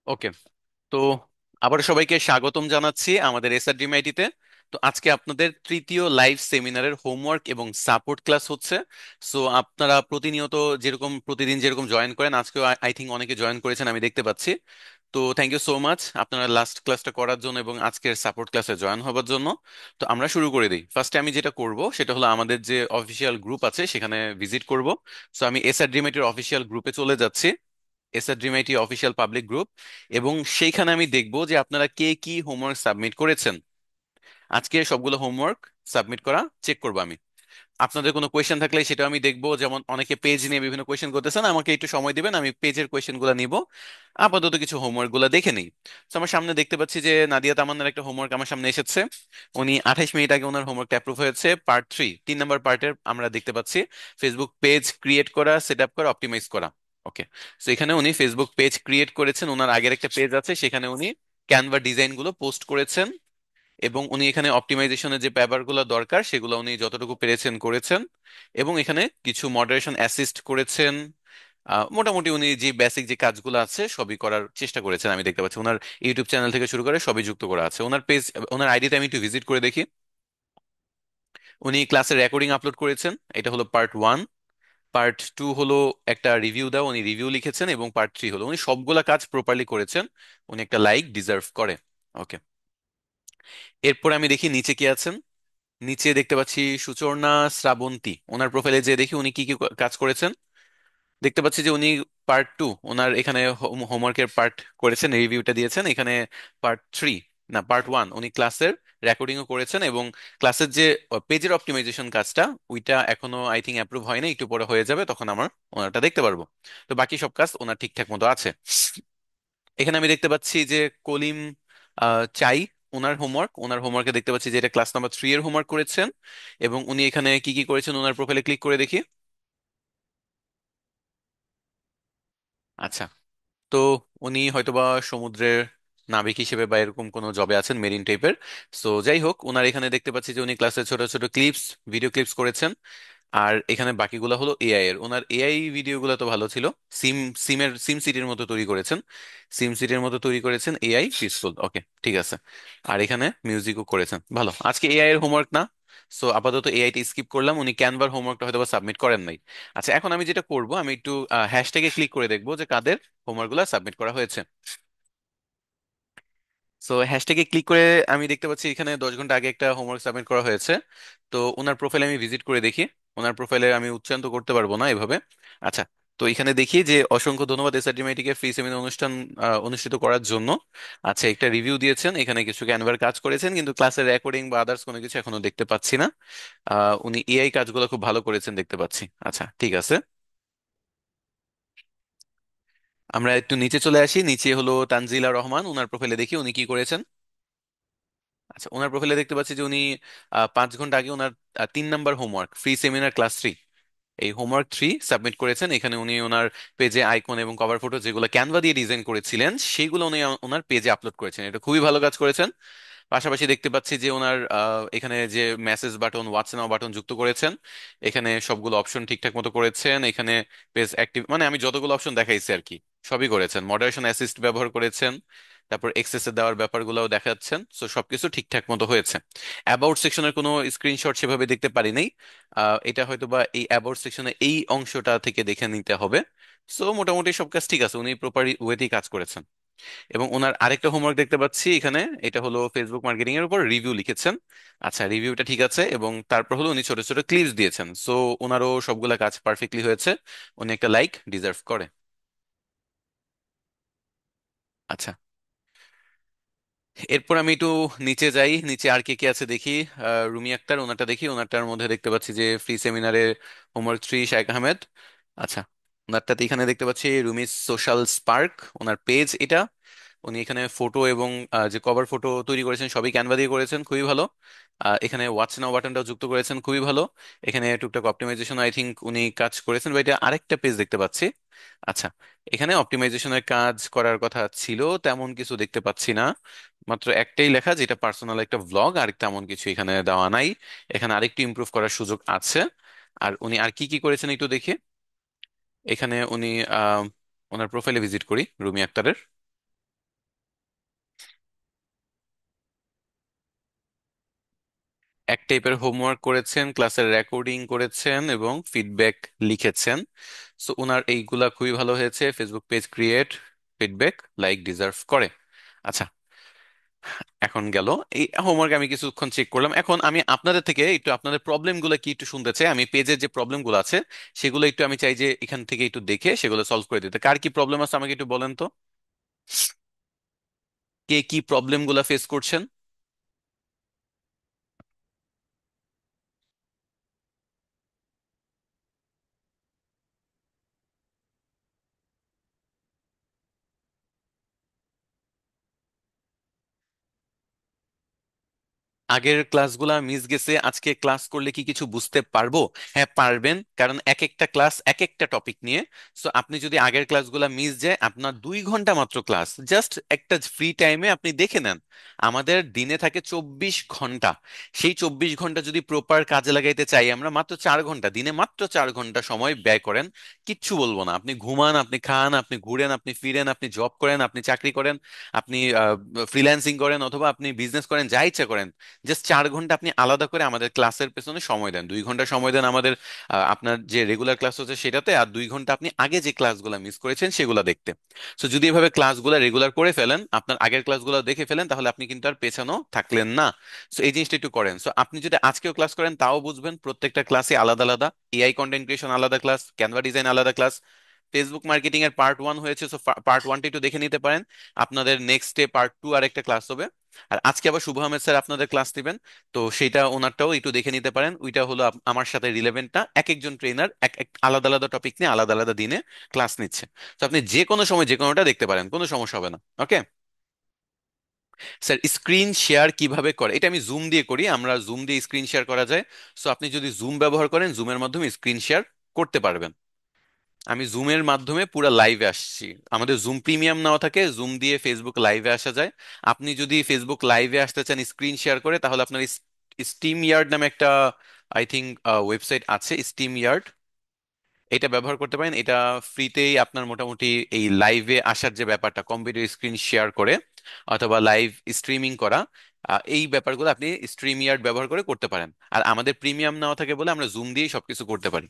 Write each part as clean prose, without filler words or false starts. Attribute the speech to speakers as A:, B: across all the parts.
A: ওকে। তো আবার সবাইকে স্বাগতম জানাচ্ছি আমাদের এসআরডিএমআইটি-তে। তো আজকে আপনাদের তৃতীয় লাইভ সেমিনারের হোমওয়ার্ক এবং সাপোর্ট ক্লাস হচ্ছে। সো আপনারা প্রতিনিয়ত যেরকম প্রতিদিন যেরকম জয়েন করেন, আজকেও আই থিঙ্ক অনেকে জয়েন করেছেন আমি দেখতে পাচ্ছি। তো থ্যাংক ইউ সো মাচ আপনারা লাস্ট ক্লাসটা করার জন্য এবং আজকের সাপোর্ট ক্লাসে জয়েন হবার জন্য। তো আমরা শুরু করে দিই। ফার্স্টে আমি যেটা করব সেটা হলো আমাদের যে অফিসিয়াল গ্রুপ আছে সেখানে ভিজিট করব। সো আমি এসআরডিএমআইটির অফিসিয়াল গ্রুপে চলে যাচ্ছি, এসআরডিএমআইটি অফিসিয়াল পাবলিক গ্রুপ। এবং সেইখানে আমি দেখব যে আপনারা কে কি হোমওয়ার্ক সাবমিট করেছেন। আজকে সবগুলো হোমওয়ার্ক সাবমিট করা চেক করবো আমি। আপনাদের কোনো কোয়েশ্চেন থাকলে সেটা আমি দেখবো, যেমন অনেকে পেজ নিয়ে বিভিন্ন কোয়েশ্চেন করতেছেন, আমাকে একটু সময় দিবেন, আমি পেজের কোয়েশ্চেন গুলো নিব। আপাতত কিছু হোমওয়ার্ক গুলো দেখে নিই। তো আমার সামনে দেখতে পাচ্ছি যে নাদিয়া তামান্নার একটা হোমওয়ার্ক আমার সামনে এসেছে। উনি 28 মিনিট আগে ওনার হোমওয়ার্কটা অ্যাপ্রুভ হয়েছে, পার্ট 3, 3 নম্বর পার্টের আমরা দেখতে পাচ্ছি ফেসবুক পেজ ক্রিয়েট করা, সেট আপ করা, অপটিমাইজ করা। ওকে। তো এখানে উনি ফেসবুক পেজ ক্রিয়েট করেছেন, ওনার আগের একটা পেজ আছে সেখানে উনি ক্যানভা ডিজাইন গুলো পোস্ট করেছেন। এবং উনি এখানে অপটিমাইজেশনের যে ব্যাপারগুলো দরকার সেগুলো উনি যতটুকু পেরেছেন করেছেন। এবং এখানে কিছু মডারেশন অ্যাসিস্ট করেছেন। মোটামুটি উনি যে বেসিক যে কাজগুলো আছে সবই করার চেষ্টা করেছেন আমি দেখতে পাচ্ছি। ওনার ইউটিউব চ্যানেল থেকে শুরু করে সবই যুক্ত করা আছে ওনার পেজ। ওনার আইডিতে আমি একটু ভিজিট করে দেখি। উনি ক্লাসের রেকর্ডিং আপলোড করেছেন, এটা হলো পার্ট 1। পার্ট 2 হলো একটা রিভিউ দাও, উনি রিভিউ লিখেছেন। এবং পার্ট 3 হলো উনি সবগুলা কাজ প্রপারলি করেছেন। উনি একটা লাইক ডিজার্ভ করে। ওকে। এরপর আমি দেখি নিচে কি আছেন। নিচে দেখতে পাচ্ছি সুচর্ণা শ্রাবন্তী, ওনার প্রোফাইলে যে দেখি উনি কি কি কাজ করেছেন। দেখতে পাচ্ছি যে উনি পার্ট 2 ওনার এখানে হোমওয়ার্কের পার্ট করেছেন, রিভিউটা দিয়েছেন এখানে। পার্ট 3, না পার্ট 1, উনি ক্লাসের রেকর্ডিংও করেছেন। এবং ক্লাসের যে পেজের অপটিমাইজেশন কাজটা ওইটা এখনো আই থিঙ্ক অ্যাপ্রুভ হয়নি, একটু পরে হয়ে যাবে, তখন আমার ওনারটা দেখতে পারবো। তো বাকি সব কাজ ওনার ঠিকঠাক মতো আছে। এখানে আমি দেখতে পাচ্ছি যে কলিম চাই, ওনার হোমওয়ার্কে দেখতে পাচ্ছি যে এটা ক্লাস নাম্বার 3 এর হোমওয়ার্ক করেছেন। এবং উনি এখানে কি কি করেছেন ওনার প্রোফাইলে ক্লিক করে দেখি। আচ্ছা। তো উনি হয়তোবা সমুদ্রের নাবিক হিসেবে বা এরকম কোনো জবে আছেন, মেরিন টাইপের। সো যাই হোক, ওনার এখানে দেখতে পাচ্ছি যে উনি ক্লাসে ছোট ছোট ক্লিপস, ভিডিও ক্লিপস করেছেন। আর এখানে বাকিগুলো হলো এআই এর। ওনার এআই ভিডিওগুলো তো ভালো ছিল। সিম সিম সিটির মতো তৈরি করেছেন, সিম সিটির মতো তৈরি করেছেন এআই পিসফুল। ওকে, ঠিক আছে। আর এখানে মিউজিকও করেছেন, ভালো। আজকে এআই এর হোমওয়ার্ক না, সো আপাতত এআইটি স্কিপ করলাম। উনি ক্যানভার হোমওয়ার্কটা হয়তো সাবমিট করেন নাই। আচ্ছা, এখন আমি যেটা করব আমি একটু হ্যাশট্যাগে ক্লিক করে দেখবো যে কাদের হোমওয়ার্কগুলো সাবমিট করা হয়েছে। সো হ্যাশট্যাগে ক্লিক করে আমি দেখতে পাচ্ছি এখানে 10 ঘন্টা আগে একটা হোমওয়ার্ক সাবমিট করা হয়েছে। তো ওনার প্রোফাইলে আমি ভিজিট করে দেখি। ওনার প্রোফাইলে আমি উচ্চারণ তো করতে পারবো না এভাবে। আচ্ছা। তো এখানে দেখি যে অসংখ্য ধন্যবাদ এসআরডিএমআইটিকে ফ্রি সেমিনার অনুষ্ঠান অনুষ্ঠিত করার জন্য। আচ্ছা, একটা রিভিউ দিয়েছেন, এখানে কিছু ক্যানভার কাজ করেছেন, কিন্তু ক্লাসের রেকর্ডিং বা আদার্স কোনো কিছু এখনো দেখতে পাচ্ছি না। উনি এআই কাজগুলো খুব ভালো করেছেন দেখতে পাচ্ছি। আচ্ছা, ঠিক আছে। আমরা একটু নিচে চলে আসি। নিচে হলো তানজিলা রহমান, ওনার প্রোফাইলে দেখি উনি কি করেছেন। আচ্ছা, ওনার প্রোফাইলে দেখতে পাচ্ছি যে উনি 5 ঘন্টা আগে ওনার 3 নম্বর হোমওয়ার্ক ফ্রি সেমিনার ক্লাস 3, এই হোমওয়ার্ক 3 সাবমিট করেছেন। এখানে উনি ওনার পেজে আইকন এবং কভার ফটো যেগুলো ক্যানভা দিয়ে ডিজাইন করেছিলেন সেগুলো উনি ওনার পেজে আপলোড করেছেন, এটা খুবই ভালো কাজ করেছেন। পাশাপাশি দেখতে পাচ্ছি যে ওনার এখানে যে মেসেজ বাটন, হোয়াটস নাও বাটন যুক্ত করেছেন। এখানে সবগুলো অপশন ঠিকঠাক মতো করেছেন। এখানে পেজ অ্যাক্টিভ, মানে আমি যতগুলো অপশন দেখাইছি আর কি সবই করেছেন। মডারেশন অ্যাসিস্ট ব্যবহার করেছেন, তারপর এক্সেসে দেওয়ার ব্যাপারগুলোও দেখাচ্ছেন। সো সবকিছু ঠিকঠাক মতো হয়েছে। অ্যাবাউট সেকশনের কোনো স্ক্রিনশট সেভাবে দেখতে পারি নাই। এটা হয়তো বা এই অ্যাবাউট সেকশনের এই অংশটা থেকে দেখে নিতে হবে। সো মোটামুটি সব কাজ ঠিক আছে, উনি প্রপার ওয়েতেই কাজ করেছেন। এবং ওনার আরেকটা হোমওয়ার্ক দেখতে পাচ্ছি এখানে, এটা হলো ফেসবুক মার্কেটিং এর উপর রিভিউ লিখেছেন। আচ্ছা, রিভিউটা ঠিক আছে। এবং তারপর হলো উনি ছোট ছোট ক্লিপস দিয়েছেন। সো ওনারও সবগুলা কাজ পারফেক্টলি হয়েছে, উনি একটা লাইক ডিজার্ভ করে। আচ্ছা, এরপর আমি একটু নিচে যাই, নিচে আর কে কে আছে দেখি। রুমি আক্তার, ওনারটা দেখি। ওনারটার মধ্যে দেখতে পাচ্ছি যে ফ্রি সেমিনারে হোমওয়ার্ক 3 শাইখ আহমেদ। আচ্ছা, ওনারটাতে এখানে দেখতে পাচ্ছি রুমি সোশ্যাল স্পার্ক, ওনার পেজ এটা। উনি এখানে ফটো এবং যে কভার ফটো তৈরি করেছেন সবই ক্যানভা দিয়ে করেছেন, খুবই ভালো। এখানে হোয়াটস নাও বাটনটাও যুক্ত করেছেন, খুবই ভালো। এখানে টুকটাক অপটিমাইজেশন আই থিঙ্ক উনি কাজ করেছেন, বা এটা আরেকটা পেজ দেখতে পাচ্ছি। আচ্ছা, এখানে অপটিমাইজেশনের কাজ করার কথা ছিল, তেমন কিছু দেখতে পাচ্ছি না। মাত্র একটাই লেখা যেটা পার্সোনাল একটা ভ্লগ, আর তেমন কিছু এখানে দেওয়া নাই। এখানে আরেকটু ইমপ্রুভ করার সুযোগ আছে। আর উনি আর কি কি করেছেন একটু দেখি। এখানে উনি আহ ওনার প্রোফাইলে ভিজিট করি রুমি আক্তারের। এক টাইপের হোমওয়ার্ক করেছেন, ক্লাসের রেকর্ডিং করেছেন এবং ফিডব্যাক লিখেছেন। সো ওনার এইগুলা খুবই ভালো হয়েছে। Facebook page create, feedback, like deserve করে। আচ্ছা, এখন গেল। এই হোমওয়ার্ক আমি কিছুক্ষণ চেক করলাম। এখন আমি আপনাদের থেকে একটু আপনাদের প্রবলেমগুলো কি একটু শুনতে চাই। আমি পেজের যে প্রবলেমগুলো আছে সেগুলো একটু আমি চাই যে এখান থেকে একটু দেখে সেগুলো সলভ করে দিতে। কার কি প্রবলেম আছে আমাকে একটু বলেন তো, কে কি প্রবলেমগুলো ফেস করছেন। আগের ক্লাসগুলা মিস গেছে, আজকে ক্লাস করলে কি কিছু বুঝতে পারবো? হ্যাঁ পারবেন, কারণ এক একটা ক্লাস এক একটা টপিক নিয়ে। সো আপনি যদি আগের ক্লাসগুলা মিস যায়, আপনার 2 ঘন্টা মাত্র ক্লাস, জাস্ট একটা ফ্রি টাইমে আপনি দেখে নেন। আমাদের দিনে থাকে 24 ঘন্টা। সেই 24 ঘন্টা যদি প্রপার কাজে লাগাইতে চাই আমরা, মাত্র 4 ঘন্টা দিনে, মাত্র 4 ঘন্টা সময় ব্যয় করেন। কিচ্ছু বলবো না, আপনি ঘুমান, আপনি খান, আপনি ঘুরেন, আপনি ফিরেন, আপনি জব করেন, আপনি চাকরি করেন, আপনি ফ্রিল্যান্সিং করেন, অথবা আপনি বিজনেস করেন, যা ইচ্ছা করেন, জাস্ট 4 ঘন্টা আপনি আলাদা করে আমাদের ক্লাসের পেছনে সময় দেন। 2 ঘন্টা সময় দেন আমাদের আপনার যে রেগুলার ক্লাস হচ্ছে সেটাতে, আর 2 ঘন্টা আপনি আগে যে ক্লাসগুলো মিস করেছেন সেগুলো দেখতে। সো যদি এভাবে ক্লাসগুলো রেগুলার করে ফেলেন, আপনার আগের ক্লাসগুলো দেখে ফেলেন, তাহলে আপনি কিন্তু আর পেছানো থাকলেন না। সো এই জিনিসটা একটু করেন। সো আপনি যদি আজকেও ক্লাস করেন তাও বুঝবেন প্রত্যেকটা ক্লাসে আলাদা আলাদা। এআই কন্টেন্ট ক্রিয়েশন আলাদা ক্লাস, ক্যানভা ডিজাইন আলাদা ক্লাস, ফেসবুক মার্কেটিং এর পার্ট 1 হয়েছে, সো পার্ট 1টা একটু দেখে নিতে পারেন। আপনাদের নেক্সট ডে পার্ট 2 আরেকটা ক্লাস হবে। আর আজকে আবার শুভ আহমেদ স্যার আপনাদের ক্লাস দিবেন, তো সেটা ওনারটাও একটু দেখে নিতে পারেন। ওইটা হলো আমার সাথে রিলেভেন্টটা, এক একজন ট্রেনার এক এক আলাদা আলাদা টপিক নিয়ে আলাদা আলাদা দিনে ক্লাস নিচ্ছে। তো আপনি যে কোনো সময় যে কোনোটা দেখতে পারেন, কোনো সমস্যা হবে না। ওকে স্যার, স্ক্রিন শেয়ার কিভাবে করে? এটা আমি জুম দিয়ে করি, আমরা জুম দিয়ে স্ক্রিন শেয়ার করা যায়। সো আপনি যদি জুম ব্যবহার করেন, জুমের মাধ্যমে স্ক্রিন শেয়ার করতে পারবেন। আমি জুমের মাধ্যমে পুরো লাইভে আসছি। আমাদের জুম প্রিমিয়াম নাও থাকে, জুম দিয়ে ফেসবুক লাইভে আসা যায়। আপনি যদি ফেসবুক লাইভে আসতে চান স্ক্রিন শেয়ার করে, তাহলে আপনার স্টিম ইয়ার্ড নামে একটা, আই থিঙ্ক, ওয়েবসাইট আছে, স্টিম ইয়ার্ড। এটা ব্যবহার করতে পারেন। এটা ফ্রিতেই আপনার মোটামুটি এই লাইভে আসার যে ব্যাপারটা, কম্পিউটার স্ক্রিন শেয়ার করে অথবা লাইভ স্ট্রিমিং করা, এই ব্যাপারগুলো আপনি স্ট্রিম ইয়ার্ড ব্যবহার করে করতে পারেন। আর আমাদের প্রিমিয়াম নাও থাকে বলে আমরা জুম দিয়েই সবকিছু করতে পারি।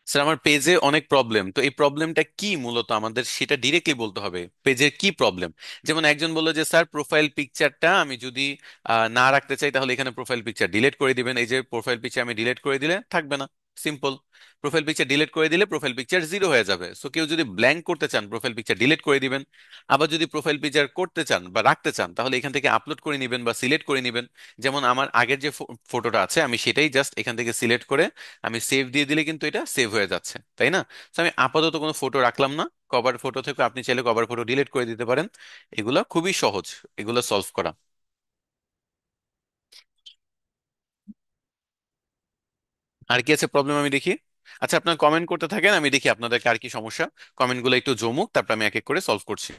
A: স্যার, আমার পেজে অনেক প্রবলেম, তো এই প্রবলেমটা কি মূলত আমাদের সেটা ডিরেক্টলি বলতে হবে, পেজের কি প্রবলেম। যেমন একজন বললো যে স্যার, প্রোফাইল পিকচারটা আমি যদি না রাখতে চাই, তাহলে এখানে প্রোফাইল পিকচার ডিলিট করে দিবেন। এই যে প্রোফাইল পিকচার আমি ডিলিট করে দিলে থাকবে না, সিম্পল। প্রোফাইল পিকচার ডিলিট করে দিলে প্রোফাইল পিকচার জিরো হয়ে যাবে। সো কেউ যদি ব্ল্যাঙ্ক করতে চান, প্রোফাইল পিকচার ডিলিট করে দিবেন। আবার যদি প্রোফাইল পিকচার করতে চান বা রাখতে চান, তাহলে এখান থেকে আপলোড করে নেবেন বা সিলেক্ট করে নেবেন। যেমন আমার আগের যে ফটোটা আছে, আমি সেটাই জাস্ট এখান থেকে সিলেক্ট করে আমি সেভ দিয়ে দিলে কিন্তু এটা সেভ হয়ে যাচ্ছে, তাই না? তো আমি আপাতত কোনো ফটো রাখলাম না। কভার ফটো থেকে আপনি চাইলে কভার ফটো ডিলিট করে দিতে পারেন। এগুলা খুবই সহজ, এগুলো সলভ করা। আর কি আছে প্রবলেম আমি দেখি। আচ্ছা, আপনার কমেন্ট করতে থাকেন, আমি দেখি আপনাদের আর কি সমস্যা। কমেন্টগুলো একটু জমুক, তারপর আমি এক এক করে সলভ করছি।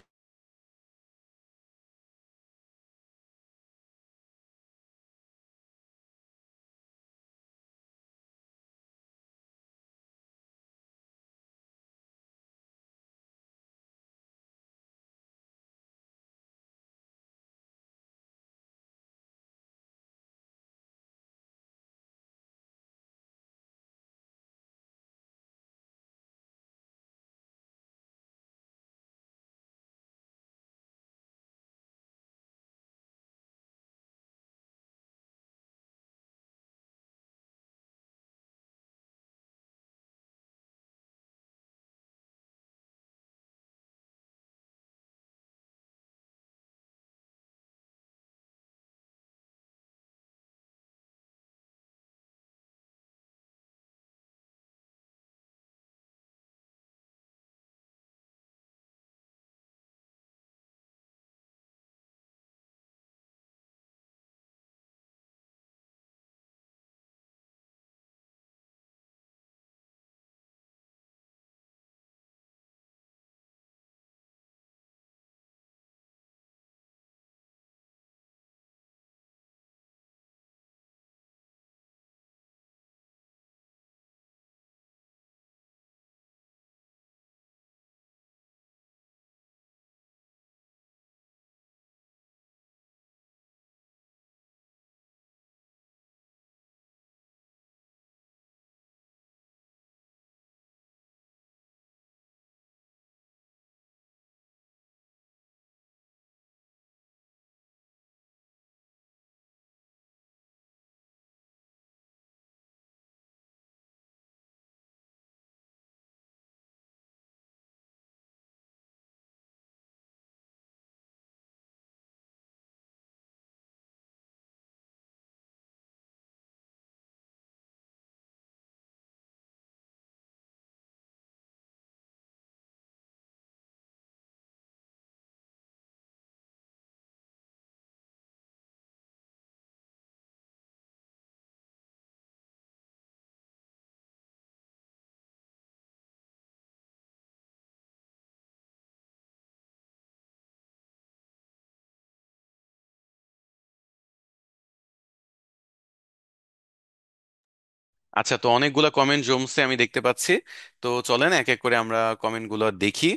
A: আচ্ছা, তো অনেকগুলো কমেন্ট জমছে আমি দেখতে পাচ্ছি। তো চলেন এক এক করে আমরা কমেন্ট গুলো দেখি।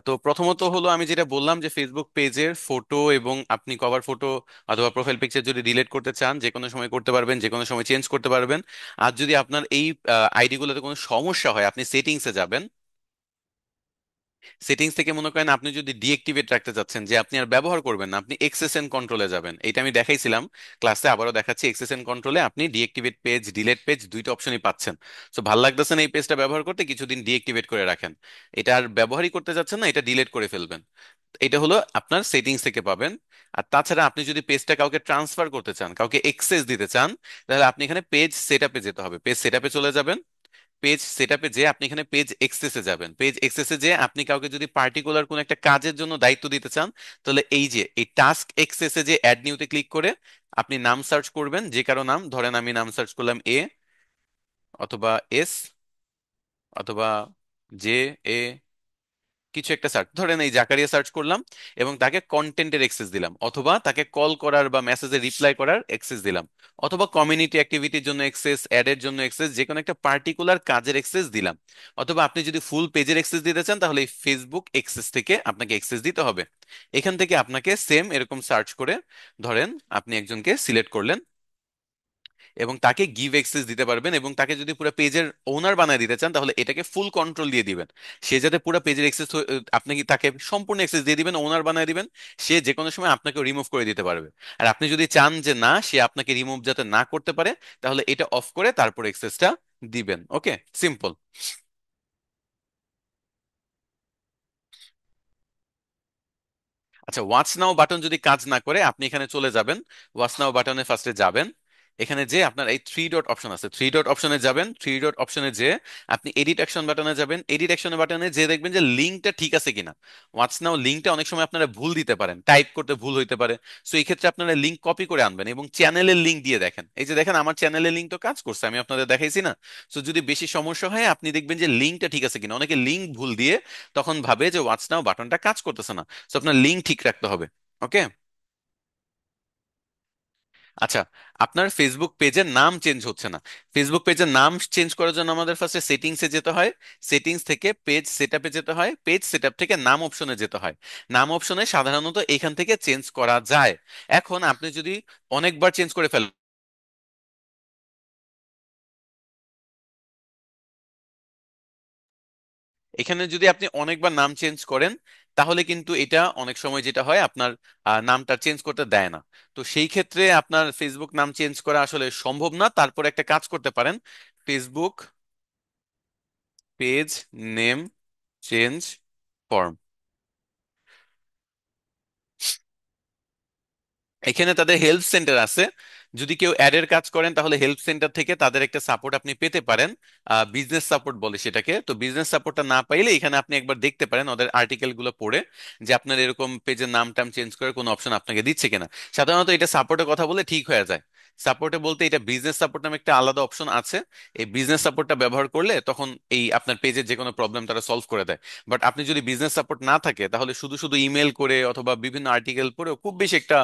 A: তো প্রথমত হলো আমি যেটা বললাম যে ফেসবুক পেজের ফটো এবং আপনি কভার ফটো অথবা প্রোফাইল পিকচার যদি ডিলিট করতে চান যে কোনো সময় করতে পারবেন, যে কোনো সময় চেঞ্জ করতে পারবেন। আর যদি আপনার এই আইডি গুলোতে কোনো সমস্যা হয় আপনি সেটিংসে যাবেন। সেটিংস থেকে মনে করেন আপনি যদি ডিএক্টিভেট রাখতে চাচ্ছেন যে আপনি আর ব্যবহার করবেন না, আপনি এক্সেস এন্ড কন্ট্রোলে যাবেন। এটা আমি দেখাইছিলাম ক্লাসে, আবারও দেখাচ্ছি। এক্সেস এন্ড কন্ট্রোলে আপনি ডিএক্টিভেট পেজ, ডিলেট পেজ দুইটা অপশনই পাচ্ছেন। তো ভালো লাগতেছে না এই পেজটা ব্যবহার করতে, কিছুদিন ডিএক্টিভেট করে রাখেন। এটা আর ব্যবহারই করতে যাচ্ছেন না, এটা ডিলিট করে ফেলবেন। এটা হলো আপনার সেটিংস থেকে পাবেন। আর তাছাড়া আপনি যদি পেজটা কাউকে ট্রান্সফার করতে চান, কাউকে এক্সেস দিতে চান, তাহলে আপনি এখানে পেজ সেটআপে যেতে হবে। পেজ সেটআপে চলে যাবেন। পেজ সেটআপে যে আপনি এখানে পেজ এক্সেসে যাবেন। পেজ এক্সেসে যে আপনি কাউকে যদি পার্টিকুলার কোন একটা কাজের জন্য দায়িত্ব দিতে চান, তাহলে এই যে এই টাস্ক এক্সেসে যে অ্যাড নিউতে ক্লিক করে আপনি নাম সার্চ করবেন, যে কারো নাম, ধরেন আমি নাম সার্চ করলাম এ অথবা এস অথবা জে এ, কিছু একটা সার্চ, ধরেন এই জাকারিয়া সার্চ করলাম এবং তাকে কন্টেন্টের অ্যাক্সেস দিলাম, অথবা তাকে কল করার বা মেসেজে রিপ্লাই করার অ্যাক্সেস দিলাম, অথবা কমিউনিটি অ্যাক্টিভিটির জন্য অ্যাক্সেস, অ্যাডের জন্য অ্যাক্সেস, যে কোনো একটা পার্টিকুলার কাজের অ্যাক্সেস দিলাম। অথবা আপনি যদি ফুল পেজের অ্যাক্সেস দিতে চান তাহলে এই ফেসবুক অ্যাক্সেস থেকে আপনাকে অ্যাক্সেস দিতে হবে। এখান থেকে আপনাকে সেম এরকম সার্চ করে, ধরেন আপনি একজনকে সিলেক্ট করলেন এবং তাকে গিভ অ্যাক্সেস দিতে পারবেন। এবং তাকে যদি পুরো পেজের ওনার বানায় দিতে চান তাহলে এটাকে ফুল কন্ট্রোল দিয়ে দিবেন। সে যাতে পুরো পেজের অ্যাক্সেস, আপনি কি তাকে সম্পূর্ণ অ্যাক্সেস দিয়ে দিবেন, ওনার বানায় দিবেন। সে যে কোনো সময় আপনাকে রিমুভ করে দিতে পারবে। আর আপনি যদি চান যে না, সে আপনাকে রিমুভ যাতে না করতে পারে, তাহলে এটা অফ করে তারপর অ্যাক্সেসটা দিবেন। ওকে, সিম্পল। আচ্ছা, ওয়াচ নাও বাটন যদি কাজ না করে আপনি এখানে চলে যাবেন। ওয়াচ নাও বাটনে ফার্স্টে যাবেন। এখানে যে আপনার এই থ্রি ডট অপশন আছে, থ্রি ডট অপশনে যাবেন। থ্রি ডট অপশনে যে আপনি এডিট অ্যাকশন বাটনে যাবেন। এডিট অ্যাকশন বাটনে যে দেখবেন যে লিঙ্কটা ঠিক আছে কিনা। ওয়াচ নাও লিঙ্কটা অনেক সময় আপনারা ভুল দিতে পারেন, টাইপ করতে ভুল হইতে পারে। সো এই ক্ষেত্রে আপনারা লিঙ্ক কপি করে আনবেন এবং চ্যানেলের লিঙ্ক দিয়ে দেখেন। এই যে দেখেন আমার চ্যানেলের লিঙ্ক তো কাজ করছে, আমি আপনাদের দেখাইছি না। সো যদি বেশি সমস্যা হয় আপনি দেখবেন যে লিঙ্কটা ঠিক আছে কিনা। অনেকে লিঙ্ক ভুল দিয়ে তখন ভাবে যে ওয়াচ নাও বাটনটা কাজ করতেছে না। তো আপনার লিঙ্ক ঠিক রাখতে হবে। ওকে। আচ্ছা, আপনার ফেসবুক পেজের নাম চেঞ্জ হচ্ছে না। ফেসবুক পেজের নাম চেঞ্জ করার জন্য আমাদের ফার্স্টে সেটিংসে যেতে হয়। সেটিংস থেকে পেজ সেটআপে যেতে হয়। পেজ সেটআপ থেকে নাম অপশনে যেতে হয়। নাম অপশনে সাধারণত এখান থেকে চেঞ্জ করা যায়। এখন আপনি যদি অনেকবার চেঞ্জ করে ফেলেন, এখানে যদি আপনি অনেকবার নাম চেঞ্জ করেন তাহলে কিন্তু এটা অনেক সময় যেটা হয় আপনার নামটা চেঞ্জ করতে দেয় না। তো সেই ক্ষেত্রে আপনার ফেসবুক নাম চেঞ্জ করা আসলে সম্ভব না। তারপর একটা কাজ করতে পারেন, Facebook page name change form. এখানে তাদের হেল্প সেন্টার আছে। যদি কেউ অ্যাডের কাজ করেন তাহলে হেল্প সেন্টার থেকে তাদের একটা সাপোর্ট আপনি পেতে পারেন। বিজনেস সাপোর্ট বলে সেটাকে। তো বিজনেস সাপোর্টটা না পাইলে এখানে আপনি একবার দেখতে পারেন ওদের আর্টিকেল গুলো পড়ে, যে আপনার এরকম পেজের নাম টাম চেঞ্জ করে কোনো অপশন আপনাকে দিচ্ছে কিনা। সাধারণত এটা সাপোর্টের কথা বলে ঠিক হয়ে যায়। সাপোর্টে বলতে এটা বিজনেস সাপোর্ট নামে একটা আলাদা অপশন আছে। এই বিজনেস সাপোর্টটা ব্যবহার করলে তখন এই আপনার পেজের যে কোনো প্রবলেম তারা সলভ করে দেয়। বাট আপনি যদি বিজনেস সাপোর্ট না থাকে তাহলে শুধু শুধু ইমেল করে অথবা বিভিন্ন আর্টিকেল পড়েও খুব বেশি একটা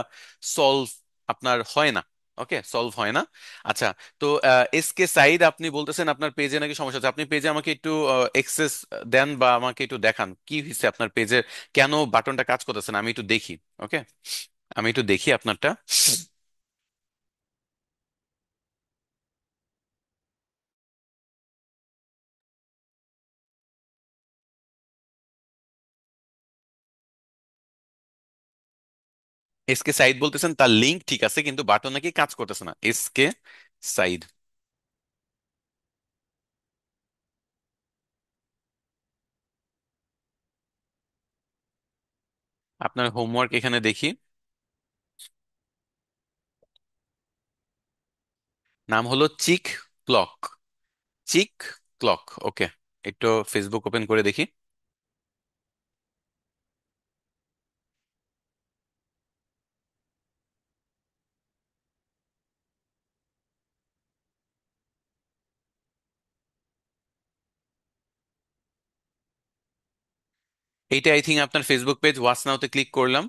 A: সলভ আপনার হয় না। ওকে, সলভ হয় না। আচ্ছা, তো এস কে সাইদ আপনি বলতেছেন আপনার পেজে নাকি সমস্যা আছে। আপনি পেজে আমাকে একটু এক্সেস দেন বা আমাকে একটু দেখান কি হয়েছে আপনার পেজে, কেন বাটনটা কাজ করতেছে না, আমি একটু দেখি। ওকে, আমি একটু দেখি আপনারটা। এস কে সাইদ বলতেছেন তার লিঙ্ক ঠিক আছে কিন্তু বাটন নাকি কাজ করতেছে না। এস কে সাইদ, আপনার হোমওয়ার্ক এখানে দেখি। নাম হলো চিক ক্লক। চিক ক্লক। ওকে, একটু ফেসবুক ওপেন করে দেখি। এইটা আই থিঙ্ক আপনার ফেসবুক পেজ। ওয়াচ নাওতে ক্লিক করলাম।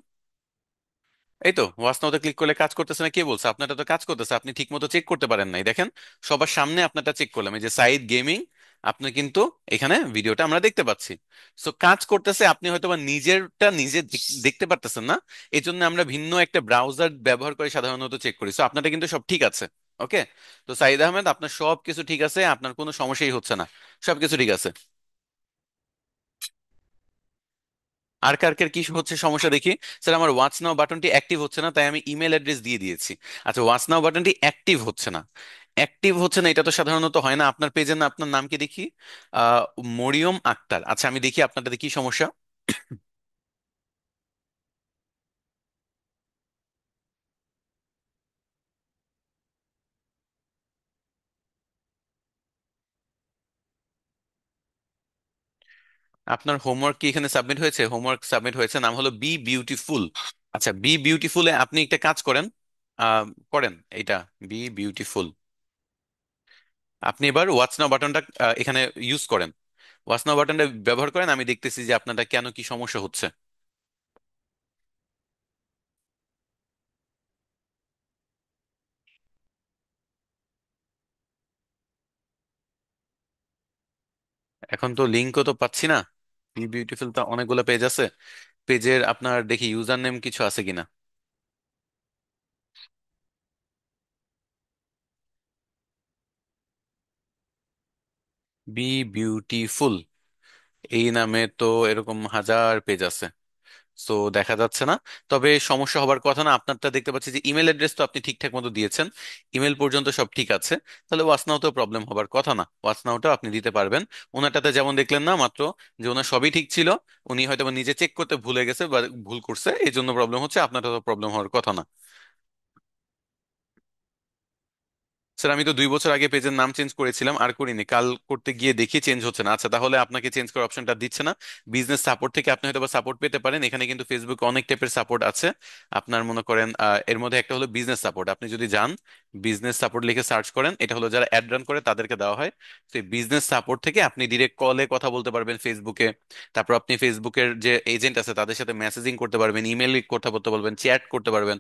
A: এই তো ওয়াচ নাওতে ক্লিক করলে কাজ করতেছে না, কে বলছে? আপনারটা তো কাজ করতেছে, আপনি ঠিক মতো চেক করতে পারেন নাই। দেখেন, সবার সামনে আপনারটা চেক করলাম, এই যে সাইদ গেমিং, আপনি কিন্তু এখানে ভিডিওটা আমরা দেখতে পাচ্ছি। সো কাজ করতেছে, আপনি হয়তো বা নিজেরটা নিজে দেখতে পারতেছেন না। এই জন্য আমরা ভিন্ন একটা ব্রাউজার ব্যবহার করে সাধারণত চেক করি। সো আপনারটা কিন্তু সব ঠিক আছে। ওকে, তো সাইদ আহমেদ, আপনার সব কিছু ঠিক আছে, আপনার কোনো সমস্যাই হচ্ছে না, সবকিছু ঠিক আছে। আর কার কার কি হচ্ছে সমস্যা দেখি। স্যার, আমার ওয়াচ নাও বাটনটি অ্যাক্টিভ হচ্ছে না, তাই আমি ইমেল অ্যাড্রেস দিয়ে দিয়েছি। আচ্ছা, ওয়াচ নাও বাটনটি অ্যাক্টিভ হচ্ছে না। অ্যাক্টিভ হচ্ছে না, এটা তো সাধারণত হয় না। আপনার পেজের না, আপনার নাম কি দেখি? আহ মরিয়ম আক্তার। আচ্ছা, আমি দেখি আপনারটাতে কি সমস্যা। আপনার হোমওয়ার্ক কি এখানে সাবমিট হয়েছে? হোমওয়ার্ক সাবমিট হয়েছে, নাম হলো বি বিউটিফুল। আচ্ছা, বি বিউটিফুলে আপনি একটা কাজ করেন, আহ, করেন এটা, বি বিউটিফুল। আপনি এবার ওয়াচ নাও বাটনটা এখানে ইউজ করেন, ওয়াচ নাও বাটনটা ব্যবহার করেন। আমি দেখতেছি যে আপনারটা কেন কি সমস্যা হচ্ছে। এখন তো লিঙ্কও তো পাচ্ছি না। বি বিউটিফুল তো অনেকগুলো পেজ আছে, পেজের আপনার দেখি ইউজার নেম কিছু আছে কিনা। বি বিউটিফুল এই নামে তো এরকম হাজার পেজ আছে, সো দেখা যাচ্ছে না। তবে সমস্যা হবার কথা না, আপনারটা দেখতে পাচ্ছি যে ইমেল অ্যাড্রেস তো আপনি ঠিকঠাক মতো দিয়েছেন, ইমেল পর্যন্ত সব ঠিক আছে। তাহলে ওয়াচনাউতেও প্রবলেম হবার কথা না, ওয়াচনাউটাও আপনি দিতে পারবেন। ওনারটাতে যেমন দেখলেন না মাত্র, যে ওনার সবই ঠিক ছিল, উনি হয়তো বা নিজে চেক করতে ভুলে গেছে বা ভুল করছে, এই জন্য প্রবলেম হচ্ছে। আপনারটা তো প্রবলেম হওয়ার কথা না। স্যার, আমি তো 2 বছর আগে পেজের নাম চেঞ্জ করেছিলাম, আর করিনি। কাল করতে গিয়ে দেখি চেঞ্জ হচ্ছে না। আচ্ছা, তাহলে আপনাকে চেঞ্জ করার অপশনটা দিচ্ছে না। বিজনেস সাপোর্ট থেকে আপনি হয়তো সাপোর্ট পেতে পারেন, এখানে কিন্তু ফেসবুকে অনেক টাইপের সাপোর্ট আছে। আপনার মনে করেন এর মধ্যে একটা হলো বিজনেস সাপোর্ট। আপনি যদি যান, বিজনেস সাপোর্ট লিখে সার্চ করেন, এটা হলো যারা অ্যাড রান করে তাদেরকে দেওয়া হয়। সেই বিজনেস সাপোর্ট থেকে আপনি ডিরেক্ট কলে কথা বলতে পারবেন ফেসবুকে। তারপর আপনি ফেসবুকের যে এজেন্ট আছে তাদের সাথে মেসেজিং করতে পারবেন, ইমেল কথা বলতে পারবেন, চ্যাট করতে পারবেন।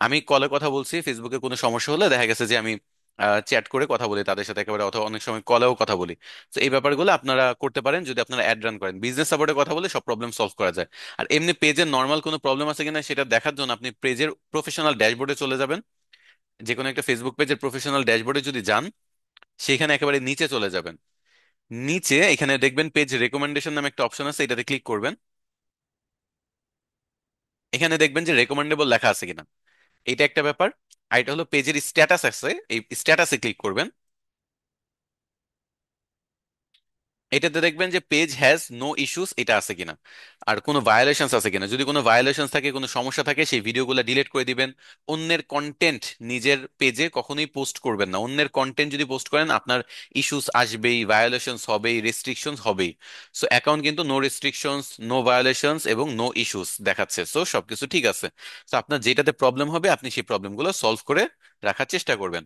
A: আমি কলে কথা বলছি, ফেসবুকে কোনো সমস্যা হলে দেখা গেছে যে আমি চ্যাট করে কথা বলি তাদের সাথে একেবারে, অথবা অনেক সময় কলেও কথা বলি। তো এই ব্যাপারগুলো আপনারা করতে পারেন যদি আপনারা অ্যাড রান করেন। বিজনেস সাপোর্টে কথা বলে সব প্রবলেম সলভ করা যায়। আর এমনি পেজের নর্মাল কোনো প্রবলেম আছে কিনা সেটা দেখার জন্য আপনি পেজের প্রফেশনাল ড্যাশবোর্ডে চলে যাবেন। যে কোনো একটা ফেসবুক পেজের প্রফেশনাল ড্যাশবোর্ডে যদি যান, সেখানে একেবারে নিচে চলে যাবেন। নিচে এখানে দেখবেন পেজ রেকমেন্ডেশন নামে একটা অপশন আছে, এটাতে ক্লিক করবেন। এখানে দেখবেন যে রেকমেন্ডেবল লেখা আছে কিনা, এটা একটা ব্যাপার। আর এটা হলো পেজের স্ট্যাটাস আছে, এই স্ট্যাটাসে ক্লিক করবেন। এটাতে দেখবেন যে পেজ হ্যাজ নো ইস্যুস, এটা আছে কিনা, আর কোনো ভায়োলেশনস আছে কিনা। যদি কোনো ভায়োলেশনস থাকে, কোনো সমস্যা থাকে, সেই ভিডিওগুলো ডিলিট করে দিবেন। অন্যের কন্টেন্ট নিজের পেজে কখনোই পোস্ট করবেন না। অন্যের কন্টেন্ট যদি পোস্ট করেন, আপনার ইস্যুস আসবেই, ভায়োলেশনস হবেই, রেস্ট্রিকশনস হবেই। সো অ্যাকাউন্ট কিন্তু নো রেস্ট্রিকশনস, নো ভায়োলেশনস এবং নো ইস্যুস দেখাচ্ছে। সো সবকিছু ঠিক আছে। তো আপনার যেটাতে প্রবলেম হবে, আপনি সেই প্রবলেমগুলো সলভ করে রাখার চেষ্টা করবেন।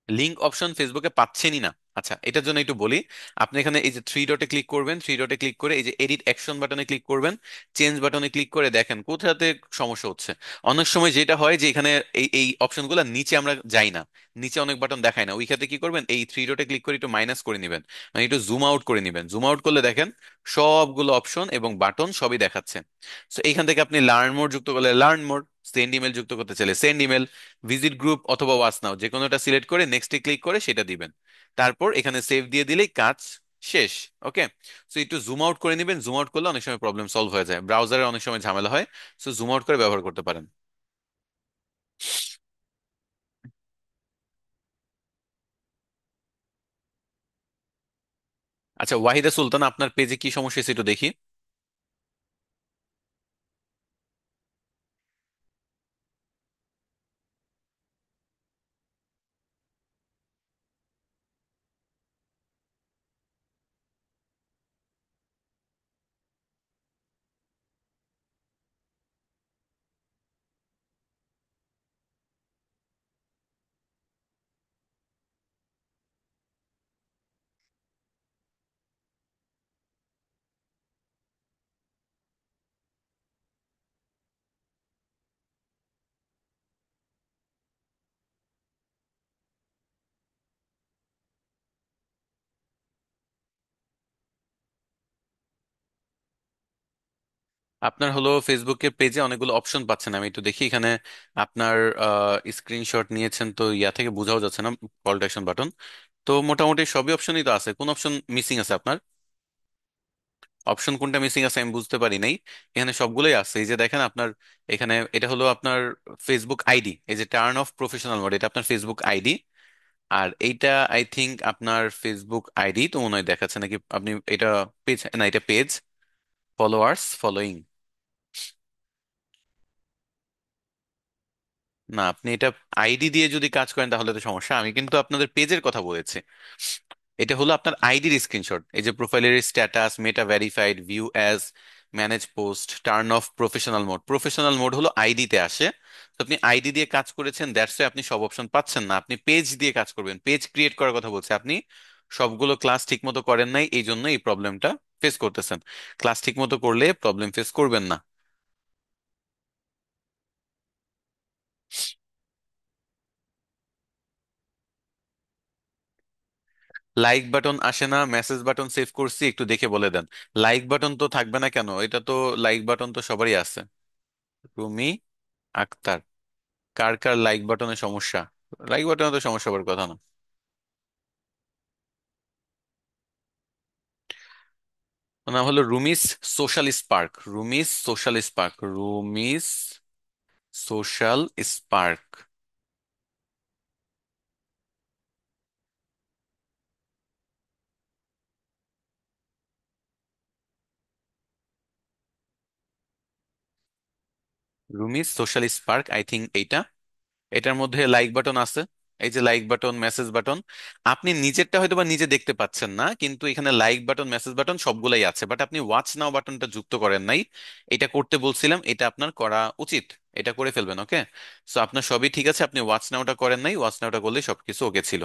A: লিঙ্ক অপশন ফেসবুকে পাচ্ছেনই না। আচ্ছা, এটার জন্য একটু বলি। আপনি এখানে এই যে থ্রি ডটে ক্লিক করবেন, থ্রি ডটে ক্লিক করে এই যে এডিট অ্যাকশন বাটনে ক্লিক করবেন। চেঞ্জ বাটনে ক্লিক করে দেখেন কোথাতে সমস্যা হচ্ছে। অনেক সময় যেটা হয় যে এখানে এই এই অপশনগুলো নিচে আমরা যাই না, নিচে অনেক বাটন দেখায় না। ওই ক্ষেত্রে কি করবেন, এই থ্রি ডটে ক্লিক করে একটু মাইনাস করে নেবেন, মানে একটু জুম আউট করে নেবেন। জুম আউট করলে দেখেন সবগুলো অপশন এবং বাটন সবই দেখাচ্ছে। সো এইখান থেকে আপনি লার্ন মোর যুক্ত করলে লার্ন মোর, সেন্ড ইমেল যুক্ত করতে চাইলে সেন্ড ইমেল, ভিজিট গ্রুপ অথবা ওয়াচ নাও, যে কোনোটা সিলেক্ট করে নেক্সটে ক্লিক করে সেটা দিবেন। তারপর এখানে সেভ দিয়ে দিলেই কাজ শেষ। ওকে, সো একটু জুম আউট করে নেবেন। জুম আউট করলে অনেক সময় প্রবলেম সলভ হয়ে যায়, ব্রাউজারে অনেক সময় ঝামেলা হয়। সো জুম আউট করে ব্যবহার করতে পারেন। আচ্ছা, ওয়াহিদা সুলতান, আপনার পেজে কি সমস্যা হয়েছে একটু দেখি। আপনার হলো ফেসবুকের পেজে অনেকগুলো অপশন পাচ্ছেন, আমি একটু দেখি এখানে। আপনার স্ক্রিনশট নিয়েছেন তো ইয়া থেকে বোঝাও যাচ্ছে না, কল টু অ্যাকশন বাটন। তো মোটামুটি সবই অপশনই তো আছে, কোন অপশন মিসিং আছে আপনার? অপশন কোনটা মিসিং আছে আমি বুঝতে পারি নাই। এখানে সবগুলোই আছে, এই যে দেখেন আপনার এখানে এটা হলো আপনার ফেসবুক আইডি, এই যে টার্ন অফ প্রফেশনাল মোড, এটা আপনার ফেসবুক আইডি। আর এইটা আই থিংক আপনার ফেসবুক আইডি তো মনে হয় দেখাচ্ছে নাকি, আপনি এটা পেজ না, এটা পেজ ফলোয়ার্স ফলোইং। না, আপনি এটা আইডি দিয়ে যদি কাজ করেন তাহলে তো সমস্যা, আমি কিন্তু আপনাদের পেজের কথা বলেছি। এটা হলো আপনার আইডির স্ক্রিনশট, এই যে প্রোফাইলের স্ট্যাটাস, মেটা verified, view as, manage post, turn off professional mode. Professional mode হলো আইডিতে আসে। তো আপনি আইডি দিয়ে কাজ করেছেন, দ্যাটস ওয়াই আপনি সব অপশন পাচ্ছেন না। আপনি পেজ দিয়ে কাজ করবেন, পেজ ক্রিয়েট করার কথা বলছে। আপনি সবগুলো ক্লাস ঠিক মতো করেন নাই, এই জন্য এই প্রবলেমটা ফেস করতেছেন। ক্লাস ঠিক মতো করলে প্রবলেম ফেস করবেন না। লাইক বাটন আসে না, মেসেজ বাটন সেভ করছি, একটু দেখে বলে দেন। লাইক বাটন তো থাকবে না কেন, এটা তো লাইক বাটন তো সবারই আছে। রুমি আক্তার, কার কার লাইক বাটনের সমস্যা? লাইক বাটনে তো সমস্যা হবার কথা না। ওর নাম হলো Rumi's Social Spark, Rumi's Social Spark, Rumi's Social Spark. Rumi's Social Spark, I think এইটা। এটার মধ্যে লাইক বাটন আছে, এই যে লাইক বাটন, মেসেজ বাটন। আপনি নিজেরটা হয়তো বা নিজে দেখতে পাচ্ছেন না, কিন্তু এখানে লাইক বাটন, মেসেজ বাটন সবগুলাই আছে, বাট আপনি ওয়াচ নাও বাটনটা যুক্ত করেন নাই। এটা করতে বলছিলাম, এটা আপনার করা উচিত। এটা করে ফেলবেন, ওকে? সো আপনার সবই ঠিক আছে, আপনি ওয়াচ নাওটা করেন নাই, ওয়াচ নাওটা করলে সবকিছু ওকে ছিল।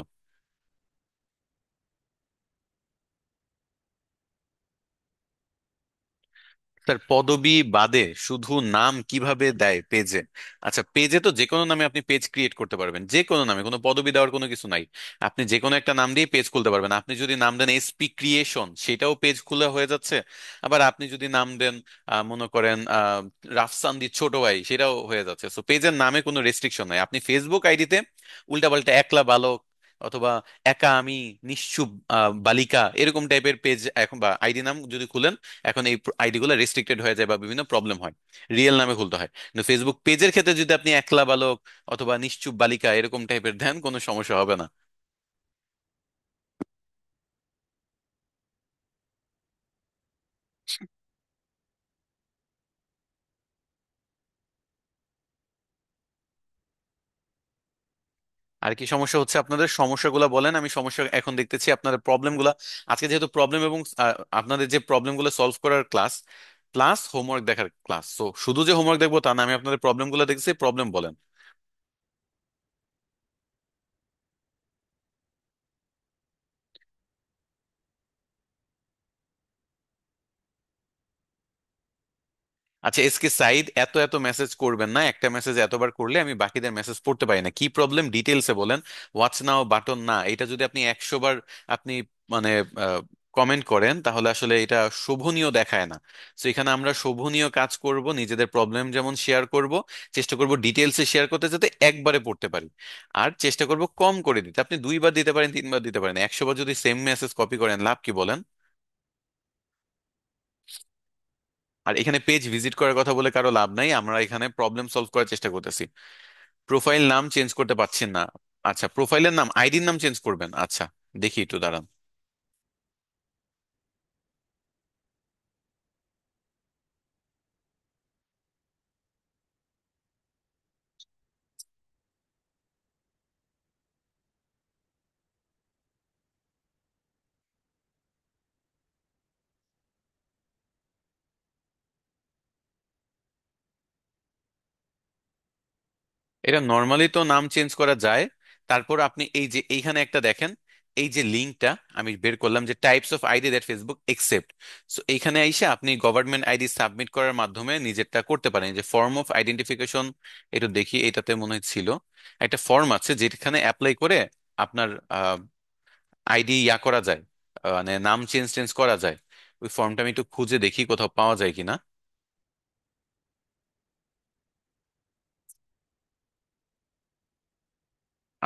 A: স্যার পদবি বাদে শুধু নাম কিভাবে দেয় পেজে? আচ্ছা, পেজে তো যে কোনো নামে আপনি পেজ ক্রিয়েট করতে পারবেন, যে কোনো নামে, কোনো পদবি দেওয়ার কোনো কিছু নাই। আপনি যে কোনো একটা নাম দিয়ে পেজ খুলতে পারবেন। আপনি যদি নাম দেন এসপি ক্রিয়েশন, সেটাও পেজ খুলে হয়ে যাচ্ছে। আবার আপনি যদি নাম দেন মনে করেন রাফসানদি ছোট ভাই, সেটাও হয়ে যাচ্ছে। সো পেজের নামে কোনো রেস্ট্রিকশন নাই। আপনি ফেসবুক আইডিতে উল্টাপাল্টা একলা বালক অথবা একা আমি, নিশ্চুপ বালিকা, এরকম টাইপের পেজ এখন বা আইডি নাম যদি খুলেন, এখন এই আইডি গুলো রেস্ট্রিক্টেড হয়ে যায় বা বিভিন্ন প্রবলেম হয়, রিয়েল নামে খুলতে হয়। কিন্তু ফেসবুক পেজের ক্ষেত্রে যদি আপনি একলা বালক অথবা নিশ্চুপ বালিকা এরকম টাইপের দেন, কোনো সমস্যা হবে না। আর কি সমস্যা হচ্ছে আপনাদের? সমস্যাগুলো বলেন, আমি সমস্যা এখন দেখতেছি আপনাদের প্রবলেমগুলো। আজকে যেহেতু প্রবলেম এবং আপনাদের যে প্রবলেমগুলো সলভ করার ক্লাস, প্লাস হোমওয়ার্ক দেখার ক্লাস, তো শুধু যে হোমওয়ার্ক দেখবো তা না, আমি আপনাদের প্রবলেমগুলো দেখছি, প্রবলেম বলেন। আচ্ছা এসকে সাইদ, এত এত মেসেজ করবেন না, একটা মেসেজ এতবার করলে আমি বাকিদের মেসেজ পড়তে পারি না। কি প্রবলেম ডিটেলসে বলেন। হোয়াটস নাও বাটন না, এটা যদি আপনি 100 বার আপনি মানে কমেন্ট করেন তাহলে আসলে এটা শোভনীয় দেখায় না। তো এখানে আমরা শোভনীয় কাজ করব, নিজেদের প্রবলেম যেমন শেয়ার করব, চেষ্টা করব ডিটেলসে শেয়ার করতে যাতে একবারে পড়তে পারি। আর চেষ্টা করব কম করে দিতে, আপনি 2 বার দিতে পারেন, 3 বার দিতে পারেন, 100 বার যদি সেম মেসেজ কপি করেন লাভ কি বলেন? আর এখানে পেজ ভিজিট করার কথা বলে কারো লাভ নাই, আমরা এখানে প্রবলেম সলভ করার চেষ্টা করতেছি। প্রোফাইল নাম চেঞ্জ করতে পারছেন না? আচ্ছা, প্রোফাইলের নাম, আইডির নাম চেঞ্জ করবেন, আচ্ছা দেখি একটু দাঁড়ান। এটা নর্মালি তো নাম চেঞ্জ করা যায়। তারপর আপনি এই যে এইখানে একটা দেখেন, এই যে লিঙ্কটা আমি বের করলাম, যে types of ID that Facebook accept. So এইখানে এসে আপনি গভর্নমেন্ট আইডি সাবমিট করার মাধ্যমে নিজেরটা করতে পারেন। এই যে ফর্ম অফ আইডেন্টিফিকেশন, একটু দেখি এটাতে মনে হয় ছিল একটা ফর্ম আছে যেখানে অ্যাপ্লাই করে আপনার আইডি ইয়া করা যায়, মানে নাম চেঞ্জ টেঞ্জ করা যায়। ওই ফর্মটা আমি একটু খুঁজে দেখি কোথাও পাওয়া যায় কিনা।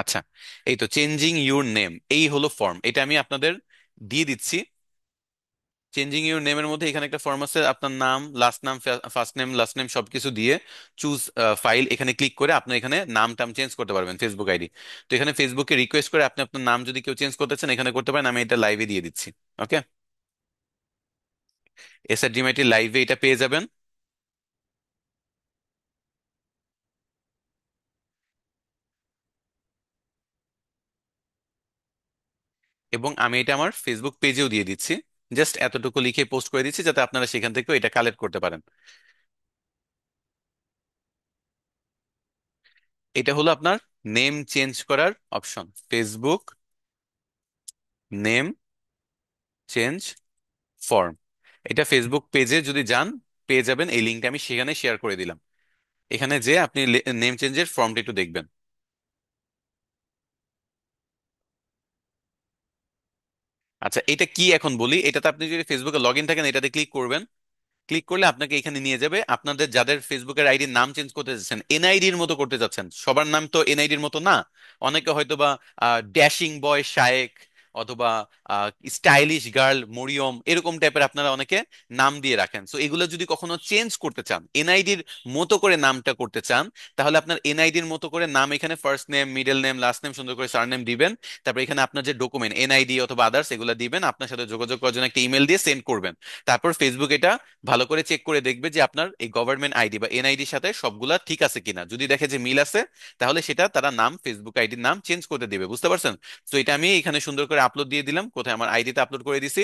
A: আচ্ছা, এই তো চেঞ্জিং ইউর নেম, এই হলো ফর্ম, এটা আমি আপনাদের দিয়ে দিচ্ছি। চেঞ্জিং ইউর নেমের মধ্যে এখানে একটা ফর্ম আছে, আপনার নাম, লাস্ট নাম, ফার্স্ট নেম, লাস্ট নেম সবকিছু দিয়ে চুজ ফাইল এখানে ক্লিক করে আপনি এখানে নাম টাম চেঞ্জ করতে পারবেন, ফেসবুক আইডি। তো এখানে ফেসবুকে রিকোয়েস্ট করে আপনি আপনার নাম যদি কেউ চেঞ্জ করতে চান এখানে করতে পারেন, আমি এটা লাইভে দিয়ে দিচ্ছি। ওকে, এসআরডিএমআইটি লাইভে এটা পেয়ে যাবেন। এবং আমি এটা আমার ফেসবুক পেজেও দিয়ে দিচ্ছি, জাস্ট এতটুকু লিখে পোস্ট করে দিচ্ছি যাতে আপনারা সেখান থেকেও এটা কালেক্ট করতে পারেন। এটা হলো আপনার নেম চেঞ্জ করার option, Facebook name change form. এটা ফেসবুক পেজে যদি যান পেয়ে যাবেন, এই লিঙ্কটা আমি সেখানে শেয়ার করে দিলাম। এখানে যে আপনি নেম চেঞ্জের ফর্মটা একটু দেখবেন। আচ্ছা, এটা কি এখন বলি, এটাতে আপনি যদি ফেসবুকে লগ ইন থাকেন এটাতে ক্লিক করবেন। ক্লিক করলে আপনাকে এখানে নিয়ে যাবে, আপনাদের যাদের ফেসবুকের আইডির নাম চেঞ্জ করতে যাচ্ছেন, এনআইডির মতো করতে যাচ্ছেন, সবার নাম তো এনআইডির মতো না। অনেকে হয়তো বা ড্যাশিং বয় শায়েক, অথবা স্টাইলিশ গার্ল মরিয়ম, এরকম টাইপের আপনারা অনেকে নাম দিয়ে রাখেন। সো এগুলো যদি কখনো চেঞ্জ করতে চান, এনআইডির মতো করে নামটা করতে চান, তাহলে আপনার এনআইডির মতো করে নাম এখানে first name, middle name, last name, সুন্দর করে সারনেম দিবেন। তারপর এখানে আপনার যে ডকুমেন্ট এনআইডি অথবা আদার্স এগুলো দিবেন, আপনার সাথে যোগাযোগ করার জন্য একটা ইমেল দিয়ে সেন্ড করবেন। তারপর ফেসবুক এটা ভালো করে চেক করে দেখবে যে আপনার এই গভর্নমেন্ট আইডি বা এনআইডির সাথে সবগুলা ঠিক আছে কিনা। যদি দেখে যে মিল আছে, তাহলে সেটা তারা নাম, ফেসবুক আইডির নাম চেঞ্জ করতে দিবে, বুঝতে পারছেন? তো এটা আমি এখানে সুন্দর করে আপলোড দিয়ে দিলাম, কোথায় আমার আইডিতে আপলোড করে দিছি,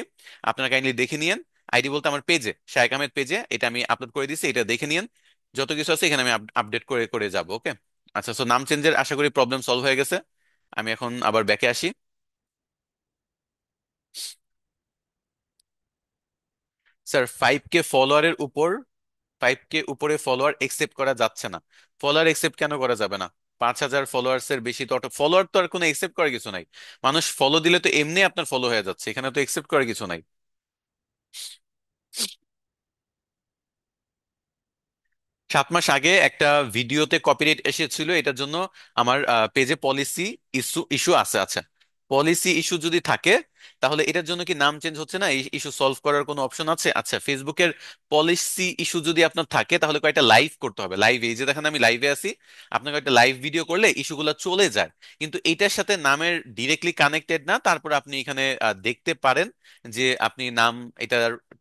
A: আপনারা কাইন্ডলি দেখে নিয়েন। আইডি বলতে আমার পেজে, শায়েক আহমেদ পেজে এটা আমি আপলোড করে দিছি, এটা দেখে নিয়েন। যত কিছু আছে এখানে আমি আপডেট করে করে যাব। ওকে, আচ্ছা, সো নাম চেঞ্জের আশা করি প্রবলেম সলভ হয়ে গেছে। আমি এখন আবার ব্যাকে আসি। স্যার, 5K ফলোয়ারের উপর, 5K উপরে ফলোয়ার একসেপ্ট করা যাচ্ছে না। ফলোয়ার একসেপ্ট কেন করা যাবে না? 5,000 ফলোয়ার্স এর বেশি তো ফলোয়ার তো আর কোনো একসেপ্ট করার কিছু নাই। মানুষ ফলো দিলে তো এমনি আপনার ফলো হয়ে যাচ্ছে, এখানে তো একসেপ্ট করার কিছু নাই। 7 মাস আগে একটা ভিডিওতে কপিরাইট এসেছিল, এটার জন্য আমার পেজে পলিসি ইস্যু ইস্যু আছে। আচ্ছা, পলিসি ইস্যু যদি থাকে তাহলে এটার জন্য কি নাম চেঞ্জ হচ্ছে না, এই ইস্যু সলভ করার কোনো অপশন আছে? আচ্ছা, ফেসবুকের পলিসি ইস্যু যদি আপনার থাকে তাহলে কয়েকটা লাইভ করতে হবে, লাইভ, এই যে দেখেন আমি লাইভে আছি, আপনাকে একটা লাইভ ভিডিও করলে ইস্যুগুলো চলে যায়। কিন্তু এটার সাথে নামের ডিরেক্টলি কানেক্টেড না, তারপর আপনি এখানে দেখতে পারেন যে আপনি নাম, এটা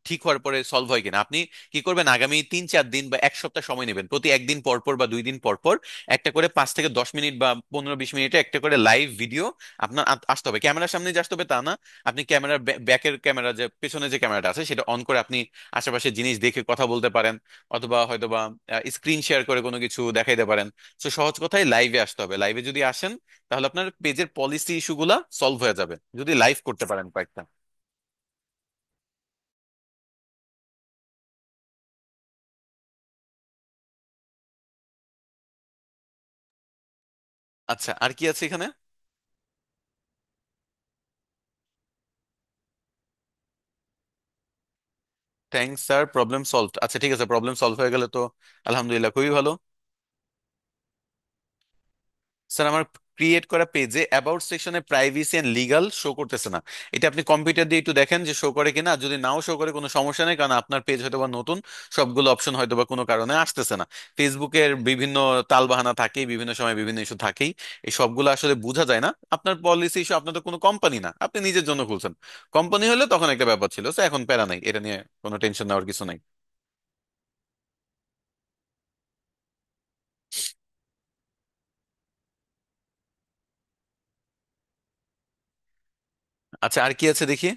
A: ঠিক হওয়ার পরে সলভ হয় কিনা। আপনি কি করবেন, আগামী 3-4 দিন বা 1 সপ্তাহ সময় নেবেন, প্রতি একদিন পর পর বা 2 দিন পর পর একটা করে 5 থেকে 10 মিনিট বা 15-20 মিনিটে একটা করে লাইভ ভিডিও আপনার আসতে হবে। ক্যামেরার সামনে যে আসতে হবে তা না, আপনি ক্যামেরার ব্যাকের ক্যামেরা, যে পেছনে যে ক্যামেরাটা আছে সেটা অন করে আপনি আশেপাশে জিনিস দেখে কথা বলতে পারেন, অথবা হয়তোবা স্ক্রিন শেয়ার করে কোনো কিছু দেখাইতে পারেন। তো সহজ কথায় লাইভে আসতে হবে, লাইভে যদি আসেন তাহলে আপনার পেজের পলিসি ইস্যুগুলা সলভ হয়ে যাবে যদি লাইভ করতে পারেন কয়েকটা। আচ্ছা, আর কি আছে এখানে? Thanks sir, problem solved. আচ্ছা ঠিক আছে, প্রবলেম সলভ হয়ে গেলে তো আলহামদুলিল্লাহ, খুবই ভালো। স্যার, আমার ক্রিয়েট করা পেজে অ্যাবাউট সেকশনে প্রাইভেসি এন্ড লিগ্যাল শো করতেছে না। এটা আপনি কম্পিউটার দিয়ে একটু দেখেন যে শো করে কিনা, যদি নাও শো করে কোনো সমস্যা নেই, কারণ আপনার পেজ হয়তো বা নতুন, সবগুলো অপশন হয়তো বা কোনো কারণে আসতেছে না। ফেসবুকের বিভিন্ন তালবাহানা থাকেই, বিভিন্ন সময় বিভিন্ন ইস্যু থাকেই, এই সবগুলো আসলে বোঝা যায় না। আপনার পলিসি ইস্যু, আপনার তো কোনো কোম্পানি না, আপনি নিজের জন্য খুলছেন। কোম্পানি হলে তখন একটা ব্যাপার ছিল, তো এখন প্যারা নাই, এটা নিয়ে কোনো টেনশন নেওয়ার কিছু নাই। আচ্ছা, আর কি আছে দেখি।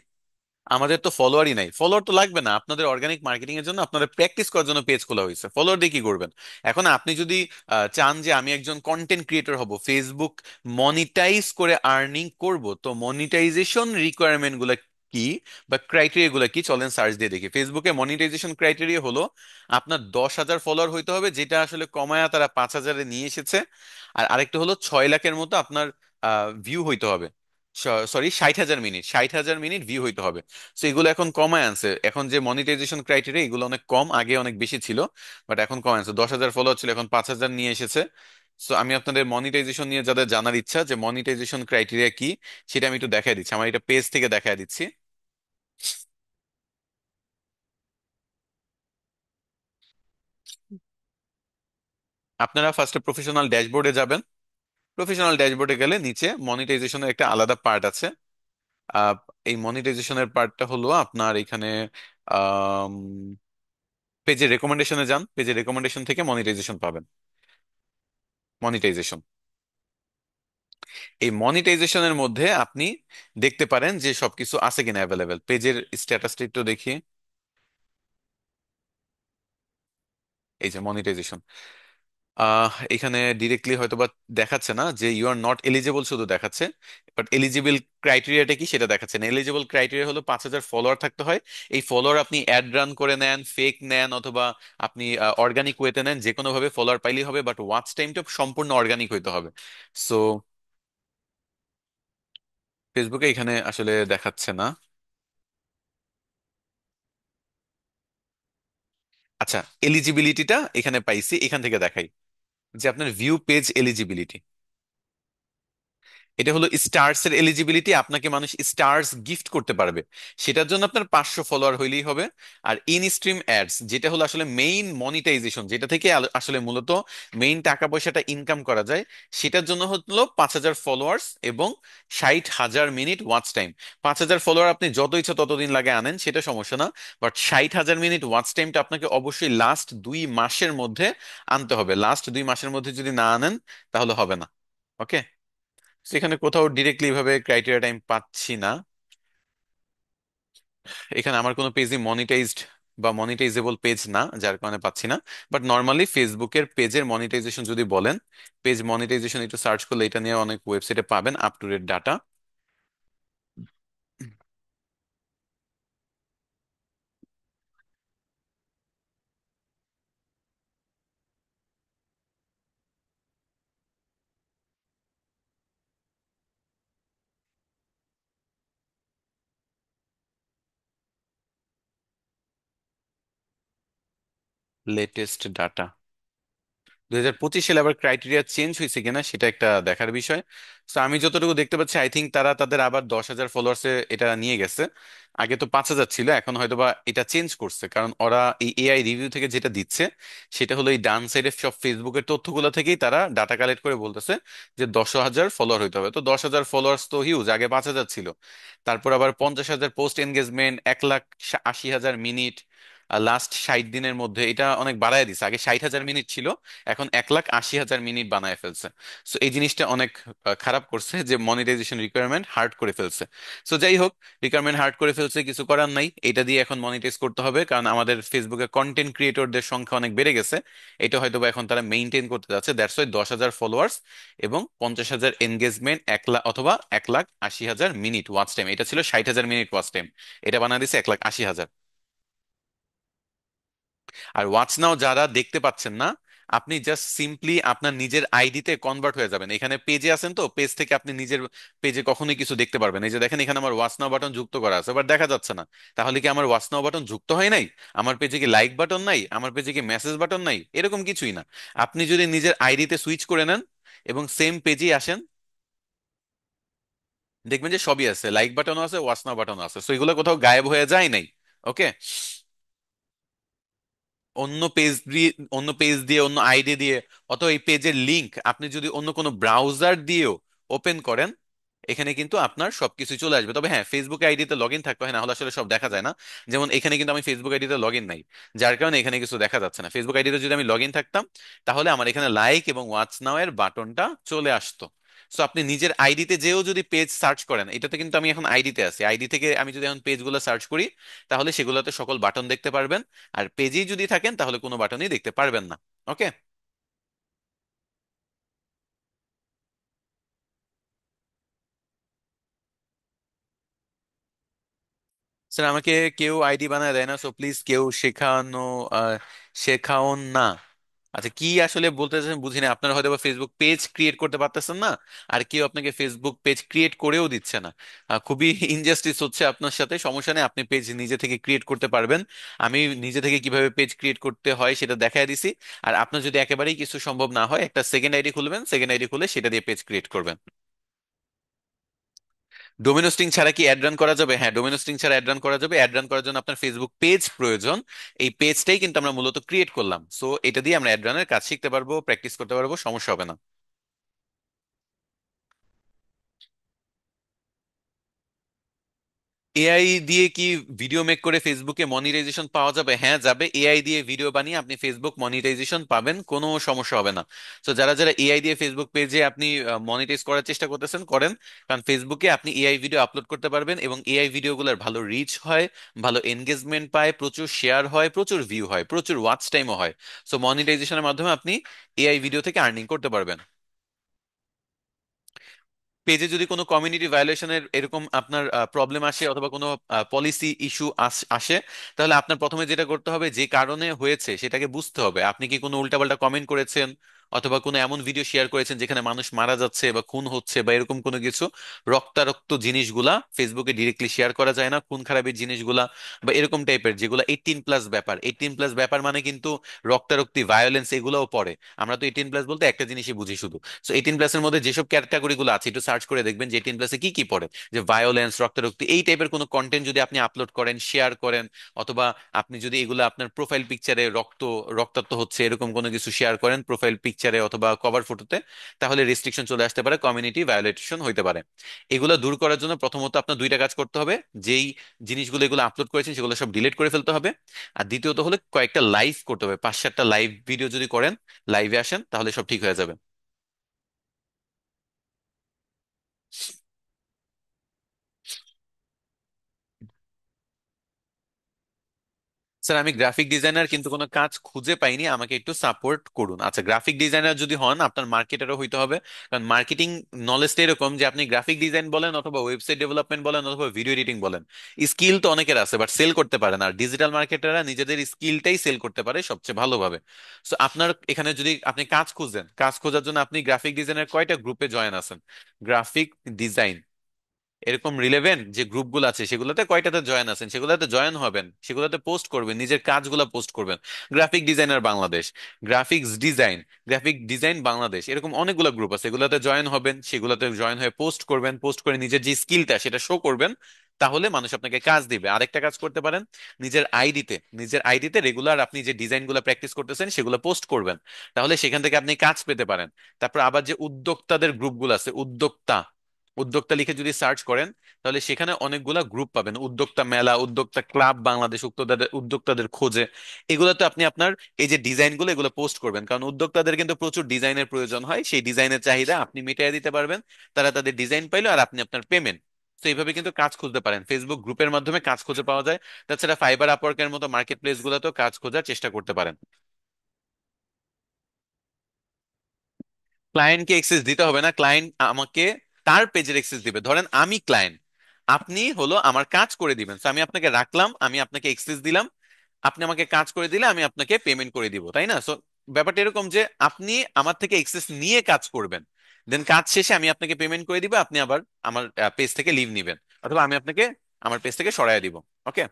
A: আমাদের তো ফলোয়ারই নাই, ফলোয়ার তো লাগবে না, আপনাদের অর্গানিক মার্কেটিং এর জন্য, আপনাদের প্র্যাকটিস করার জন্য পেজ খোলা হয়েছে, ফলোয়ার দিয়ে কি করবেন? এখন আপনি যদি চান যে আমি একজন কন্টেন্ট ক্রিয়েটর হব, ফেসবুক মনিটাইজ করে আর্নিং করব, তো মনিটাইজেশন রিকোয়ারমেন্ট গুলো কি বা ক্রাইটেরিয়া গুলো কি, চলেন সার্চ দিয়ে দেখি। ফেসবুকে মনিটাইজেশন ক্রাইটেরিয়া হলো আপনার 10,000 ফলোয়ার হইতে হবে, যেটা আসলে কমায়া তারা 5,000-এ নিয়ে এসেছে। আর আরেকটা হলো 6 লাখের মতো আপনার ভিউ হইতে হবে, সরি 60,000 মিনিট, 60,000 মিনিট ভিউ হইতে হবে। তো এগুলো এখন কমায় আনছে, এখন যে মনিটাইজেশন ক্রাইটেরিয়া এগুলো অনেক কম, আগে অনেক বেশি ছিল, বাট এখন কমায় আনছে। 10,000 ফলোয়ার ছিল, এখন 5,000 নিয়ে এসেছে। সো আমি আপনাদের মনিটাইজেশন নিয়ে যাদের জানার ইচ্ছা যে মনিটাইজেশন ক্রাইটেরিয়া কি, সেটা আমি একটু দেখাই দিচ্ছি, আমার এটা পেজ থেকে দেখাই দিচ্ছি। আপনারা ফার্স্টে প্রফেশনাল ড্যাশবোর্ডে যাবেন। প্রফেশনাল ড্যাশবোর্ডে গেলে নিচে মনিটাইজেশনের একটা আলাদা পার্ট আছে। আহ, এই মনিটাইজেশনের পার্টটা হলো আপনার এখানে পেজের রেকমেন্ডেশনে যান, পেজের রেকমেন্ডেশন থেকে মনিটাইজেশন পাবেন। মনিটাইজেশন, এই মনিটাইজেশনের মধ্যে আপনি দেখতে পারেন যে সবকিছু আছে কিনা অ্যাভেলেবেল। পেজের স্ট্যাটাসটা একটু দেখি। এই যে মনিটাইজেশন, এখানে ডিরেক্টলি হয়তো বা দেখাচ্ছে না যে ইউ আর নট এলিজেবল, শুধু দেখাচ্ছে। বাট এলিজিবল ক্রাইটেরিয়াটা কি সেটা দেখাচ্ছে না। এলিজিবল ক্রাইটেরিয়া হলো 5,000 ফলোয়ার থাকতে হয়। এই ফলোয়ার আপনি অ্যাড রান করে নেন, ফেক নেন, অথবা আপনি অর্গানিক ওয়েতে নেন, যে কোনো ভাবে ফলোয়ার পাইলেই হবে, বাট ওয়াচ টাইমটা সম্পূর্ণ অর্গানিক হইতে হবে। সো ফেসবুকে এখানে আসলে দেখাচ্ছে না। আচ্ছা, এলিজিবিলিটিটা এখানে পাইছি, এখান থেকে দেখাই যে আপনার ভিউ পেজ এলিজিবিলিটি। এটা হলো স্টার্স এর এলিজিবিলিটি, আপনাকে মানুষ স্টার্স গিফট করতে পারবে, সেটার জন্য আপনার 500 ফলোয়ার হইলেই হবে। আর ইন স্ট্রিম অ্যাডস, যেটা হলো আসলে মেইন মনিটাইজেশন, যেটা থেকে আসলে মূলত মেইন টাকা পয়সাটা ইনকাম করা যায়, সেটার জন্য হলো 5,000 ফলোয়ার্স এবং 60,000 মিনিট ওয়াচ টাইম। 5,000 ফলোয়ার আপনি যত ইচ্ছা ততদিন লাগে আনেন, সেটা সমস্যা না। বাট 60,000 মিনিট ওয়াচ টাইমটা আপনাকে অবশ্যই লাস্ট 2 মাসের মধ্যে আনতে হবে। লাস্ট 2 মাসের মধ্যে যদি না আনেন তাহলে হবে না। ওকে, সেখানে কোথাও ডিরেক্টলি ভাবে ক্রাইটেরিয়াটা আমি পাচ্ছি না। এখানে আমার কোনো পেজই মনিটাইজড বা মনিটাইজেবল পেজ না, যার কারণে পাচ্ছি না। বাট নর্মালি ফেসবুকের পেজের মনিটাইজেশন যদি বলেন, পেজ মনিটাইজেশন একটু সার্চ করলে এটা নিয়ে অনেক ওয়েবসাইটে পাবেন up to date data. Latest data 2025 সালে আবার ক্রাইটেরিয়া চেঞ্জ হয়েছে কিনা সেটা একটা দেখার বিষয়। তো আমি যতটুকু দেখতে পাচ্ছি, আই থিঙ্ক তারা তাদের আবার 10,000 ফলোয়ার্সে এটা নিয়ে গেছে। আগে তো 5,000 ছিল, এখন হয়তো বা এটা চেঞ্জ করছে, কারণ ওরা এই এআই রিভিউ থেকে যেটা দিচ্ছে সেটা হলো এই ডান সাইডে সব ফেসবুকের তথ্যগুলো থেকেই তারা ডাটা কালেক্ট করে বলতেছে যে 10,000 ফলোয়ার হইতে হবে। তো 10,000 ফলোয়ার্স তো হিউজ, আগে 5,000 ছিল। তারপর আবার 50,000 পোস্ট এনগেজমেন্ট, 1,80,000 মিনিট লাস্ট 60 দিনের মধ্যে, এটা অনেক বাড়ায় দিছে। আগে 60,000 মিনিট ছিল, এখন 1,80,000 মিনিট বানায় ফেলছে। সো এই জিনিসটা অনেক খারাপ করছে যে মনিটাইজেশন রিকোয়ারমেন্ট হার্ড করে ফেলছে। সো যাই হোক, রিকোয়ারমেন্ট হার্ড করে ফেলছে, কিছু করার নাই, এটা দিয়ে এখন মনিটাইজ করতে হবে, কারণ আমাদের ফেসবুকে কন্টেন্ট ক্রিয়েটরদের সংখ্যা অনেক বেড়ে গেছে। এটা হয়তো বা এখন তারা মেইনটেইন করতে যাচ্ছে, দ্যাটস ওয়াই 10,000 ফলোয়ার্স এবং 50,000 এনগেজমেন্ট, 1 লাখ অথবা 1,80,000 মিনিট ওয়াচ টাইম। এটা ছিল 60,000 মিনিট ওয়াচ টাইম, এটা বানায় দিচ্ছে 1,80,000। আর ওয়াচ নাও যারা দেখতে পাচ্ছেন না, আপনি জাস্ট সিম্পলি আপনার নিজের আইডিতে কনভার্ট হয়ে যাবেন। এখানে পেজে আছেন, তো পেজ থেকে আপনি নিজের পেজে কখনোই কিছু দেখতে পারবেন। এই যে দেখেন, এখানে আমার ওয়াচ নাও বাটন যুক্ত করা আছে, বাট দেখা যাচ্ছে না। তাহলে কি আমার ওয়াচ নাও বাটন যুক্ত হয় নাই? আমার পেজে কি লাইক বাটন নাই? আমার পেজে কি মেসেজ বাটন নাই? এরকম কিছুই না। আপনি যদি নিজের আইডিতে সুইচ করে নেন এবং সেম পেজে আসেন, দেখবেন যে সবই আছে, লাইক বাটনও আছে, ওয়াচ নাও বাটনও আছে। সো এগুলো কোথাও গায়েব হয়ে যায় নাই। ওকে, অন্য পেজ দিয়ে, অন্য পেজ দিয়ে, অন্য আইডি দিয়ে, অথবা এই পেজের লিংক আপনি যদি অন্য কোনো ব্রাউজার দিয়েও ওপেন করেন, এখানে কিন্তু আপনার সবকিছু চলে আসবে। তবে হ্যাঁ, ফেসবুক আইডিতে লগ ইন থাকতে হয়, না হলে আসলে সব দেখা যায় না। যেমন এখানে কিন্তু আমি ফেসবুক আইডিতে লগ ইন নাই, যার কারণে এখানে কিছু দেখা যাচ্ছে না। ফেসবুক আইডিতে যদি আমি লগ ইন থাকতাম, তাহলে আমার এখানে লাইক এবং ওয়াচ নাও এর বাটনটা চলে আসতো। সো আপনি নিজের আইডিতে যেও যদি পেজ সার্চ করেন, এটাতে কিন্তু আমি এখন আইডিতে আছি, আইডি থেকে আমি যদি এখন পেজগুলো সার্চ করি, তাহলে সেগুলোতে সকল বাটন দেখতে পারবেন। আর পেজেই যদি থাকেন তাহলে কোনো বাটনই দেখতে পারবেন না। ওকে স্যার, আমাকে কেউ আইডি বানায় দেয় না, সো প্লিজ কেউ শেখানো, শেখাওন না। আচ্ছা, কি আসলে বলতে চাচ্ছেন বুঝি না। আপনারা হয়তো ফেসবুক পেজ ক্রিয়েট করতে পারতেছেন না, আর কেউ আপনাকে ফেসবুক পেজ ক্রিয়েট করেও দিচ্ছে না। খুবই ইনজাস্টিস হচ্ছে আপনার সাথে। সমস্যা নেই, আপনি পেজ নিজে থেকে ক্রিয়েট করতে পারবেন। আমি নিজে থেকে কিভাবে পেজ ক্রিয়েট করতে হয় সেটা দেখাই দিছি। আর আপনার যদি একেবারেই কিছু সম্ভব না হয়, একটা সেকেন্ড আইডি খুলবেন, সেকেন্ড আইডি খুলে সেটা দিয়ে পেজ ক্রিয়েট করবেন। ডোমিনোস্টিং ছাড়া কি অ্যাড রান করা যাবে? হ্যাঁ, ডোমিনোস্টিং ছাড়া অ্যাড রান করা যাবে। অ্যাড রান করার জন্য আপনার ফেসবুক পেজ প্রয়োজন। এই পেজটাই কিন্তু আমরা মূলত ক্রিয়েট করলাম, সো এটা দিয়ে আমরা অ্যাড রানের কাজ শিখতে পারবো, প্র্যাকটিস করতে পারবো, সমস্যা হবে না। এআই দিয়ে কি ভিডিও মেক করে ফেসবুকে মনিটাইজেশন পাওয়া যাবে? হ্যাঁ, যাবে। এআই দিয়ে ভিডিও বানিয়ে আপনি ফেসবুক মনিটাইজেশন পাবেন, কোনো সমস্যা হবে না। তো যারা যারা এআই দিয়ে ফেসবুক পেজে আপনি মনিটাইজ করার চেষ্টা করতেছেন, করেন। কারণ ফেসবুকে আপনি এআই ভিডিও আপলোড করতে পারবেন, এবং এআই ভিডিওগুলোর ভালো রিচ হয়, ভালো এনগেজমেন্ট পায়, প্রচুর শেয়ার হয়, প্রচুর ভিউ হয়, প্রচুর ওয়াচ টাইমও হয়। সো মনিটাইজেশনের মাধ্যমে আপনি এআই ভিডিও থেকে আর্নিং করতে পারবেন। পেজে যদি কোনো কমিউনিটি ভায়োলেশনের এরকম আপনার প্রবলেম আসে, অথবা কোনো পলিসি ইস্যু আসে, তাহলে আপনার প্রথমে যেটা করতে হবে, যে কারণে হয়েছে সেটাকে বুঝতে হবে। আপনি কি কোনো উল্টাপাল্টা কমেন্ট করেছেন, অথবা কোনো এমন ভিডিও শেয়ার করেছেন যেখানে মানুষ মারা যাচ্ছে বা খুন হচ্ছে বা এরকম কোনো কিছু? রক্তারক্ত জিনিসগুলা ফেসবুকে ডিরেক্টলি শেয়ার করা যায় না। খুন খারাপের জিনিসগুলা বা এরকম টাইপের যেগুলো 18+ ব্যাপার, 18+ ব্যাপার মানে কিন্তু রক্তারক্তি, ভায়োলেন্স এগুলোও পড়ে। আমরা তো 18+ বলতে একটা জিনিসই বুঝি শুধু। সো 18+ এর মধ্যে যেসব ক্যাটাগরি গুলো আছে, একটু সার্চ করে দেখবেন যে 18+ কি কি পড়ে। যে ভায়োলেন্স, রক্তারক্তি, এই টাইপের কোনো কন্টেন্ট যদি আপনি আপলোড করেন, শেয়ার করেন, অথবা আপনি যদি এগুলো আপনার প্রোফাইল পিকচারে রক্তাক্ত হচ্ছে এরকম কোনো কিছু শেয়ার করেন প্রোফাইল পিকচারে অথবা কভার ফটোতে, তাহলে রেস্ট্রিকশন চলে আসতে পারে, কমিউনিটি ভায়োলেশন হইতে পারে। এগুলো দূর করার জন্য প্রথমত আপনার দুইটা কাজ করতে হবে। যেই জিনিসগুলো এগুলো আপলোড করেছেন সেগুলো সব ডিলিট করে ফেলতে হবে। আর দ্বিতীয়ত হলে কয়েকটা লাইভ করতে হবে, 5-7টা লাইভ ভিডিও যদি করেন, লাইভে আসেন, তাহলে সব ঠিক হয়ে যাবে। স্যার, আমি গ্রাফিক ডিজাইনার, কিন্তু কোনো কাজ খুঁজে পাইনি, আমাকে একটু সাপোর্ট করুন। আচ্ছা, গ্রাফিক ডিজাইনার যদি হন, আপনার মার্কেটারও হইতে হবে। কারণ মার্কেটিং নলেজটা এরকম যে আপনি গ্রাফিক ডিজাইন বলেন, অথবা ওয়েবসাইট ডেভেলপমেন্ট বলেন, অথবা ভিডিও এডিটিং বলেন, স্কিল তো অনেকের আছে, বাট সেল করতে পারে না। আর ডিজিটাল মার্কেটাররা নিজেদের স্কিলটাই সেল করতে পারে সবচেয়ে ভালোভাবে। সো আপনার এখানে যদি আপনি কাজ খুঁজেন, কাজ খোঁজার জন্য আপনি গ্রাফিক ডিজাইনের কয়টা গ্রুপে জয়েন আছেন? গ্রাফিক ডিজাইন এরকম রিলেভেন্ট যে গ্রুপগুলো আছে সেগুলোতে কয়টাতে জয়েন আছেন? সেগুলোতে জয়েন হবেন, সেগুলোতে পোস্ট করবেন, নিজের কাজগুলো পোস্ট করবেন। Graphic designer Bangladesh, graphics design, graphic design Bangladesh, এরকম অনেকগুলো গ্রুপ আছে। এগুলোতে জয়েন হবেন, সেগুলোতে জয়েন হয়ে পোস্ট করবেন, পোস্ট করে নিজের যে স্কিলটা সেটা শো করবেন। তাহলে মানুষ আপনাকে কাজ দিবে। আরেকটা কাজ করতে পারেন, নিজের আইডিতে রেগুলার আপনি যে ডিজাইনগুলো প্র্যাকটিস করতেছেন সেগুলো পোস্ট করবেন। তাহলে সেখান থেকে আপনি কাজ পেতে পারেন। তারপর আবার যে উদ্যোক্তাদের গ্রুপগুলো আছে, উদ্যোক্তা, উদ্যোক্তা লিখে যদি সার্চ করেন, তাহলে সেখানে অনেকগুলা গ্রুপ পাবেন। উদ্যোক্তা মেলা, উদ্যোক্তা ক্লাব বাংলাদেশ, উদ্যোক্তাদের উদ্যোক্তাদের খোঁজে। এগুলোতে আপনি আপনার এই যে ডিজাইনগুলো এগুলো পোস্ট করবেন, কারণ উদ্যোক্তাদের কিন্তু প্রচুর ডিজাইনের প্রয়োজন হয়। সেই ডিজাইনের চাহিদা আপনি মিটিয়ে দিতে পারবেন। তারা তাদের ডিজাইন পাইলো, আর আপনি আপনার পেমেন্ট। তো এইভাবে কিন্তু কাজ খুঁজতে পারেন, ফেসবুক গ্রুপের মাধ্যমে কাজ খুঁজে পাওয়া যায়। তাছাড়া ফাইবার, আপওয়ার্কের মতো মার্কেট প্লেস গুলোতেও কাজ খোঁজার চেষ্টা করতে পারেন। ক্লায়েন্টকে এক্সেস দিতে হবে না, ক্লায়েন্ট আমাকে তার পেজের এক্সেস দিবে। ধরেন আমি ক্লায়েন্ট, আপনি হলো আমার কাজ করে দিবেন। তো আমি আপনাকে রাখলাম, আমি আপনাকে এক্সেস দিলাম, আপনি আমাকে কাজ করে দিলে আমি আপনাকে পেমেন্ট করে দিব, তাই না? সো ব্যাপারটা এরকম যে আপনি আমার থেকে এক্সেস নিয়ে কাজ করবেন, দেন কাজ শেষে আমি আপনাকে পেমেন্ট করে দিব, আপনি আবার আমার পেজ থেকে লিভ নিবেন, অথবা আমি আপনাকে আমার পেজ থেকে সরায় দিব। ওকে।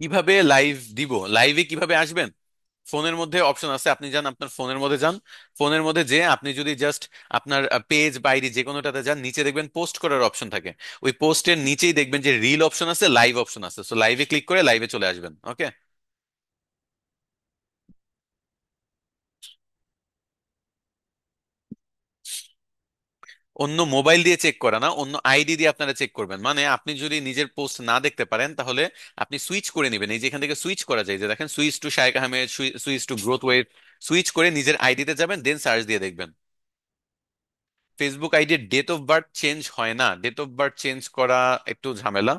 A: কিভাবে লাইভ দিব, লাইভে কিভাবে আসবেন? ফোনের মধ্যে অপশন আছে, আপনি যান, আপনার ফোনের মধ্যে যান। ফোনের মধ্যে যে আপনি যদি জাস্ট আপনার পেজ বাইরে যে কোনোটাতে যান, নিচে দেখবেন পোস্ট করার অপশন থাকে। ওই পোস্টের নিচেই দেখবেন যে রিল অপশন আছে, লাইভ অপশন আছে। সো লাইভে ক্লিক করে লাইভে চলে আসবেন। ওকে। অন্য মোবাইল দিয়ে চেক করা না, অন্য আইডি দিয়ে আপনারা চেক করবেন। মানে আপনি যদি নিজের পোস্ট না দেখতে পারেন, তাহলে আপনি সুইচ করে নেবেন। এই যে এখান থেকে সুইচ করা যায়, যে দেখেন, switch to Shaikh Ahmed, switch to growth web, switch করে নিজের আইডিতে যাবেন, দেন সার্চ দিয়ে দেখবেন। ফেসবুক আইডির ডেট অফ বার্থ চেঞ্জ হয় না, ডেট অফ বার্থ চেঞ্জ করা একটু ঝামেলা।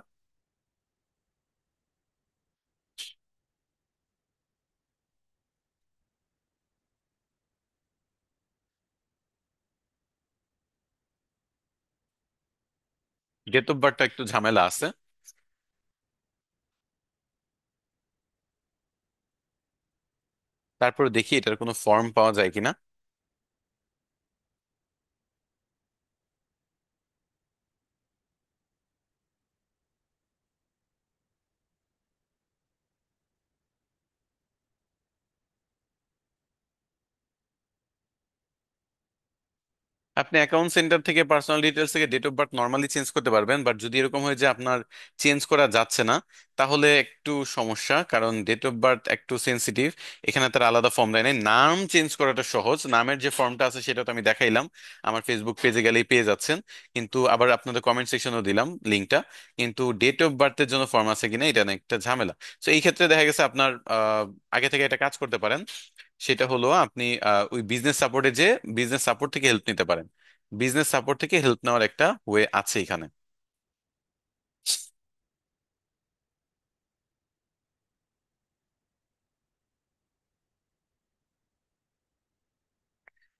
A: ডেট অফ বার্থটা একটু ঝামেলা আছে। তারপর দেখি এটার কোনো ফর্ম পাওয়া যায় কিনা। আপনি অ্যাকাউন্ট সেন্টার থেকে পার্সোনাল ডিটেলস থেকে date of birth normally change করতে পারবেন, বাট যদি এরকম হয় যে আপনার চেঞ্জ করা যাচ্ছে না, তাহলে একটু সমস্যা, কারণ ডেট অফ বার্থ একটু সেনসিটিভ। এখানে তার আলাদা ফর্ম দেয় নাই। নাম চেঞ্জ করাটা সহজ, নামের যে ফর্মটা আছে সেটা তো আমি দেখাইলাম, আমার ফেসবুক পেজে গেলেই পেয়ে যাচ্ছেন। কিন্তু আবার আপনাদের কমেন্ট সেকশনেও দিলাম লিঙ্কটা। কিন্তু ডেট অফ বার্থের জন্য ফর্ম আছে কিনা এটা না একটা ঝামেলা। তো এই ক্ষেত্রে দেখা গেছে আপনার আগে থেকে একটা কাজ করতে পারেন। সেটা হলো আপনি ওই বিজনেস সাপোর্টে যে বিজনেস সাপোর্ট থেকে হেল্প নিতে পারেন। বিজনেস সাপোর্ট থেকে হেল্প নেওয়ার একটা ওয়ে আছে এখানে।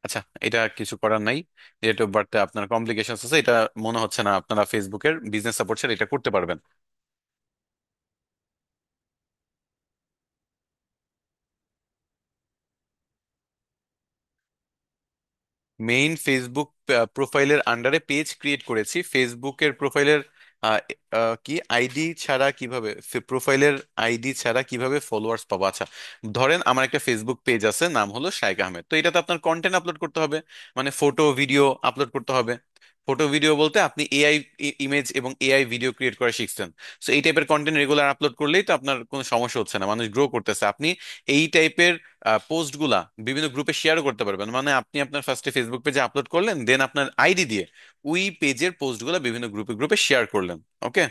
A: আচ্ছা, এটা কিছু করার নাই। ডেট অফ বার্থে আপনার কমপ্লিকেশন আছে, এটা মনে হচ্ছে না আপনারা ফেসবুকের বিজনেস সাপোর্ট ছাড়া এটা করতে পারবেন। মেইন ফেসবুক প্রোফাইলের আন্ডারে পেজ ক্রিয়েট করেছি। ফেসবুকের প্রোফাইলের কি আইডি ছাড়া কিভাবে, প্রোফাইলের আইডি ছাড়া কিভাবে ফলোয়ার্স পাবো? আচ্ছা, ধরেন আমার একটা ফেসবুক পেজ আছে, নাম হলো শাইক আহমেদ। তো এটাতে আপনার কন্টেন্ট আপলোড করতে হবে, মানে ফটো ভিডিও আপলোড করতে হবে। ফটো ভিডিও বলতে আপনি এআই ইমেজ এবং এআই ভিডিও ক্রিয়েট করা শিখছেন। সো এই টাইপের কন্টেন্ট রেগুলার আপলোড করলেই তো আপনার কোনো সমস্যা হচ্ছে না, মানুষ গ্রো করতেছে। আপনি এই টাইপের পোস্ট গুলা বিভিন্ন গ্রুপে শেয়ারও করতে পারবেন। মানে আপনি আপনার ফার্স্টে ফেসবুক পেজে আপলোড করলেন, দেন আপনার আইডি দিয়ে ওই পেজের পোস্ট গুলা বিভিন্ন গ্রুপে গ্রুপে শেয়ার করলেন। ওকে।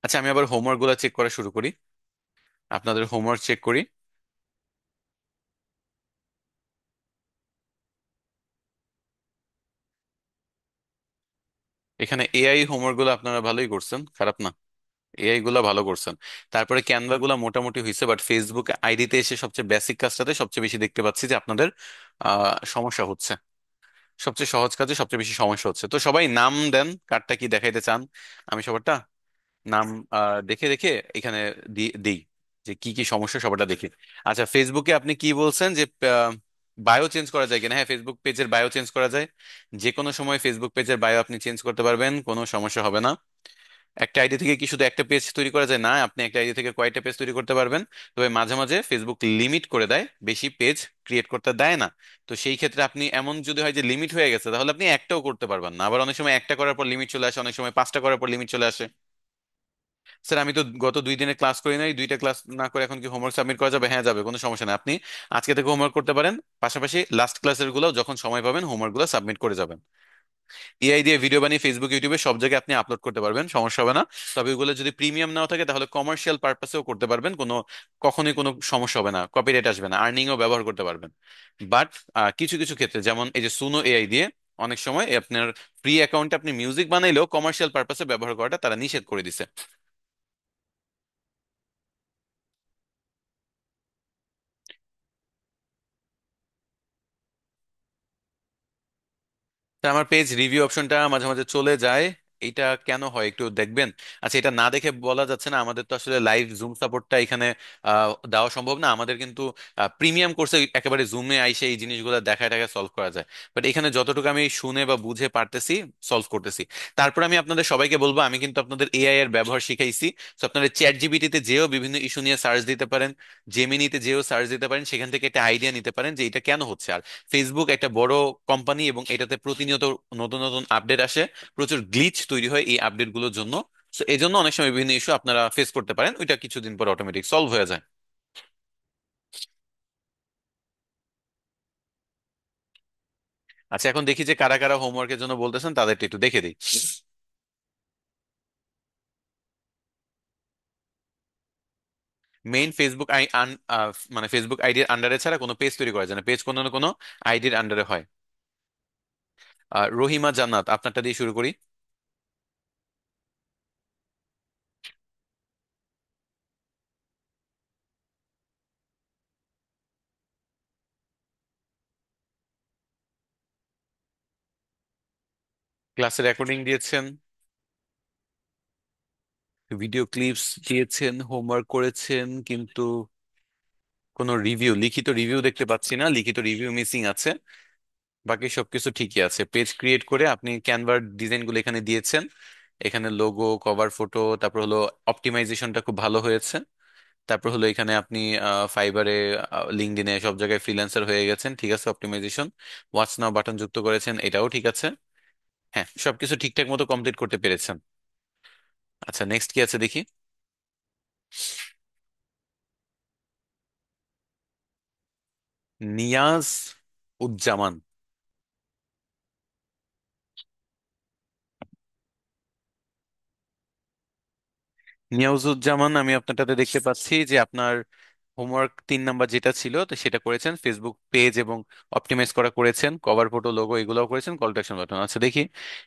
A: আচ্ছা, আমি আবার হোমওয়ার্ক গুলা চেক করা শুরু করি। আপনাদের হোমওয়ার্ক চেক করি। এখানে এআই হোমওয়ার্ক গুলো আপনারা ভালোই করছেন, খারাপ না। এআই গুলা ভালো করছেন। তারপরে ক্যানভা গুলা মোটামুটি হয়েছে, বাট ফেসবুক আইডিতে এসে সবচেয়ে বেসিক কাজটাতে সবচেয়ে বেশি দেখতে পাচ্ছি যে আপনাদের সমস্যা হচ্ছে। সবচেয়ে সহজ কাজে সবচেয়ে বেশি সমস্যা হচ্ছে। তো সবাই নাম দেন, কারটা কি দেখাইতে চান। আমি সবারটা নাম দেখে দেখে এখানে দিই যে কি কি সমস্যা, সবারটা দেখি। আচ্ছা, ফেসবুকে আপনি কি বলছেন যে বায়ো চেঞ্জ করা যায় কিনা? হ্যাঁ, ফেসবুক পেজের বায়ো চেঞ্জ করা যায়। যে কোনো সময় ফেসবুক পেজের বায়ো আপনি চেঞ্জ করতে পারবেন, কোনো সমস্যা হবে না। একটা আইডি থেকে কি শুধু একটা পেজ তৈরি করা যায়? না, আপনি একটা আইডি থেকে কয়টা পেজ তৈরি করতে পারবেন। তবে মাঝে মাঝে ফেসবুক লিমিট করে দেয়, বেশি পেজ ক্রিয়েট করতে দেয় না। তো সেই ক্ষেত্রে আপনি এমন যদি হয় যে লিমিট হয়ে গেছে, তাহলে আপনি একটাও করতে পারবেন না। আবার অনেক সময় একটা করার পর লিমিট চলে আসে, অনেক সময় পাঁচটা করার পর লিমিট চলে আসে। স্যার, আমি তো গত 2 দিনে ক্লাস করি নাই, দুইটা ক্লাস না করে এখন কি হোমওয়ার্ক সাবমিট করা যাবে? হ্যাঁ, যাবে, কোনো সমস্যা নেই। আপনি আজকে থেকে হোমওয়ার্ক করতে পারেন, পাশাপাশি লাস্ট ক্লাসের গুলো যখন সময় পাবেন হোমওয়ার্ক গুলো সাবমিট করে যাবেন। এআই দিয়ে ভিডিও বানিয়ে ফেসবুক ইউটিউবে সব জায়গায় আপনি আপলোড করতে পারবেন, সমস্যা হবে না। তবে ওগুলো যদি প্রিমিয়াম নাও থাকে, তাহলে কমার্শিয়াল পারপাসেও করতে পারবেন, কখনোই কোনো সমস্যা হবে না, কপিরাইট আসবে না, আর্নিংও ব্যবহার করতে পারবেন। বাট কিছু কিছু ক্ষেত্রে, যেমন এই যে সুনো এআই দিয়ে অনেক সময় আপনার ফ্রি অ্যাকাউন্টে আপনি মিউজিক বানাইলেও কমার্শিয়াল পারপাসে ব্যবহার করাটা তারা নিষেধ করে দিছে। তা আমার পেজ রিভিউ অপশনটা মাঝে মাঝে চলে যায়, এটা কেন হয় একটু দেখবেন? আচ্ছা, এটা না দেখে বলা যাচ্ছে না, আমাদের তো আসলে লাইভ জুম সাপোর্টটা এখানে দেওয়া সম্ভব না। আমাদের কিন্তু প্রিমিয়াম কোর্সে একেবারে জুমে আইসে এই জিনিসগুলো দেখায় টাকা সলভ করা যায়। বাট এখানে যতটুকু আমি শুনে বা বুঝে পারতেছি, সলভ করতেছি। তারপর আমি আপনাদের সবাইকে বলবো, আমি কিন্তু আপনাদের এআই এর ব্যবহার শিখাইছি। তো আপনারা চ্যাট জিপিটিতে যেও বিভিন্ন ইস্যু নিয়ে সার্চ দিতে পারেন, জেমিনিতে যেও সার্চ দিতে পারেন, সেখান থেকে একটা আইডিয়া নিতে পারেন যে এটা কেন হচ্ছে। ফেসবুক একটা বড় কোম্পানি এবং এটাতে প্রতিনিয়ত নতুন নতুন আপডেট আসে, প্রচুর গ্লিচ তৈরি হয় এই আপডেট গুলোর জন্য। তো এই জন্য অনেক সময় বিভিন্ন ইস্যু আপনারা ফেস করতে পারেন, ওইটা কিছুদিন পর অটোমেটিক সলভ হয়ে যায়। আচ্ছা, এখন দেখি যে কারা কারা হোমওয়ার্কের জন্য বলতেছেন, তাদেরটা একটু দেখে দিই। মেইন ফেসবুক মানে ফেসবুক আইডির আন্ডারে ছাড়া কোনো পেজ তৈরি করা যায় না, পেজ কোনো না কোনো আইডির আন্ডারে হয়। রহিমা জান্নাত, আপনারটা দিয়ে শুরু করি। ক্লাসে রেকর্ডিং দিয়েছেন, ভিডিও ক্লিপস দিয়েছেন, হোমওয়ার্ক করেছেন, কিন্তু কোনো রিভিউ, লিখিত রিভিউ দেখতে পাচ্ছি না, লিখিত রিভিউ মিসিং আছে। বাকি সবকিছু ঠিকই আছে। পেজ ক্রিয়েট করে আপনি ক্যানভার ডিজাইনগুলো এখানে দিয়েছেন, এখানে লোগো, কভার ফটো, তারপর হলো অপটিমাইজেশনটা খুব ভালো হয়েছে। তারপর হলো এখানে আপনি ফাইবারে, লিঙ্কডইনে সব জায়গায় ফ্রিল্যান্সার হয়ে গেছেন, ঠিক আছে। অপটিমাইজেশন, ওয়াচ নাও বাটন যুক্ত করেছেন, এটাও ঠিক আছে। হ্যাঁ, সবকিছু ঠিকঠাক মতো কমপ্লিট করতে পেরেছেন। আচ্ছা, নেক্সট কি আছে দেখি। নিয়াজ উজ্জামান। নিয়াজুজ্জামান, আমি আপনারটাতে দেখতে পাচ্ছি যে আপনার হোমওয়ার্ক 3 নাম্বার যেটা ছিল তো সেটা করেছেন, ফেসবুক পেজ এবং অপটিমাইজ করা করেছেন, কভার ফটো, লোগো এগুলোও করেছেন, কল টু অ্যাকশন বাটন। আচ্ছা দেখি,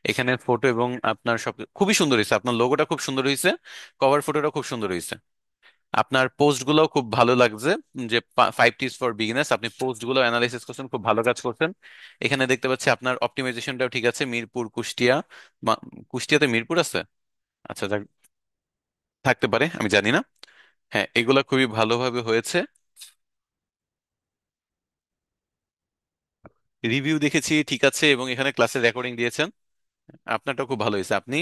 A: এখানে ফটো এবং আপনার সব খুবই সুন্দর হয়েছে, আপনার লোগোটা খুব সুন্দর হয়েছে, কভার ফটোটা খুব সুন্দর হয়েছে, আপনার পোস্ট গুলো খুব ভালো লাগছে। যে 5 টিপস ফর বিগিনার্স, আপনি পোস্ট গুলো অ্যানালাইসিস করছেন, খুব ভালো কাজ করছেন। এখানে দেখতে পাচ্ছি আপনার অপটিমাইজেশনটাও ঠিক আছে, মিরপুর, কুষ্টিয়া। কুষ্টিয়াতে মিরপুর আছে? আচ্ছা থাকতে পারে, আমি জানি না। হ্যাঁ, এগুলা খুবই ভালোভাবে হয়েছে। রিভিউ দেখেছি, ঠিক আছে, এবং এখানে ক্লাসের রেকর্ডিং দিয়েছেন, আপনারটা খুব ভালো হয়েছে। আপনি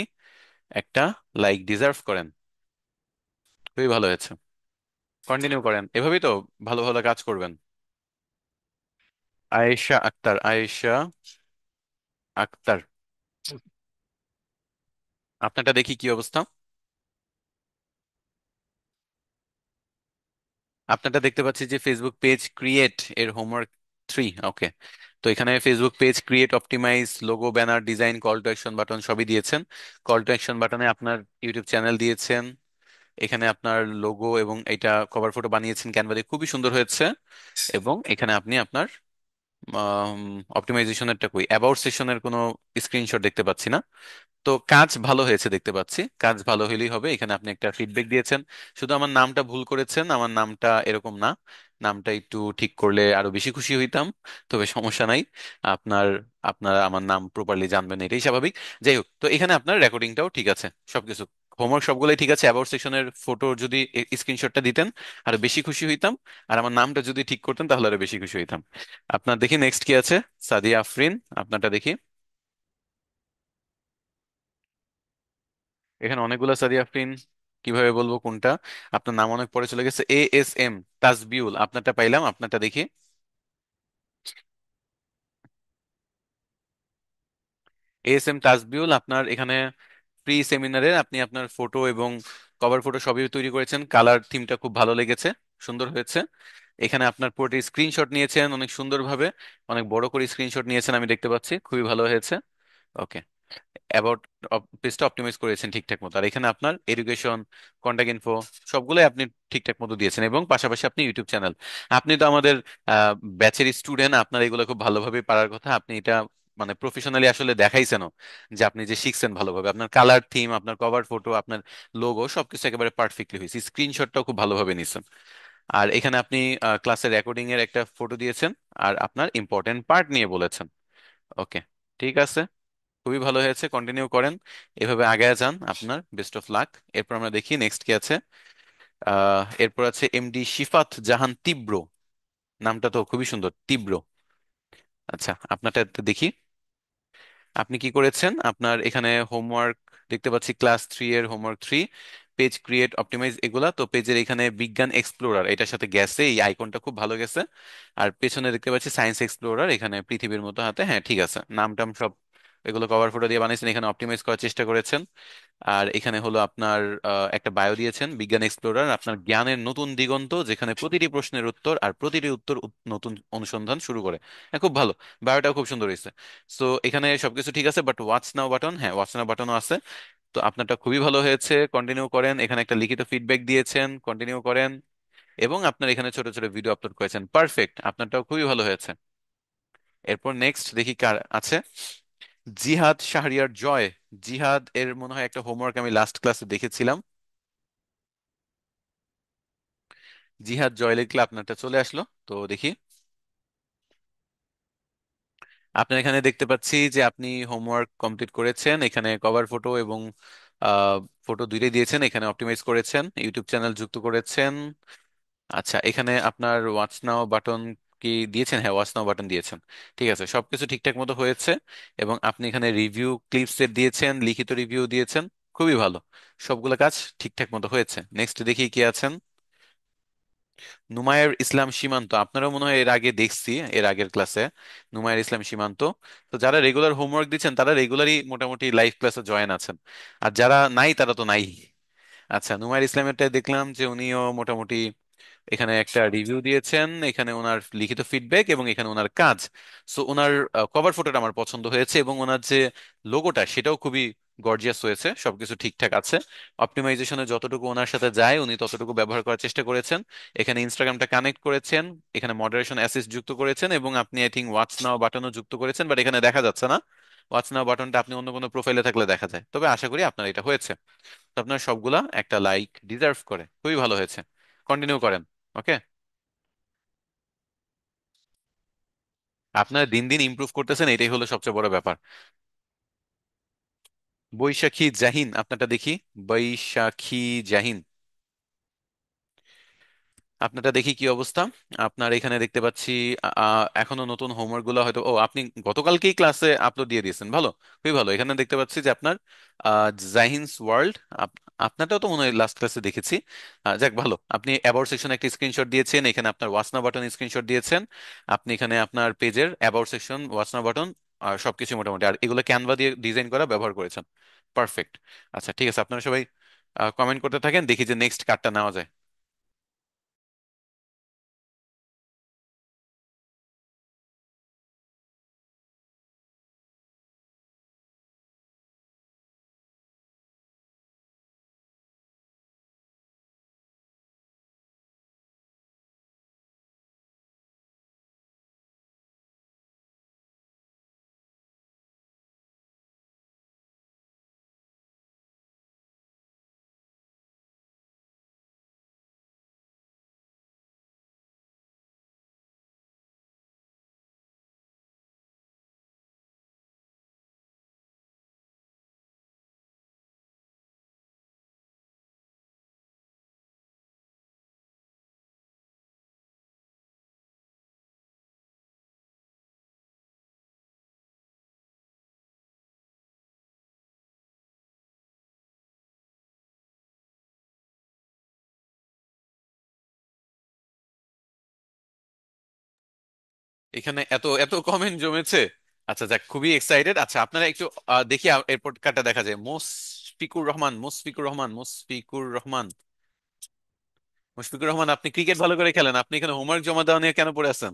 A: একটা লাইক ডিজার্ভ করেন, খুবই ভালো হয়েছে। কন্টিনিউ করেন, এভাবেই তো ভালো ভালো কাজ করবেন। আয়েশা আক্তার, আয়েশা আক্তার, আপনারটা দেখি কি অবস্থা। আপনারটা দেখতে পাচ্ছি যে ফেসবুক পেজ ক্রিয়েট এর হোমওয়ার্ক 3, ওকে। তো এখানে Facebook page create, optimize, logo, banner design, call to action button সবই দিয়েছেন। কল টু অ্যাকশন বাটনে আপনার ইউটিউব চ্যানেল দিয়েছেন, এখানে আপনার লোগো এবং এটা কভার ফটো বানিয়েছেন ক্যানভা দিয়ে, খুবই সুন্দর হয়েছে। এবং এখানে আপনি আপনার অপটিমাইজেশনেরটা কই, অ্যাবাউট সেশনের কোনো স্ক্রিনশট দেখতে পাচ্ছি না। তো কাজ ভালো হয়েছে দেখতে পাচ্ছি, কাজ ভালো হলেই হবে। এখানে আপনি একটা ফিডব্যাক দিয়েছেন, শুধু আমার নামটা ভুল করেছেন, আমার নামটা এরকম না, নামটা একটু ঠিক করলে আরো বেশি খুশি হইতাম, তবে সমস্যা নাই। আপনার আপনারা আমার নাম প্রপারলি জানবেন, এটাই স্বাভাবিক। যাই হোক, তো এখানে আপনার রেকর্ডিংটাও ঠিক আছে, সবকিছু হোমওয়ার্ক সবগুলোই ঠিক আছে। অ্যাবাউট সেকশনের ফটো যদি স্ক্রিনশটটা দিতেন আরো বেশি খুশি হইতাম, আর আমার নামটা যদি ঠিক করতেন তাহলে আরো বেশি খুশি হইতাম। আপনার দেখি নেক্সট কি আছে। সাদিয়া আফরিন, আপনারটা দেখি। এখানে অনেকগুলো সাদিয়া আফরিন, কিভাবে বলবো কোনটা। আপনার নাম অনেক পরে চলে গেছে। ASM তাসবিউল, আপনারটা পাইলাম, আপনারটা দেখি। ASM তাসবিউল, আপনার এখানে প্রি সেমিনারে আপনি আপনার ফটো এবং কভার ফটো সবই তৈরি করেছেন, কালার থিমটা খুব ভালো লেগেছে, সুন্দর হয়েছে। এখানে আপনার পুরোটি স্ক্রিনশট নিয়েছেন অনেক সুন্দরভাবে, অনেক বড় করে স্ক্রিনশট নিয়েছেন, আমি দেখতে পাচ্ছি, খুবই ভালো হয়েছে। ওকে। অ্যাবাউট পেজটা অপটিমাইজ করেছেন ঠিকঠাক মতো, আর এখানে আপনার এডুকেশন, কন্টাক্ট ইনফো সবগুলোই আপনি ঠিকঠাক মতো দিয়েছেন, এবং পাশাপাশি আপনি ইউটিউব চ্যানেল। আপনি তো আমাদের ব্যাচের স্টুডেন্ট, আপনার এগুলো খুব ভালোভাবে পারার কথা, আপনি এটা মানে প্রফেশনালি আসলে দেখাইছেনও, যে আপনি যে শিখছেন ভালোভাবে, আপনার কালার থিম, আপনার কভার ফটো, আপনার লোগো সবকিছু একেবারে পারফেক্টলি হয়েছে, স্ক্রিনশটটাও খুব ভালোভাবে নিয়েছেন। আর এখানে আপনি ক্লাসের রেকর্ডিং এর একটা ফটো দিয়েছেন, আর আপনার ইম্পর্টেন্ট পার্ট নিয়ে বলেছেন। ওকে, ঠিক আছে, খুবই ভালো হয়েছে, কন্টিনিউ করেন, এভাবে আগায় যান, আপনার বেস্ট অফ লাক। এরপর আমরা দেখি নেক্সট কি আছে। এরপর আছে MD শিফাত জাহান তীব্র, নামটা তো খুবই সুন্দর, তীব্র। আচ্ছা, আপনারটা একটু দেখি। আপনি কি করেছেন, আপনার এখানে হোমওয়ার্ক দেখতে পাচ্ছি, ক্লাস 3 এর হোমওয়ার্ক 3, পেজ ক্রিয়েট, অপটিমাইজ এগুলা তো। পেজের এখানে বিজ্ঞান এক্সপ্লোরার এটার সাথে গেছে, এই আইকনটা খুব ভালো গেছে। আর পেছনে দেখতে পাচ্ছি সায়েন্স এক্সপ্লোরার, এখানে পৃথিবীর মতো হাতে, হ্যাঁ ঠিক আছে, নাম টাম সব এগুলো কভার ফটো দিয়ে বানিয়েছেন, এখানে অপটিমাইজ করার চেষ্টা করেছেন। আর এখানে হলো আপনার একটা বায়ো দিয়েছেন, বিজ্ঞান এক্সপ্লোরার, আপনার জ্ঞানের নতুন দিগন্ত, যেখানে প্রতিটি প্রশ্নের উত্তর আর প্রতিটি উত্তর নতুন অনুসন্ধান শুরু করে। হ্যাঁ, খুব ভালো, বায়োটাও খুব সুন্দর হয়েছে। সো এখানে সবকিছু ঠিক আছে, বাট ওয়াচ নাও বাটন, হ্যাঁ ওয়াচ নাও বাটনও আছে। তো আপনারটা খুবই ভালো হয়েছে, কন্টিনিউ করেন। এখানে একটা লিখিত ফিডব্যাক দিয়েছেন, কন্টিনিউ করেন। এবং আপনার এখানে ছোট ছোট ভিডিও আপলোড করেছেন, পারফেক্ট, আপনারটাও খুবই ভালো হয়েছে। এরপর নেক্সট দেখি কার আছে। জিহাদ শাহরিয়ার জয়, জিহাদ এর মনে হয় একটা হোমওয়ার্ক আমি লাস্ট ক্লাসে দেখেছিলাম। জিহাদ জয় লিখলে আপনারটা চলে আসলো, তো দেখি। আপনার এখানে দেখতে পাচ্ছি যে আপনি হোমওয়ার্ক কমপ্লিট করেছেন, এখানে কভার ফটো এবং ফটো দুইটাই দিয়েছেন, এখানে অপটিমাইজ করেছেন, ইউটিউব চ্যানেল যুক্ত করেছেন। আচ্ছা, এখানে আপনার ওয়াচ নাও বাটন কি দিয়েছেন? হ্যাঁ, ওয়াচ নাও বাটন দিয়েছেন। ঠিক আছে, সবকিছু ঠিকঠাক মতো হয়েছে। এবং আপনি এখানে রিভিউ ক্লিপ সেট দিয়েছেন, লিখিত রিভিউ দিয়েছেন। খুবই ভালো, সবগুলো কাজ ঠিকঠাক মতো হয়েছে। নেক্সট দেখি কি আছেন। নুমায়ের ইসলাম সীমান্ত, আপনারাও মনে হয় এর আগে দেখছি, এর আগের ক্লাসে নুমায়ের ইসলাম সীমান্ত। তো যারা রেগুলার হোমওয়ার্ক দিচ্ছেন তারা রেগুলারই মোটামুটি লাইভ ক্লাসে জয়েন আছেন, আর যারা নাই তারা তো নাই। আচ্ছা, নুমায়ের ইসলামেরটা দেখলাম যে উনিও মোটামুটি এখানে একটা রিভিউ দিয়েছেন, এখানে ওনার লিখিত ফিডব্যাক এবং এখানে ওনার কাজ। সো ওনার কভার ফটোটা আমার পছন্দ হয়েছে, এবং ওনার যে লোগোটা সেটাও খুবই গর্জিয়াস হয়েছে, সবকিছু ঠিকঠাক আছে। অপটিমাইজেশনে যতটুকু ওনার সাথে যায় উনি ততটুকু ব্যবহার করার চেষ্টা করেছেন। এখানে ইনস্টাগ্রামটা কানেক্ট করেছেন, এখানে মডারেশন অ্যাসিস্ট যুক্ত করেছেন, এবং আপনি আই থিঙ্ক ওয়াচ নাও বাটনও যুক্ত করেছেন, বাট এখানে দেখা যাচ্ছে না। ওয়াচ নাও বাটনটা আপনি অন্য কোনো প্রোফাইলে থাকলে দেখা যায়, তবে আশা করি আপনার এটা হয়েছে। তো আপনার সবগুলা একটা লাইক ডিজার্ভ করে, খুবই ভালো হয়েছে। কন্টিনিউ করেন। ওকে। আপনারা দিন দিন ইমপ্রুভ করতেছেন, এটাই হলো সবচেয়ে বড় ব্যাপার। বৈশাখী জাহিন, আপনারটা দেখি। বৈশাখী জাহিন, আপনারটা দেখি কি অবস্থা। আপনার এখানে দেখতে পাচ্ছি এখনো নতুন হোমওয়ার্ক গুলো হয়তো, ও আপনি গতকালকেই ক্লাসে আপলোড দিয়ে দিয়েছেন, ভালো, খুবই ভালো। এখানে দেখতে পাচ্ছি যে আপনার জাহিনস ওয়ার্ল্ড, আপনারটাও তো মনে হয় লাস্ট ক্লাসে দেখেছি। যাক, ভালো, আপনি অ্যাবাউট সেকশন একটা স্ক্রিনশট দিয়েছেন, এখানে আপনার ওয়াচনা বাটন স্ক্রিনশট দিয়েছেন। আপনি এখানে আপনার পেজের অ্যাবাউট সেকশন, ওয়াচনা বাটন আর সবকিছু মোটামুটি, আর এগুলো ক্যানভা দিয়ে ডিজাইন করা ব্যবহার করেছেন। পারফেক্ট। আচ্ছা, ঠিক আছে, আপনারা সবাই কমেন্ট করতে থাকেন, দেখি যে নেক্সট কার্ডটা নেওয়া যায়। এখানে এত এত কমেন্ট জমেছে। আচ্ছা, যাক, খুবই এক্সাইটেড। আচ্ছা, আপনারা একটু দেখি এরপর কার্ডটা দেখা যায়। মোশফিকুর রহমান, মোশফিকুর রহমান, মোশফিকুর রহমান, মুশফিকুর রহমান, আপনি ক্রিকেট ভালো করে খেলেন, আপনি এখানে হোমওয়ার্ক জমা দেওয়া নিয়ে কেন পড়ে আছেন?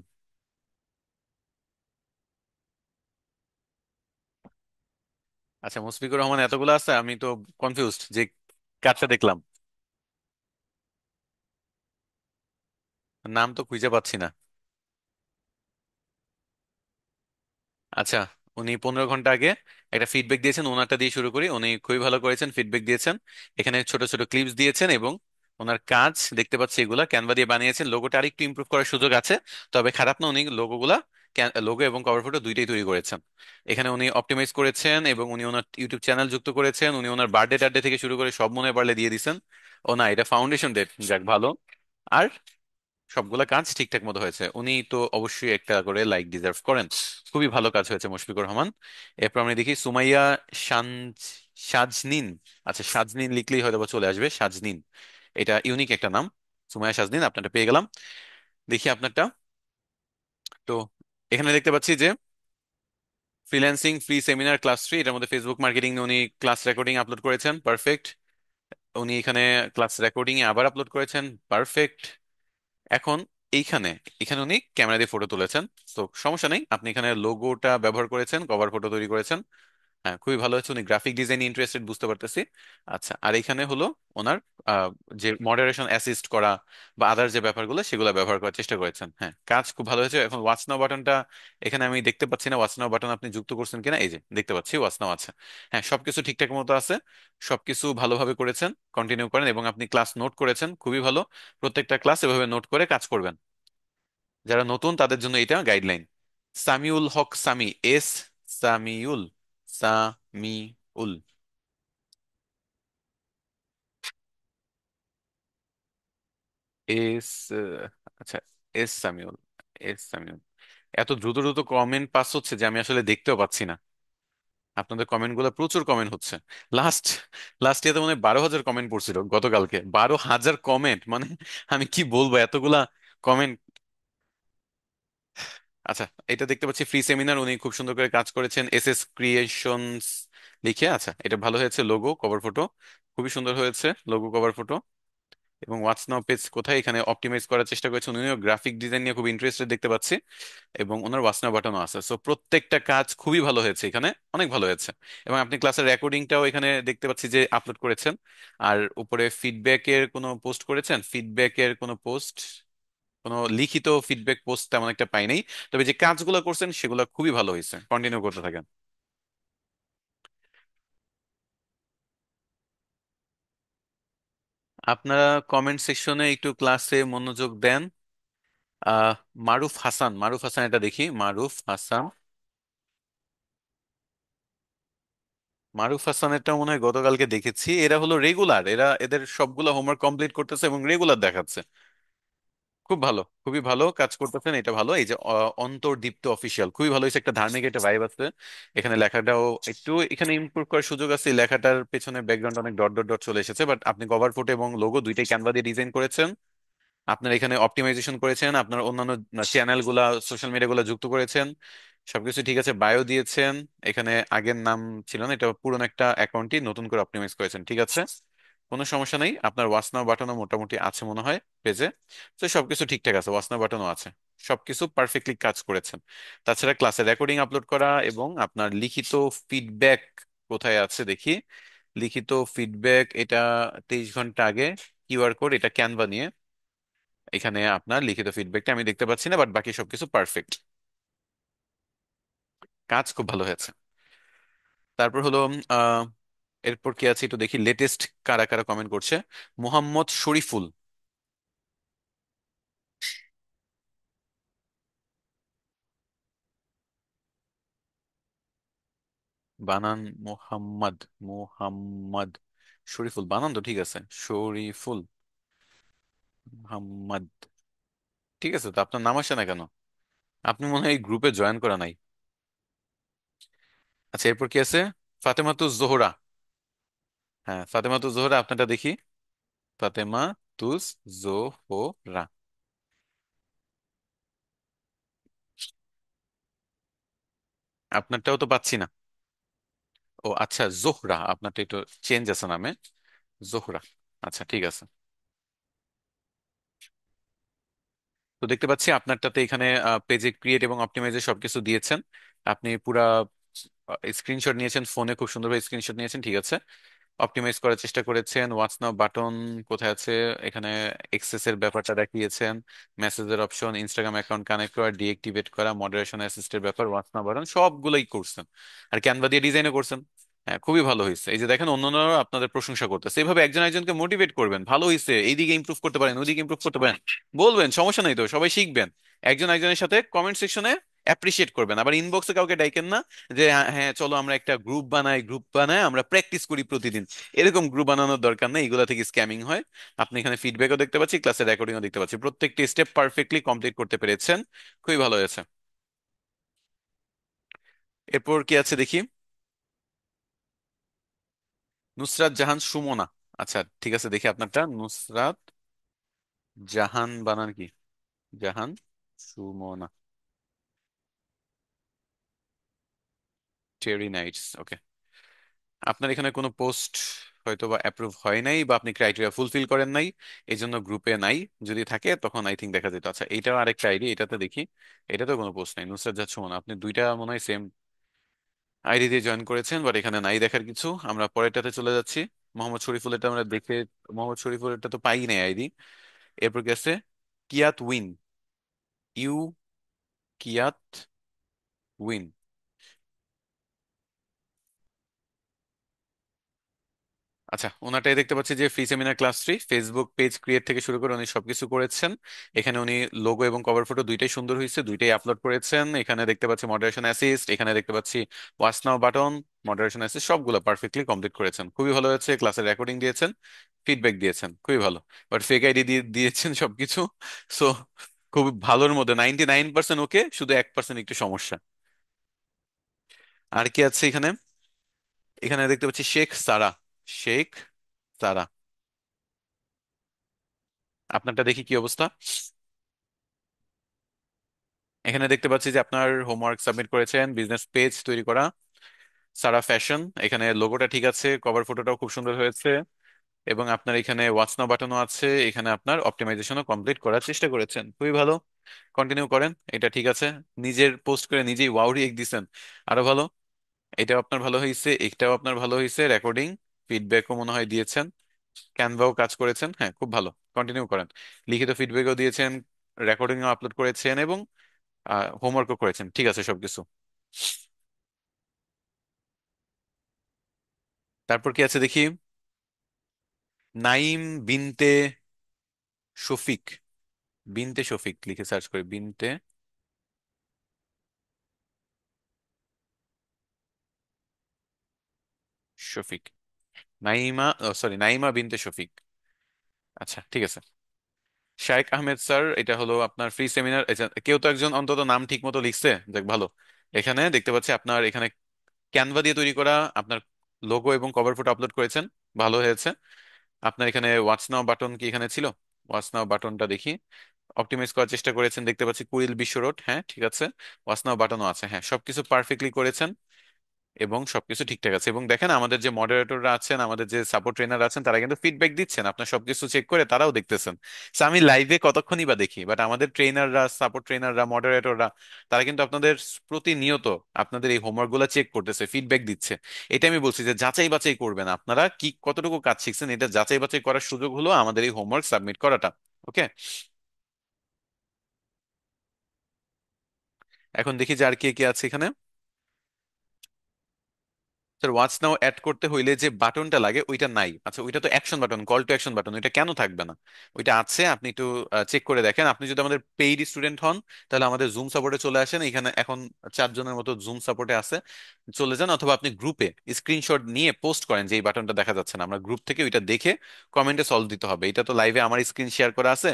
A: আচ্ছা, মুশফিকুর রহমান এতগুলো আছে, আমি তো কনফিউজড যে কার্ডটা দেখলাম, নাম তো খুঁজে পাচ্ছি না। আচ্ছা, উনি 15 ঘন্টা আগে একটা ফিডব্যাক দিয়েছেন, ওনারটা দিয়ে শুরু করি। উনি খুবই ভালো করেছেন, ফিডব্যাক দিয়েছেন, এখানে ছোট ছোট ক্লিপস দিয়েছেন, এবং ওনার কাজ দেখতে পাচ্ছি এগুলা ক্যানভা দিয়ে বানিয়েছেন। লোগোটা আরেকটু ইমপ্রুভ করার সুযোগ আছে, তবে খারাপ না। উনি লোগোগুলা, লোগো এবং কভার ফটো দুইটাই তৈরি করেছেন। এখানে উনি অপটিমাইজ করেছেন, এবং উনি ওনার ইউটিউব চ্যানেল যুক্ত করেছেন, উনি ওনার বার্থডে টার্থডে থেকে শুরু করে সব মনে পারলে দিয়ে দিছেন। ও না, এটা ফাউন্ডেশন ডেট, যাক ভালো। আর সবগুলা কাজ ঠিকঠাক মতো হয়েছে, উনি তো অবশ্যই একটা করে লাইক ডিজার্ভ করেন। খুবই ভালো কাজ হয়েছে মুশফিকুর রহমান। এরপর আমরা দেখি সুমাইয়া সানজ সাজনিন। আচ্ছা, সাজনিন লিখলেই হয়তো বা চলে আসবে, সাজনিন, এটা ইউনিক একটা নাম। সুমাইয়া সাজনিন, আপনারটা পেয়ে গেলাম। দেখি আপনারটা। তো এখানে দেখতে পাচ্ছি যে ফ্রিল্যান্সিং ফ্রি সেমিনার ক্লাস 3, এটার মধ্যে ফেসবুক মার্কেটিং নিয়ে উনি ক্লাস রেকর্ডিং আপলোড করেছেন। পারফেক্ট। উনি এখানে ক্লাস রেকর্ডিং এ আবার আপলোড করেছেন। পারফেক্ট। এখন এইখানে, এখানে উনি ক্যামেরা দিয়ে ফটো তুলেছেন। তো সমস্যা নেই, আপনি এখানে লোগোটা ব্যবহার করেছেন, কভার ফটো তৈরি করেছেন। হ্যাঁ, খুবই ভালো হচ্ছে, উনি গ্রাফিক ডিজাইন ইন্টারেস্টেড বুঝতে পারতেছি। আচ্ছা, আর এখানে হলো ওনার যে মডারেশন অ্যাসিস্ট করা বা আদার যে ব্যাপারগুলো সেগুলো ব্যবহার করার চেষ্টা করেছেন। হ্যাঁ, কাজ খুব ভালো হয়েছে। এখন ওয়াচ নাও বাটনটা এখানে আমি দেখতে পাচ্ছি না, ওয়াচ নাও বাটন আপনি যুক্ত করছেন কিনা, এই যে দেখতে পাচ্ছি ওয়াচ নাও আছে। হ্যাঁ, সবকিছু ঠিকঠাক মতো আছে, সবকিছু ভালোভাবে করেছেন। কন্টিনিউ করেন, এবং আপনি ক্লাস নোট করেছেন, খুবই ভালো। প্রত্যেকটা ক্লাস এভাবে নোট করে কাজ করবেন। যারা নতুন তাদের জন্য এটা গাইডলাইন। সামিউল হক সামি, এস সামিউল, সামিউল। এস, আচ্ছা, এস সামিউল, এস সামিউল। এত দ্রুত দ্রুত কমেন্ট পাস হচ্ছে যে আমি আসলে দেখতেও পাচ্ছি না। আপনাদের কমেন্ট গুলো, প্রচুর কমেন্ট হচ্ছে। লাস্ট লাস্ট ইয়াতে মনে হয় 12,000 কমেন্ট পড়ছিল গতকালকে, 12,000 কমেন্ট মানে আমি কি বলবো এতগুলা কমেন্ট। আচ্ছা, এটা দেখতে পাচ্ছি ফ্রি সেমিনার, উনি খুব সুন্দর করে কাজ করেছেন, এস এস ক্রিয়েশনস লিখে। আচ্ছা, এটা ভালো হয়েছে, লোগো কভার ফটো খুবই সুন্দর হয়েছে, লোগো কভার ফটো। এবং হোয়াটস নাও পেজ কোথায়, এখানে অপটিমাইজ করার চেষ্টা করেছেন উনিও, গ্রাফিক ডিজাইন নিয়ে খুব ইন্টারেস্টেড দেখতে পাচ্ছি। এবং ওনার হোয়াটস নাও বাটনও আছে। সো প্রত্যেকটা কাজ খুবই ভালো হয়েছে এখানে, অনেক ভালো হয়েছে। এবং আপনি ক্লাসের রেকর্ডিংটাও এখানে দেখতে পাচ্ছি যে আপলোড করেছেন। আর উপরে ফিডব্যাকের কোনো পোস্ট করেছেন? ফিডব্যাকের কোনো পোস্ট, কোনো লিখিত ফিডব্যাক পোস্ট তেমন একটা পাই নাই। তবে যে কাজগুলো করছেন সেগুলো খুবই ভালো হয়েছে, কন্টিনিউ করতে থাকেন। আপনারা কমেন্ট সেকশনে একটু ক্লাসে মনোযোগ দেন। আহ মারুফ হাসান, মারুফ হাসান, এটা দেখি, মারুফ হাসান। মারুফ হাসানেরটা মনে হয় গতকালকে দেখেছি। এরা হলো রেগুলার, এরা এদের সবগুলো হোমওয়ার্ক কমপ্লিট করতেছে এবং রেগুলার দেখাচ্ছে। খুব ভালো, খুবই ভালো কাজ করতেছেন, এটা ভালো। এই যে অন্তর্দীপ্ত অফিসিয়াল, খুবই ভালো হয়েছে, একটা ধার্মিক একটা ভাইব আছে এখানে। লেখাটাও একটু এখানে ইমপ্রুভ করার সুযোগ আছে, লেখাটার পেছনে ব্যাকগ্রাউন্ড অনেক ডট ডট ডট চলে এসেছে, বাট আপনি কভার ফটো এবং লোগো দুইটাই ক্যানভা দিয়ে ডিজাইন করেছেন। আপনার এখানে অপটিমাইজেশন করেছেন, আপনার অন্যান্য চ্যানেল গুলা, সোশ্যাল মিডিয়া গুলা যুক্ত করেছেন, সবকিছু ঠিক আছে, বায়ো দিয়েছেন। এখানে আগের নাম ছিল না, এটা পুরনো একটা অ্যাকাউন্টই নতুন করে অপটিমাইজ করেছেন, ঠিক আছে, কোনো সমস্যা নেই। আপনার ওয়াচ নাও বাটনও মোটামুটি আছে মনে হয় পেজে। তো সবকিছু ঠিকঠাক আছে, ওয়াচ নাও বাটনও আছে, সবকিছু পারফেক্টলি কাজ করেছেন। তাছাড়া ক্লাসে রেকর্ডিং আপলোড করা এবং আপনার লিখিত ফিডব্যাক কোথায় আছে দেখি। লিখিত ফিডব্যাক এটা 23 ঘন্টা আগে, কিউআর কোড, এটা ক্যানভা নিয়ে। এখানে আপনার লিখিত ফিডব্যাকটা আমি দেখতে পাচ্ছি না, বাট বাকি সবকিছু পারফেক্ট, কাজ খুব ভালো হয়েছে। তারপর হলো আহ এরপর কি আছে একটু দেখি, লেটেস্ট কারা কারা কমেন্ট করছে। মোহাম্মদ শরীফুল, বানান মোহাম্মদ, মোহাম্মদ শরীফুল, বানান তো ঠিক আছে, শরীফুল মোহাম্মদ, ঠিক আছে। তো আপনার নাম আসে না কেন? আপনি মনে হয় এই গ্রুপে জয়েন করা নাই। আচ্ছা, এরপর কি আছে? ফাতেমাতুজ জোহরা, হ্যাঁ ফাতেমাতুজ জোহরা, আপনারটা দেখি। ফাতেমা তুজ জোহরা, আপনারটাও তো পাচ্ছি না। ও আচ্ছা, জোহরা, আপনারটা একটু চেঞ্জ আছে নামে, জোহরা। আচ্ছা ঠিক আছে। তো দেখতে পাচ্ছি আপনারটাতে এখানে পেজে ক্রিয়েট এবং অপটিমাইজে সবকিছু দিয়েছেন। আপনি পুরা স্ক্রিনশট নিয়েছেন, ফোনে খুব সুন্দরভাবে স্ক্রিনশট নিয়েছেন, ঠিক আছে। অপটিমাইজ করার চেষ্টা করেছেন, হোয়াটস নাও বাটন কোথায় আছে, এখানে এক্সেস এর ব্যাপারটা দেখিয়েছেন, মেসেজের অপশন, ইনস্টাগ্রাম অ্যাকাউন্ট কানেক্ট করা, ডিএক্টিভেট করা, মডারেশন অ্যাসিস্টের ব্যাপার, হোয়াটস নাও বাটন সবগুলোই করছেন। আর ক্যানভা দিয়ে ডিজাইনও করছেন। হ্যাঁ খুবই ভালো হয়েছে, এই যে দেখেন অন্যান্যরা আপনাদের প্রশংসা করতেছে। এইভাবে একজন একজনকে মোটিভেট করবেন, ভালো হয়েছে, এইদিকে ইমপ্রুভ করতে পারেন, ওইদিকে ইমপ্রুভ করতে পারেন, বলবেন, সমস্যা নেই তো, সবাই শিখবেন। একজন একজনের সাথে কমেন্ট সেকশনে অ্যাপ্রিসিয়েট করবেন, আবার ইনবক্সে কাউকে ডাইকেন না যে হ্যাঁ হ্যাঁ, চলো আমরা একটা গ্রুপ বানাই, গ্রুপ বানাই আমরা প্র্যাকটিস করি প্রতিদিন। এরকম গ্রুপ বানানোর দরকার নেই, এগুলা থেকে স্ক্যামিং হয়। আপনি এখানে ফিডব্যাকও দেখতে পাচ্ছি, ক্লাসের রেকর্ডিংও দেখতে পাচ্ছি, প্রত্যেকটি স্টেপ পারফেক্টলি কমপ্লিট করতে পেরেছেন, খুবই ভালো হয়েছে। এরপর কি আছে দেখি, নুসরাত জাহান সুমনা। আচ্ছা ঠিক আছে, দেখি আপনারটা, নুসরাত জাহান, বানান কি, জাহান সুমনা, টেরি নাইটস, ওকে। আপনার এখানে কোনো পোস্ট হয়তো বা অ্যাপ্রুভ হয় নাই, বা আপনি ক্রাইটেরিয়া ফুলফিল করেন নাই, এই জন্য গ্রুপে নাই। যদি থাকে তখন আই থিঙ্ক দেখা যেত। আচ্ছা, এইটাও আরেকটা আইডি, এটাতে দেখি, এটাতেও কোনো পোস্ট নাই, নুসরাত জাহান সুমনা, আপনি দুইটা মনে হয় সেম আইডি দিয়ে জয়েন করেছেন, বাট এখানে নাই দেখার কিছু। আমরা পরেরটাতে চলে যাচ্ছি। মোহাম্মদ শরীফুল, এটা আমরা দেখে, মোহাম্মদ শরীফুল এটা তো পাই নাই আইডি। এরপর গেছে kyat win, you kyat win, আচ্ছা, ওনারটাই দেখতে পাচ্ছি যে free seminar class 3, Facebook page create থেকে শুরু করে উনি সবকিছু করেছেন। এখানে উনি লোগো এবং কভার ফটো দুইটাই সুন্দর হয়েছে, দুইটাই আপলোড করেছেন। এখানে দেখতে পাচ্ছি মডারেশন অ্যাসিস্ট, এখানে দেখতে পাচ্ছি watch now button, moderation assist, সবগুলো পারফেক্টলি কমপ্লিট করেছেন। খুবই ভালো হয়েছে, ক্লাসের রেকর্ডিং দিয়েছেন, ফিডব্যাক দিয়েছেন, খুবই ভালো। বাট ফেক আইডি দিয়ে দিয়েছেন সবকিছু। সো খুব ভালোর মধ্যে 99% ওকে, শুধু 1% একটু সমস্যা। আর কি আছে এখানে? এখানে দেখতে পাচ্ছি শেখ সারা। শেখ সারা, আপনারটা দেখি কি অবস্থা। এখানে দেখতে পাচ্ছি যে আপনার হোমওয়ার্ক সাবমিট করেছেন, বিজনেস পেজ তৈরি করা, সারা ফ্যাশন। এখানে লোগোটা ঠিক আছে, কভার ফটোটাও খুব সুন্দর হয়েছে, এবং আপনার এখানে ওয়াচ নাও বাটনও আছে। এখানে আপনার অপটিমাইজেশনও কমপ্লিট করার চেষ্টা করেছেন, খুবই ভালো। কন্টিনিউ করেন, এটা ঠিক আছে। নিজের পোস্ট করে নিজেই ওয়াও রিয়েক্ট দিছেন, আরো ভালো। এটাও আপনার ভালো হয়েছে, এটাও আপনার ভালো হয়েছে। রেকর্ডিং, ফিডব্যাকও মনে হয় দিয়েছেন, ক্যানভাও কাজ করেছেন, হ্যাঁ খুব ভালো। কন্টিনিউ করেন। লিখিত ফিডব্যাকও দিয়েছেন, রেকর্ডিংও আপলোড করেছেন, এবং হোমওয়ার্কও করেছেন, ঠিক আছে সবকিছু। তারপর কি আছে দেখি। নাইম বিনতে শফিক। বিনতে শফিক লিখে সার্চ করে, বিনতে শফিক। নাইমা, সরি, নাইমা বিনতে শফিক। আচ্ছা ঠিক আছে। শায়েক আহমেদ স্যার, এটা হলো আপনার ফ্রি সেমিনার। কেউ তো একজন অন্তত নাম ঠিক মতো লিখছে, দেখ ভালো। এখানে দেখতে পাচ্ছি আপনার এখানে ক্যানভা দিয়ে তৈরি করা আপনার লোগো এবং কভার ফটো আপলোড করেছেন, ভালো হয়েছে। আপনার এখানে ওয়াচ নাও বাটন কি এখানে ছিল? ওয়াচ নাও বাটনটা দেখি। অপটিমাইজ করার চেষ্টা করেছেন, দেখতে পাচ্ছি কুড়িল বিশ্ব রোড, হ্যাঁ ঠিক আছে। ওয়াচ নাও বাটনও আছে, হ্যাঁ সবকিছু পারফেক্টলি করেছেন, এবং সবকিছু ঠিকঠাক আছে। এবং দেখেন আমাদের যে মডারেটররা আছেন, আমাদের যে সাপোর্ট ট্রেনার আছেন, তারা কিন্তু ফিডব্যাক দিচ্ছেন, আপনার সবকিছু চেক করে তারাও দেখতেছেন। So, আমি লাইভে কতক্ষণই বা দেখি, বাট আমাদের ট্রেনাররা, সাপোর্ট ট্রেনাররা, মডারেটররা, তারা কিন্তু আপনাদের প্রতিনিয়ত আপনাদের এই হোমওয়ার্ক গুলা চেক করতেছে, ফিডব্যাক দিচ্ছে। এটা আমি বলছি যে যাচাই বাছাই করবেন, আপনারা কি কতটুকু কাজ শিখছেন, এটা যাচাই বাছাই করার সুযোগ হলো আমাদের এই হোমওয়ার্ক সাবমিট করাটা। ওকে, এখন দেখি যে আর কে কে আছে এখানে। স্যার, ওয়াচ নাও অ্যাড করতে হইলে যে বাটনটা লাগে ওইটা নাই। আচ্ছা, ওইটা তো action button, call to action button, ওইটা কেন থাকবে না? ওইটা আছে, আপনি একটু চেক করে দেখেন। আপনি যদি আমাদের পেইড স্টুডেন্ট হন, তাহলে আমাদের জুম সাপোর্টে চলে আসেন, এখানে এখন 4 জনের মতো জুম সাপোর্টে আছে, চলে যান। অথবা আপনি গ্রুপে স্ক্রিনশট নিয়ে পোস্ট করেন যে এই বাটনটা দেখা যাচ্ছে না, আমরা গ্রুপ থেকে ওইটা দেখে কমেন্টে সলভ দিতে হবে। এটা তো লাইভে আমার স্ক্রিন শেয়ার করা আছে,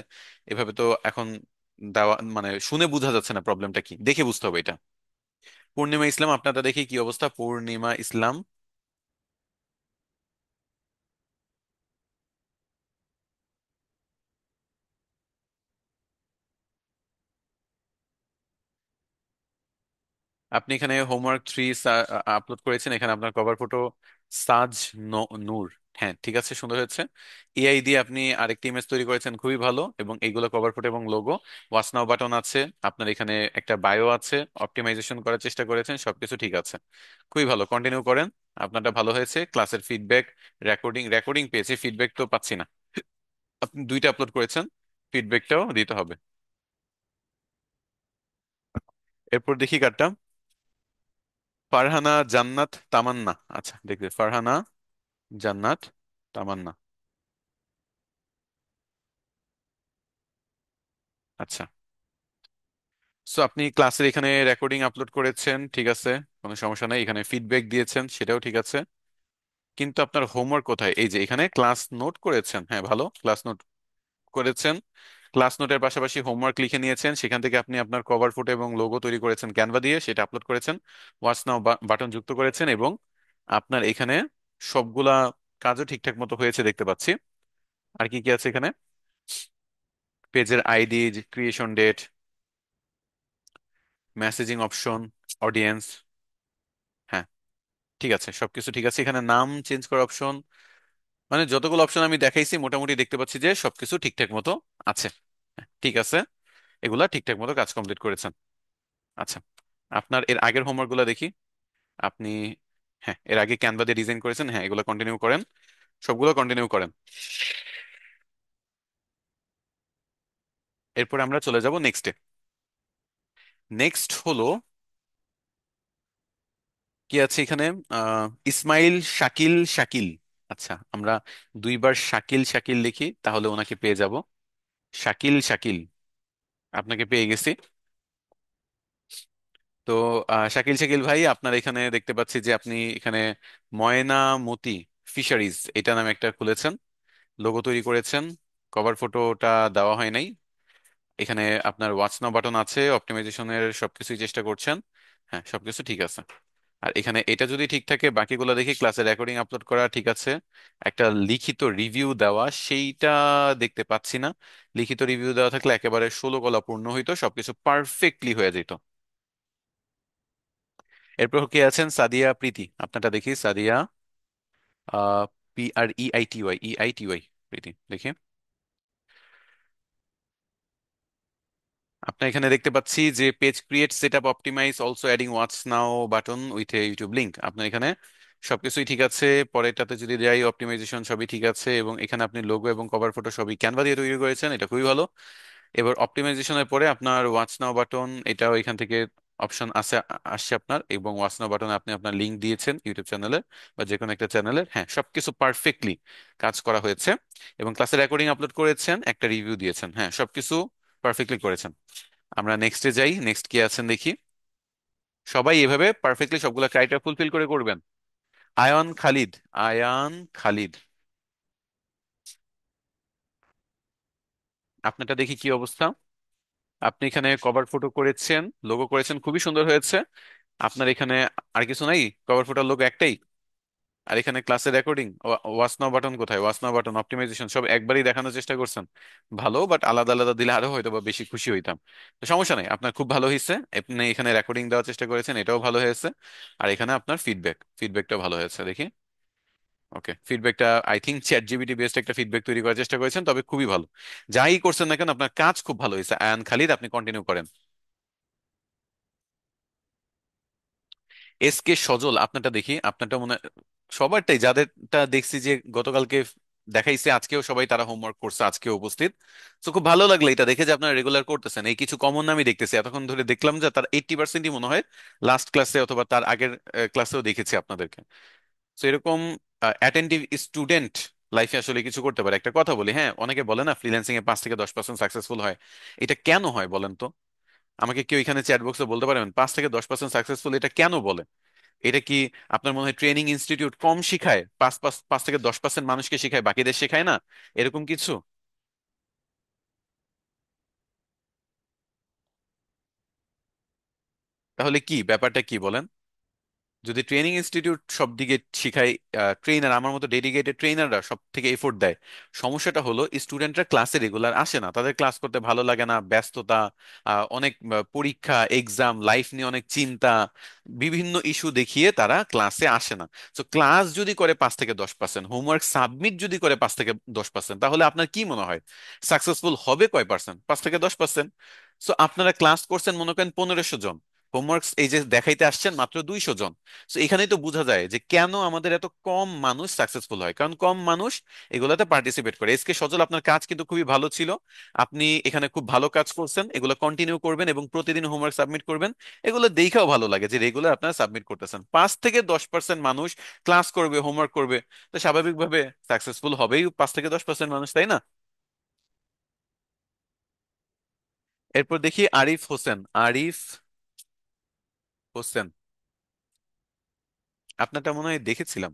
A: এভাবে তো এখন দেওয়া মানে শুনে বোঝা যাচ্ছে না প্রবলেমটা কি, দেখে বুঝতে হবে এটা। পূর্ণিমা ইসলাম, আপনারটা দেখি কি অবস্থা। পূর্ণিমা ইসলাম, আপনি এখানে হোমওয়ার্ক 3 আপলোড করেছেন, এখানে আপনার কভার ফটো সাজ নূর, হ্যাঁ ঠিক আছে, সুন্দর হয়েছে। এআই দিয়ে আপনি আরেকটি ইমেজ তৈরি করেছেন, খুবই ভালো। এবং এইগুলো কভার ফটো এবং লোগো, ওয়াচ নাও বাটন আছে, আপনার এখানে একটা বায়ো আছে, অপটিমাইজেশন করার চেষ্টা করেছেন, সবকিছু ঠিক আছে, খুবই ভালো। কন্টিনিউ করেন, আপনারটা ভালো হয়েছে। ক্লাসের ফিডব্যাক, রেকর্ডিং, রেকর্ডিং পেয়েছি, ফিডব্যাক তো পাচ্ছি না। আপনি দুইটা আপলোড করেছেন, ফিডব্যাকটাও দিতে হবে। এরপর দেখি কার্ডটা। ফারহানা জান্নাত তামান্না, আচ্ছা দেখবে ফারহানা জান্নাত তামান্না। আচ্ছা, সো আপনি ক্লাসের এখানে রেকর্ডিং আপলোড করেছেন, ঠিক আছে, কোনো সমস্যা নাই। এখানে ফিডব্যাক দিয়েছেন, সেটাও ঠিক আছে। কিন্তু আপনার হোমওয়ার্ক কোথায়? এই যে এখানে ক্লাস নোট করেছেন, হ্যাঁ ভালো, ক্লাস নোট করেছেন। ক্লাস নোটের পাশাপাশি হোমওয়ার্ক লিখে নিয়েছেন, সেখান থেকে আপনি আপনার কভার ফটো এবং লোগো তৈরি করেছেন ক্যানভা দিয়ে, সেটা আপলোড করেছেন। ওয়াচ নাও বাটন যুক্ত করেছেন, এবং আপনার এখানে সবগুলা কাজও ঠিকঠাক মতো হয়েছে দেখতে পাচ্ছি। আর কি কি আছে এখানে? পেজের ID, creation date, messaging option, audience, হ্যাঁ ঠিক আছে, সবকিছু ঠিক আছে। এখানে নাম চেঞ্জ করার অপশন, মানে যতগুলো অপশন আমি দেখাইছি মোটামুটি দেখতে পাচ্ছি যে সবকিছু ঠিকঠাক মতো আছে। হ্যাঁ, ঠিক আছে, এগুলা ঠিকঠাক মতো কাজ কমপ্লিট করেছেন। আচ্ছা, আপনার এর আগের হোমওয়ার্ক গুলা দেখি। আপনি, হ্যাঁ এর আগে ক্যানভা দিয়ে ডিজাইন করেছেন, হ্যাঁ এগুলো কন্টিনিউ করেন, সবগুলো কন্টিনিউ করেন। এরপরে আমরা চলে যাব নেক্সটে। নেক্সট হলো কি আছে এখানে? ইসমাইল শাকিল শাকিল। আচ্ছা, আমরা দুইবার শাকিল শাকিল লিখি, তাহলে ওনাকে পেয়ে যাব। শাকিল শাকিল, আপনাকে পেয়ে গেছি। তো শাকিল শাকিল ভাই, আপনার এখানে দেখতে পাচ্ছি যে আপনি এখানে ময়নামতি ফিশারিজ এটা নামে একটা খুলেছেন, লোগো তৈরি করেছেন। কভার ফটোটা দেওয়া হয় নাই। এখানে আপনার ওয়াচ নাও বাটন আছে, অপটিমাইজেশনের সবকিছুই চেষ্টা করছেন। হ্যাঁ, সবকিছু ঠিক আছে। আর এখানে এটা যদি ঠিক থাকে, বাকিগুলো দেখি ক্লাসে রেকর্ডিং আপলোড করা ঠিক আছে। একটা লিখিত রিভিউ দেওয়া, সেইটা দেখতে পাচ্ছি না। লিখিত রিভিউ দেওয়া থাকলে একেবারে 16 কলা পূর্ণ হইতো, সবকিছু পারফেক্টলি হয়ে যেত। এরপর কে আছেন? সাদিয়া প্রীতি, আপনারটা দেখি। সাদিয়া, PREITY, প্রীতি দেখি। আপনার এখানে দেখতে পাচ্ছি যে page create, set up, optimize, also adding watch now button with a YouTube link. আপনার এখানে সবকিছুই ঠিক আছে। পরেরটাতে যদি যাই, অপটিমাইজেশন সবই ঠিক আছে, এবং এখানে আপনি লোগো এবং কভার ফটো সবই ক্যানভা দিয়ে তৈরি করেছেন, এটা খুবই ভালো। এবার অপটিমাইজেশনের পরে আপনার ওয়াচ নাও বাটন, এটাও এখান থেকে অপশন আছে, আসছে আপনার, এবং ওয়াচ নাও বাটনে আপনি আপনার লিংক দিয়েছেন ইউটিউব চ্যানেলের বা যে কোনো একটা চ্যানেলের। হ্যাঁ, সবকিছু পারফেক্টলি কাজ করা হয়েছে। এবং ক্লাসে রেকর্ডিং আপলোড করেছেন, একটা রিভিউ দিয়েছেন। হ্যাঁ, সবকিছু পারফেক্টলি করেছেন। আমরা নেক্সটে যাই, নেক্সট কি আছেন দেখি। সবাই এভাবে পারফেক্টলি সবগুলা ক্রাইটেরিয়া ফুলফিল করে করবেন। আয়ান খালিদ, আয়ান খালিদ, আপনারটা দেখি কি অবস্থা। আপনি এখানে কভার ফটো করেছেন, লোগো করেছেন, খুবই সুন্দর হয়েছে। আপনার এখানে আর কিছু নাই? কভার ফটোর লোগো একটাই। আর এখানে ক্লাসে রেকর্ডিং, ওয়াচ নাও বাটন কোথায়? ওয়াচ নাও বাটন, অপটিমাইজেশন সব একবারই দেখানোর চেষ্টা করছেন। ভালো, বাট আলাদা আলাদা দিলে আরো হয়তো বা বেশি খুশি হইতাম। তো সমস্যা নেই, আপনার খুব ভালো হয়েছে। আপনি এখানে রেকর্ডিং দেওয়ার চেষ্টা করেছেন, এটাও ভালো হয়েছে। আর এখানে আপনার ফিডব্যাকটাও ভালো হয়েছে দেখি। ওকে, ফিডব্যাকটা I think chat GPT based একটা ফিডব্যাক তৈরি করার চেষ্টা করেছেন, তবে খুবই ভালো। যাই করছেন না কেন, আপনার কাজ খুব ভালো হয়েছে। আয়ান খালিদ, আপনি কন্টিনিউ করেন। এস কে সজল, আপনারটা দেখি। আপনারটা মনে সবারটাই, যাদেরটা দেখছি যে গতকালকে দেখাইছে, আজকেও সবাই তারা হোমওয়ার্ক করছে, আজকেও উপস্থিত। তো খুব ভালো লাগলো এটা দেখে যে আপনারা রেগুলার করতেছেন। এই কিছু কমন আমি দেখতেছি এতক্ষণ ধরে, দেখলাম যে তার 80%ই মনে হয় লাস্ট ক্লাসে অথবা তার আগের ক্লাসেও দেখেছি আপনাদেরকে। তো এরকম অ্যাটেন্টিভ স্টুডেন্ট লাইফে আসলে কিছু করতে পারে। একটা কথা বলি, হ্যাঁ, অনেকে বলে না ফ্রিল্যান্সিং এ 5 থেকে 10% সাকসেসফুল হয়। এটা কেন হয় বলেন তো? আমাকে কেউ এখানে চ্যাট বক্সে বলতে পারবেন 5 থেকে 10% সাকসেসফুল এটা কেন বলে? এটা কি আপনার মনে হয় ট্রেনিং ইনস্টিটিউট কম শিখায়? 5 থেকে 10% মানুষকে শিখায়, বাকিদের শেখায় না? এরকম কিছু? তাহলে কি ব্যাপারটা কি বলেন? যদি ট্রেনিং ইনস্টিটিউট সব দিকে শিখায়, ট্রেনার আমার মতো ডেডিকেটেড ট্রেনাররা সব থেকে এফোর্ট দেয়, সমস্যাটা হলো স্টুডেন্টরা ক্লাসে রেগুলার আসে না, তাদের ক্লাস করতে ভালো লাগে না, ব্যস্ততা, অনেক পরীক্ষা, এক্সাম, লাইফ নিয়ে অনেক চিন্তা, বিভিন্ন ইস্যু দেখিয়ে তারা ক্লাসে আসে না। তো ক্লাস যদি করে 5 থেকে 10%, হোমওয়ার্ক সাবমিট যদি করে 5 থেকে 10%, তাহলে আপনার কি মনে হয় সাকসেসফুল হবে কয় পার্সেন্ট? 5 থেকে 10%। সো আপনারা ক্লাস করছেন মনে করেন 1500 জন, হোমওয়ার্কস এই যে দেখাইতে আসছেন মাত্র 200 জন। তো এখানেই তো বোঝা যায় যে কেন আমাদের এত কম মানুষ সাকসেসফুল হয়, কারণ কম মানুষ এগুলোতে পার্টিসিপেট করে। এসকে সজল, আপনার কাজ কিন্তু খুবই ভালো ছিল। আপনি এখানে খুব ভালো কাজ করছেন, এগুলো কন্টিনিউ করবেন এবং প্রতিদিন হোমওয়ার্ক সাবমিট করবেন। এগুলো দেখাও ভালো লাগে যে রেগুলার আপনারা সাবমিট করতেছেন। 5 থেকে 10% মানুষ ক্লাস করবে, হোমওয়ার্ক করবে, তো স্বাভাবিকভাবে সাকসেসফুল হবেই 5 থেকে 10% মানুষ, তাই না? এরপর দেখি আরিফ হোসেন, আরিফ হোসেন, আপনারটা মনে হয় দেখেছিলাম।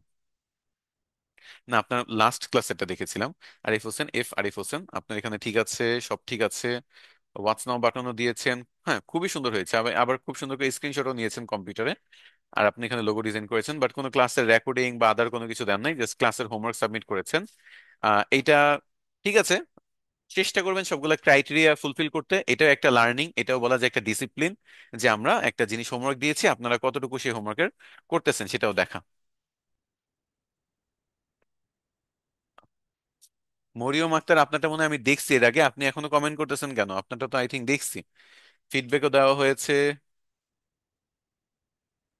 A: না, আপনার লাস্ট ক্লাসেরটা দেখেছিলাম। আরিফ হোসেন, আরিফ হোসেন, আপনার এখানে ঠিক আছে, সব ঠিক আছে। হোয়াটস নাও বাটনও দিয়েছেন। হ্যাঁ, খুবই সুন্দর হয়েছে। আবার আবার খুব সুন্দর করে স্ক্রিনশটও নিয়েছেন কম্পিউটারে। আর আপনি এখানে লোগো ডিজাইন করেছেন, বাট কোনো ক্লাসের রেকর্ডিং বা আদার কোনো কিছু দেন নাই, জাস্ট ক্লাসের হোমওয়ার্ক সাবমিট করেছেন। এইটা ঠিক আছে। চেষ্টা করবেন সবগুলা ক্রাইটেরিয়া ফুলফিল করতে। এটাও একটা লার্নিং, এটাও বলা যায় একটা ডিসিপ্লিন, যে আমরা একটা জিনিস হোমওয়ার্ক দিয়েছি, আপনারা কতটুকু সেই হোমওয়ার্কের করতেছেন সেটাও দেখা। মরিয়ম আক্তার, আপনারটা মনে হয় আমি দেখছি এর আগে, আপনি এখনো কমেন্ট করতেছেন কেন? আপনারটা তো আই থিঙ্ক দেখছি, ফিডব্যাকও দেওয়া হয়েছে।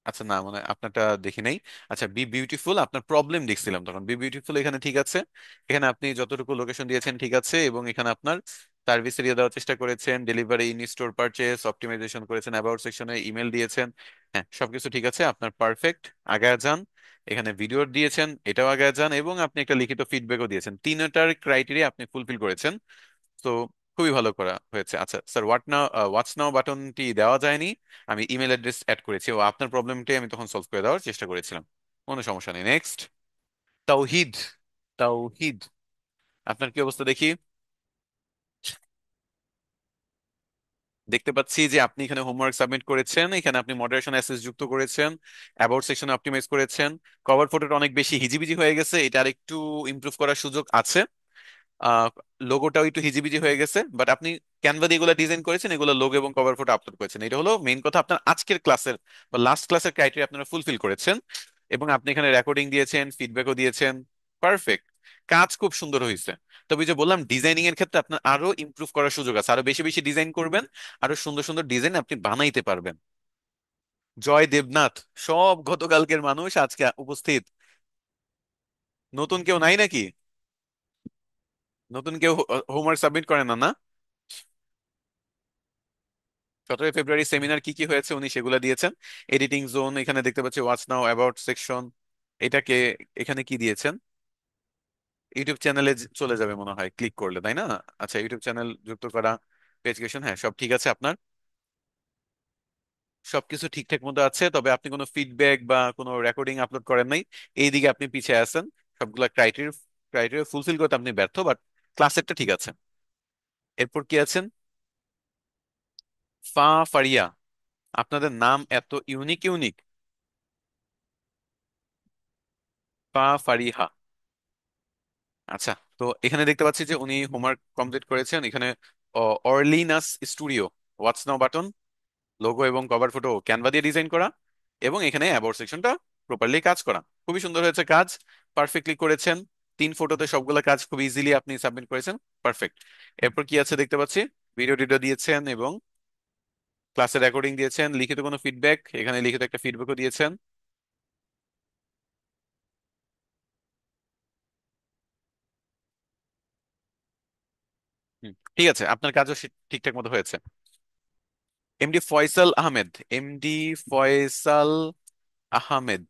A: আচ্ছা, না মানে আপনারটা দেখি নাই। আচ্ছা, বি বিউটিফুল, আপনার প্রবলেম দেখছিলাম তখন। বি বিউটিফুল এখানে ঠিক আছে। এখানে আপনি যতটুকু লোকেশন দিয়েছেন ঠিক আছে, এবং এখানে আপনার সার্ভিস এরিয়া দেওয়ার চেষ্টা করেছেন, delivery, in store purchase optimization করেছেন, অ্যাবাউট সেকশনে ইমেল দিয়েছেন। হ্যাঁ, সবকিছু ঠিক আছে, আপনার পারফেক্ট। আগায় যান। এখানে ভিডিও দিয়েছেন, এটাও আগায় যান, এবং আপনি একটা লিখিত ফিডব্যাকও দিয়েছেন। তিনটার ক্রাইটেরিয়া আপনি ফুলফিল করেছেন। তো খুবই ভালো করা হয়েছে। আচ্ছা স্যার, হোয়াটস নাও বাটনটি দেওয়া যায়নি। আমি ইমেল অ্যাড্রেস অ্যাড করেছি, ও আপনার প্রবলেমটি আমি তখন সলভ করে দেওয়ার চেষ্টা করেছিলাম। কোনো সমস্যা নেই, নেক্সট। তাওহিদ। তাওহিদ, আপনার কি অবস্থা দেখি? দেখতে পাচ্ছি যে আপনি এখানে হোমওয়ার্ক সাবমিট করেছেন, এখানে আপনি মডারেশন অ্যাসেস যুক্ত করেছেন, অ্যাবাউট সেকশন অপটিমাইজ করেছেন। কভার ফটোটা অনেক বেশি হিজিবিজি হয়ে গেছে, এটা আরেকটু ইমপ্রুভ করার সুযোগ আছে। লোগোটাও একটু হিজিবিজি হয়ে গেছে, বাট আপনি ক্যানভা দিয়ে এগুলো ডিজাইন করেছেন, এগুলো লোগো এবং কভার ফটো আপলোড করেছেন, এটা হলো মেইন কথা। আপনার আজকের ক্লাসের বা লাস্ট ক্লাসের ক্রাইটেরিয়া আপনারা ফুলফিল করেছেন, এবং আপনি এখানে রেকর্ডিং দিয়েছেন, ফিডব্যাকও দিয়েছেন। পারফেক্ট, কাজ খুব সুন্দর হয়েছে। তবে ওই যে বললাম, ডিজাইনিং এর ক্ষেত্রে আপনার আরো ইমপ্রুভ করার সুযোগ আছে, আরো বেশি বেশি ডিজাইন করবেন, আরো সুন্দর সুন্দর ডিজাইন আপনি বানাইতে পারবেন। জয় দেবনাথ, সব গতকালকের মানুষ আজকে উপস্থিত। নতুন কেউ নাই নাকি? নতুন কেউ হোমওয়ার্ক সাবমিট করে না, না? 17 ফেব্রুয়ারি সেমিনার কি কি হয়েছে উনি সেগুলো দিয়েছেন। এডিটিং জোন এখানে দেখতে পাচ্ছি, ওয়াচ নাও, অ্যাবাউট সেকশন, এটাকে এখানে কি দিয়েছেন? ইউটিউব চ্যানেলে চলে যাবে মনে হয় ক্লিক করলে, তাই না? আচ্ছা, ইউটিউব চ্যানেল যুক্ত করা, পেজ ক্রিয়েশন, হ্যাঁ সব ঠিক আছে আপনার। সবকিছু ঠিকঠাক মতো আছে, তবে আপনি কোনো ফিডব্যাক বা কোনো রেকর্ডিং আপলোড করেন নাই, এইদিকে আপনি পিছিয়ে আছেন। সবগুলা ক্রাইটেরিয়া ক্রাইটেরিয়া ফুলফিল করতে আপনি ব্যর্থ, বাট ক্লাসেরটা ঠিক আছে। এরপর কি আছেন? ফারিয়া, আপনাদের নাম এত ইউনিক ইউনিক। ফারিহা। আচ্ছা, তো এখানে দেখতে পাচ্ছি যে উনি হোমওয়ার্ক কমপ্লিট করেছেন। এখানে অর্লিনাস স্টুডিও, হোয়াটস নাও বাটন, লোগো এবং কভার ফটো ক্যানভা দিয়ে ডিজাইন করা, এবং এখানে অ্যাবাউট সেকশনটা প্রপারলি কাজ করা। খুবই সুন্দর হয়েছে কাজ, পারফেক্টলি করেছেন। 3 ফটোতে সবগুলো কাজ খুব ইজিলি আপনি সাবমিট করেছেন। পারফেক্ট। এরপর কি আছে দেখতে পাচ্ছি, ভিডিও টিডিও দিয়েছেন, এবং ক্লাসের রেকর্ডিং দিয়েছেন, লিখিত কোনো ফিডব্যাক, এখানে লিখিত একটা ফিডব্যাকও দিয়েছেন। ঠিক আছে, আপনার কাজও ঠিকঠাক মতো হয়েছে। এমডি ফয়সাল আহমেদ। এমডি ফয়সাল আহমেদ,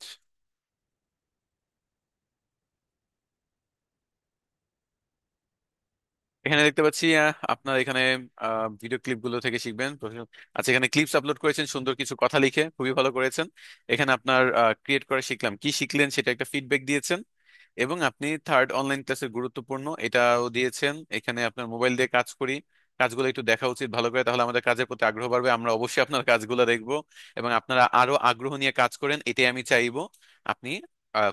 A: এখানে দেখতে পাচ্ছি আপনার এখানে ভিডিও ক্লিপ গুলো থেকে শিখবেন। আচ্ছা, এখানে ক্লিপস আপলোড করেছেন সুন্দর কিছু কথা লিখে, খুবই ভালো করেছেন। এখানে আপনার ক্রিয়েট করে শিখলাম, কি শিখলেন সেটা একটা ফিডব্যাক দিয়েছেন, এবং আপনি থার্ড অনলাইন ক্লাসের গুরুত্বপূর্ণ এটাও দিয়েছেন। এখানে আপনার মোবাইল দিয়ে কাজ করি, কাজগুলো একটু দেখা উচিত ভালো করে, তাহলে আমাদের কাজের প্রতি আগ্রহ বাড়বে, আমরা অবশ্যই আপনার কাজগুলো দেখবো, এবং আপনারা আরো আগ্রহ নিয়ে কাজ করেন, এটাই আমি চাইবো। আপনি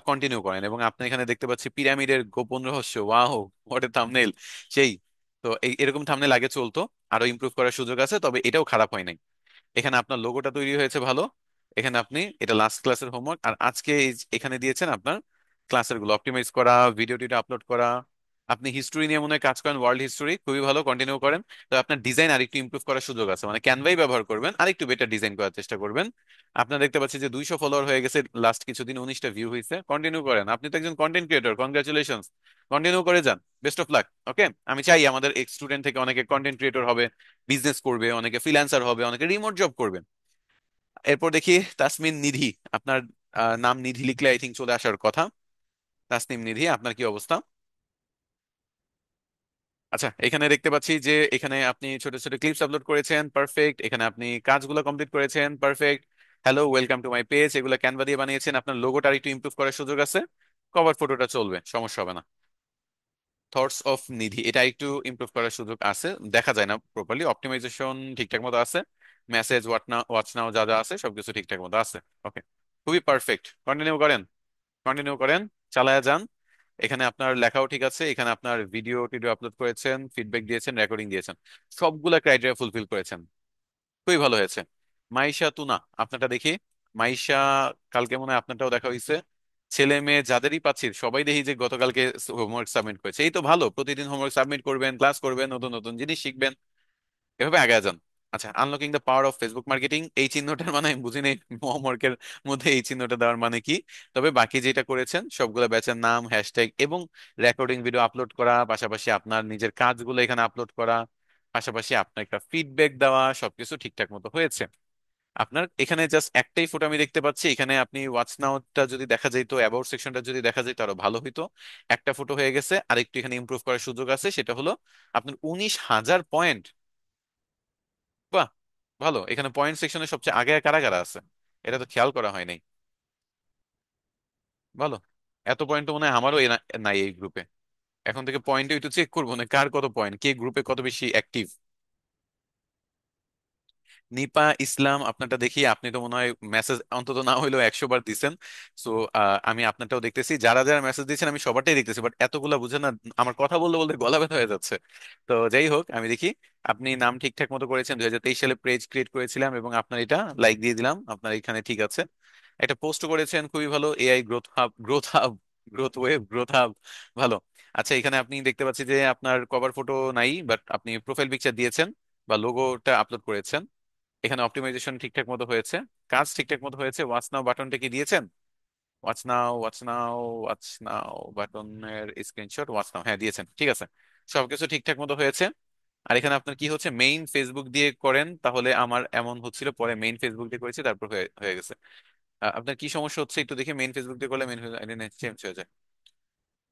A: কন্টিনিউ করেন। এবং আপনি এখানে দেখতে পাচ্ছি পিরামিডের গোপন রহস্য, ওয়াও, হোয়াট এ থাম্বনেল, সেই। তো এরকম থাম্বনেল আগে চলতো, আরো ইমপ্রুভ করার সুযোগ আছে, তবে এটাও খারাপ হয় নাই। এখানে আপনার লোগোটা তৈরি হয়েছে ভালো। এখানে আপনি এটা লাস্ট ক্লাসের হোমওয়ার্ক, আর আজকে এখানে দিয়েছেন আপনার ক্লাসের গুলো অপটিমাইজ করা, ভিডিও টিডিও আপলোড করা। আপনি হিস্টোরি নিয়ে মনে হয় কাজ করেন, ওয়ার্ল্ড হিস্টোরি, খুবই ভালো, কন্টিনিউ করেন। তো আপনার ডিজাইন আরেকটু ইমপ্রুভ করার সুযোগ আছে, মানে ক্যানভাই ব্যবহার করবেন, আরেকটু বেটার ডিজাইন করার চেষ্টা করবেন। আপনার দেখতে পাচ্ছি যে 200 ফলোয়ার হয়ে গেছে, লাস্ট কিছুদিন 19টা ভিউ হয়েছে, কন্টিনিউ করেন, আপনি তো একজন কন্টেন্ট ক্রিয়েটর, কনগ্রাচুলেশন। কন্টিনিউ করে যান, বেস্ট অফ লাক। ওকে, আমি চাই আমাদের এক্স স্টুডেন্ট থেকে অনেকে কন্টেন্ট ক্রিয়েটর হবে, বিজনেস করবে, অনেকে ফ্রিল্যান্সার হবে, অনেকে রিমোট জব করবে। এরপর দেখি তাসমিন নিধি। আপনার নাম নিধি লিখলে আই থিঙ্ক চলে আসার কথা। তাসনিম নিধি, আপনার কি অবস্থা? আচ্ছা, এখানে দেখতে পাচ্ছি যে এখানে আপনি ছোট ছোট ক্লিপস আপলোড করেছেন, পারফেক্ট। এখানে আপনি কাজগুলো কমপ্লিট করেছেন, perfect. Hello, welcome to my page, এগুলো ক্যানভা দিয়ে বানিয়েছেন। আপনার লোগোটা একটু ইমপ্রুভ করার সুযোগ আছে, কভার ফটোটা চলবে, সমস্যা হবে না। থটস অফ নিধি, এটা একটু ইমপ্রুভ করার সুযোগ আছে, দেখা যায় না প্রপারলি, অপটিমাইজেশন ঠিকঠাক মতো আছে, মেসেজ ওয়াচ নাও যা যা আছে সবকিছু ঠিকঠাক মতো আছে। ওকে, খুবই পারফেক্ট, কন্টিনিউ করেন, কন্টিনিউ করেন, চালায়া যান। এখানে আপনার লেখাও ঠিক আছে, এখানে আপনার ভিডিও টিডিও আপলোড করেছেন, ফিডব্যাক দিয়েছেন, রেকর্ডিং দিয়েছেন, সবগুলা ক্রাইটেরিয়া ফুলফিল করেছেন। খুবই ভালো হয়েছে। মাইশা তুনা, আপনারটা দেখি। মাইশা, কালকে মনে হয় আপনারটাও দেখা হয়েছে। ছেলে মেয়ে যাদেরই পাচ্ছি সবাই দেখি যে গতকালকে হোমওয়ার্ক সাবমিট করেছে, এই তো ভালো, প্রতিদিন হোমওয়ার্ক সাবমিট করবেন, ক্লাস করবেন, নতুন নতুন জিনিস শিখবেন, এভাবে আগে যান। আচ্ছা, unlocking the power of Facebook marketing, এই চিহ্নটার মানে আমি বুঝি নেই হোমওয়ার্কের মধ্যে এই চিহ্নটা দেওয়ার মানে কি। তবে বাকি যেটা করেছেন সবগুলো ব্যাচের নাম, হ্যাশট্যাগ এবং রেকর্ডিং ভিডিও আপলোড করা, পাশাপাশি আপনার নিজের কাজগুলো এখানে আপলোড করা, পাশাপাশি আপনার একটা ফিডব্যাক দেওয়া, সবকিছু ঠিকঠাক মতো হয়েছে। আপনার এখানে জাস্ট একটাই ফটো আমি দেখতে পাচ্ছি, এখানে আপনি ওয়াচ নাওটা যদি দেখা যেত, অ্যাবাউট সেকশনটা যদি দেখা যেত আরো ভালো হইতো। একটা ফটো হয়ে গেছে, আরেকটু এখানে ইমপ্রুভ করার সুযোগ আছে, সেটা হলো আপনার 19,000 পয়েন্ট। বাহ, ভালো। এখানে পয়েন্ট সেকশনে সবচেয়ে আগে কারা কারা আছে, এটা তো খেয়াল করা হয় নাই। ভালো। এত পয়েন্ট তো মনে হয় আমারও নাই এই গ্রুপে। এখন থেকে পয়েন্ট একটু চেক করবো না, কার কত পয়েন্ট, কে গ্রুপে কত বেশি অ্যাক্টিভ। নিপা ইসলাম, আপনারটা দেখি, আপনি তো মনে হয় মেসেজ অন্তত না হইলেও 100 বার দিছেন। সো আমি আপনারটাও দেখতেছি, যারা যারা মেসেজ দিচ্ছেন আমি সবারটাই দেখতেছি, বাট এতগুলা বুঝে না, আমার কথা বলতে বলতে গলা ব্যথা হয়ে যাচ্ছে। তো যাই হোক, আমি দেখি। আপনি নাম ঠিকঠাক মতো করেছেন, 2023 সালে পেজ ক্রিয়েট করেছিলাম এবং আপনার এটা লাইক দিয়ে দিলাম, আপনার এখানে ঠিক আছে। একটা পোস্ট করেছেন, খুবই ভালো। AI growth hub, growth hub, growth web, growth hub. ভালো। আচ্ছা, এখানে আপনি দেখতে পাচ্ছি যে আপনার কভার ফটো নাই, বাট আপনি প্রোফাইল পিকচার দিয়েছেন বা লোগোটা আপলোড করেছেন। এখানে অপটিমাইজেশন ঠিকঠাক মতো হয়েছে, কাজ ঠিকঠাক মতো হয়েছে। ওয়াচ নাও বাটনটা কি দিয়েছেন? ওয়াচ নাও, ওয়াচ নাও, ওয়াচ নাও বাটনের স্ক্রিনশট, ওয়াচ নাও, হ্যাঁ দিয়েছেন, ঠিক আছে। সবকিছু ঠিকঠাক মতো হয়েছে। আর এখানে আপনার কি হচ্ছে, মেইন ফেসবুক দিয়ে করেন, তাহলে আমার এমন হচ্ছিল, পরে মেইন ফেসবুক দিয়ে করেছি, তারপর হয়ে হয়ে গেছে। আপনার কি সমস্যা হচ্ছে একটু দেখি, মেইন ফেসবুক দিয়ে করলে মেইন চেঞ্জ হয়ে যায়।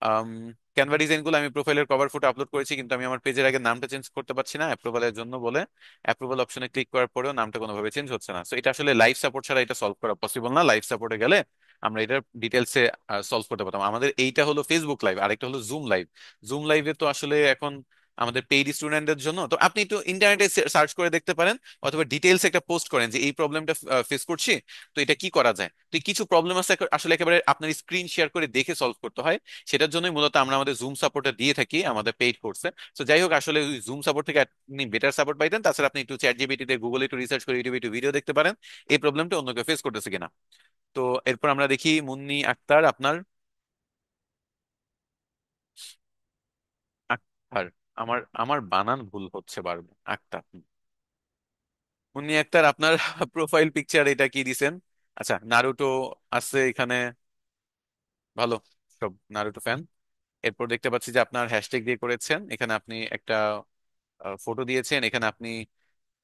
A: আম, ক্যানভা ডিজাইন গুলো আমি প্রোফাইলের কভার ফটো আপলোড করেছি, কিন্তু আমি আমার পেজের আগে নামটা চেঞ্জ করতে পারছি না অ্যাপ্রুভালের জন্য বলে। অ্যাপ্রুভাল অপশনে ক্লিক করার পরেও নামটা কোনোভাবে চেঞ্জ হচ্ছে না। তো এটা আসলে লাইভ সাপোর্ট ছাড়া এটা সলভ করা পসিবল না। লাইভ সাপোর্টে গেলে আমরা এটার ডিটেলসে সলভ করতে পারতাম। আমাদের এইটা হলো ফেসবুক লাইভ, আরেকটা হলো জুম লাইভ। জুম লাইভে তো আসলে এখন আমাদের পেইড স্টুডেন্টদের জন্য, তো আপনি একটু ইন্টারনেটে সার্চ করে দেখতে পারেন, অথবা ডিটেলস একটা পোস্ট করেন যে এই প্রবলেমটা ফেস করছি, তো এটা কি করা যায়। তো কিছু প্রবলেম আছে আসলে একেবারে আপনার স্ক্রিন শেয়ার করে দেখে সলভ করতে হয়। সেটার জন্যই মূলত আমরা আমাদের জুম সাপোর্টটা দিয়ে থাকি আমাদের পেইড কোর্সে। তো যাই হোক, আসলে ওই জুম সাপোর্ট থেকে আপনি বেটার সাপোর্ট পাইতেন। তাছাড়া আপনি একটু চ্যাট জিপিটিতে, গুগলে একটু রিসার্চ করে, ইউটিউবে একটু ভিডিও দেখতে পারেন এই প্রবলেমটা অন্য কেউ ফেস করতেছে কিনা। তো এরপর আমরা দেখি মুন্নি আক্তার আপনার। আক্তার, আমার আমার বানান ভুল হচ্ছে বারবার, আক্তার। মুন্নি আক্তার, আপনার প্রোফাইল পিকচার এটা কি দিছেন? আচ্ছা, নারুটো আছে এখানে, ভালো। সব নারুটো ফ্যান। এরপর দেখতে পাচ্ছি যে আপনার হ্যাশট্যাগ দিয়ে করেছেন, এখানে আপনি একটা ফটো দিয়েছেন, এখানে আপনি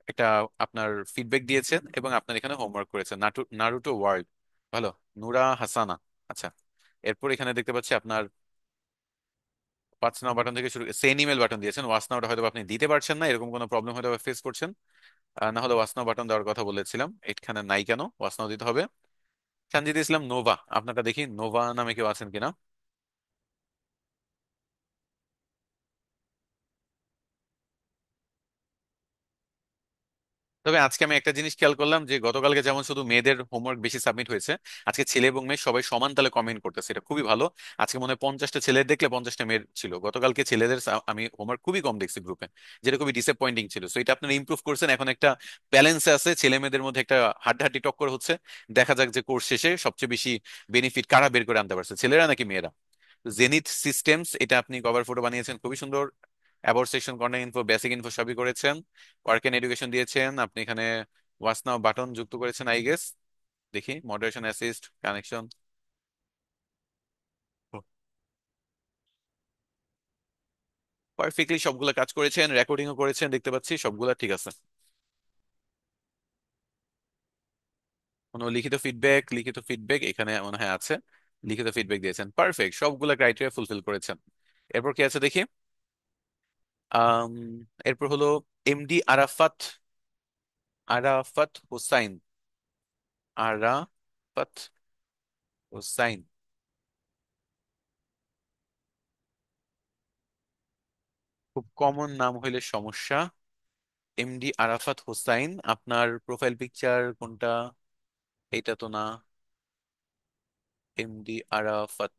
A: একটা আপনার ফিডব্যাক দিয়েছেন, এবং আপনার এখানে হোমওয়ার্ক করেছেন, নারুটো ওয়ার্ল্ড। ভালো। নুরা হাসানা। আচ্ছা। এরপর এখানে দেখতে পাচ্ছি আপনার পাঁচ নাও বাটন থেকে শুরু, সেন্ড ইমেল বাটন দিয়েছেন। ওয়াচ নাওটা হয়তো আপনি দিতে পারছেন না, এরকম কোনো প্রবলেম হয়তো ফেস করছেন। না হলে ওয়াচ নাও বাটন দেওয়ার কথা বলেছিলাম, এখানে নাই কেন, ওয়াচ নাও দিতে হবে। সঞ্জিত ইসলাম নোভা, আপনারটা দেখি, নোভা নামে কেউ আছেন কিনা। তবে আজকে আমি একটা জিনিস খেয়াল করলাম যে গতকালকে যেমন শুধু মেয়েদের হোমওয়ার্ক বেশি সাবমিট হয়েছে, আজকে ছেলে এবং মেয়ে সবাই সমান তালে কমেন্ট করতেছে, এটা খুবই ভালো। আজকে মনে হয় 50টা ছেলের দেখলে 50টা মেয়ের ছিল, গতকালকে ছেলেদের আমি হোমওয়ার্ক খুবই কম দেখছি গ্রুপে, যেটা খুবই ডিসঅ্যাপয়েন্টিং ছিল। সো এটা আপনারা ইমপ্রুভ করছেন, এখন একটা ব্যালেন্সে আছে, ছেলে মেয়েদের মধ্যে একটা হাড্ডাহাড্ডি টক্কর হচ্ছে। দেখা যাক যে কোর্স শেষে সবচেয়ে বেশি বেনিফিট কারা বের করে আনতে পারছে, ছেলেরা নাকি মেয়েরা। জেনিথ সিস্টেমস, এটা আপনি কভার ফটো বানিয়েছেন, খুবই সুন্দর। About section, content info, basic info সবই করেছেন। ওয়ার্ক এন্ড এডুকেশন দিয়েছেন আপনি এখানে। ওয়াচ নাও বাটন যুক্ত করেছেন আই গেস। দেখি মডারেশন, অ্যাসিস্ট, কানেকশন। পারফেক্টলি সবগুলা কাজ করেছেন, রেকর্ডিংও করেছেন, দেখতে পাচ্ছি সবগুলা ঠিক আছে। কোনো লিখিত ফিডব্যাক, লিখিত ফিডব্যাক এখানে মনে হয় আছে। লিখিত ফিডব্যাক দিয়েছেন, পারফেক্ট, সবগুলা ক্রাইটেরিয়া ফুলফিল করেছেন। এরপর কি আছে দেখি। আম, এরপর হলো এমডি আরাফাত, আরাফাত হোসাইন, আরাফাত হোসাইন। খুব কমন নাম হইলে সমস্যা। এমডি আরাফাত হোসাইন, আপনার প্রোফাইল পিকচার কোনটা? এইটা তো না। MD Arafat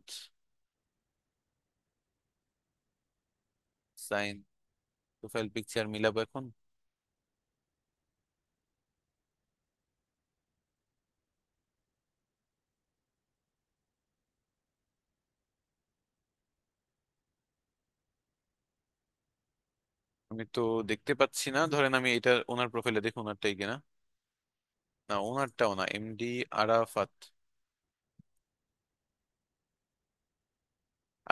A: Hossain, profile picture মিলাবো এখন। আমি তো দেখতে পাচ্ছি না, ধরেন আমি এটা ওনার প্রোফাইলে দেখি, ওনারটাই কিনা। না, ওনারটাও না, এমডি আরাফাত।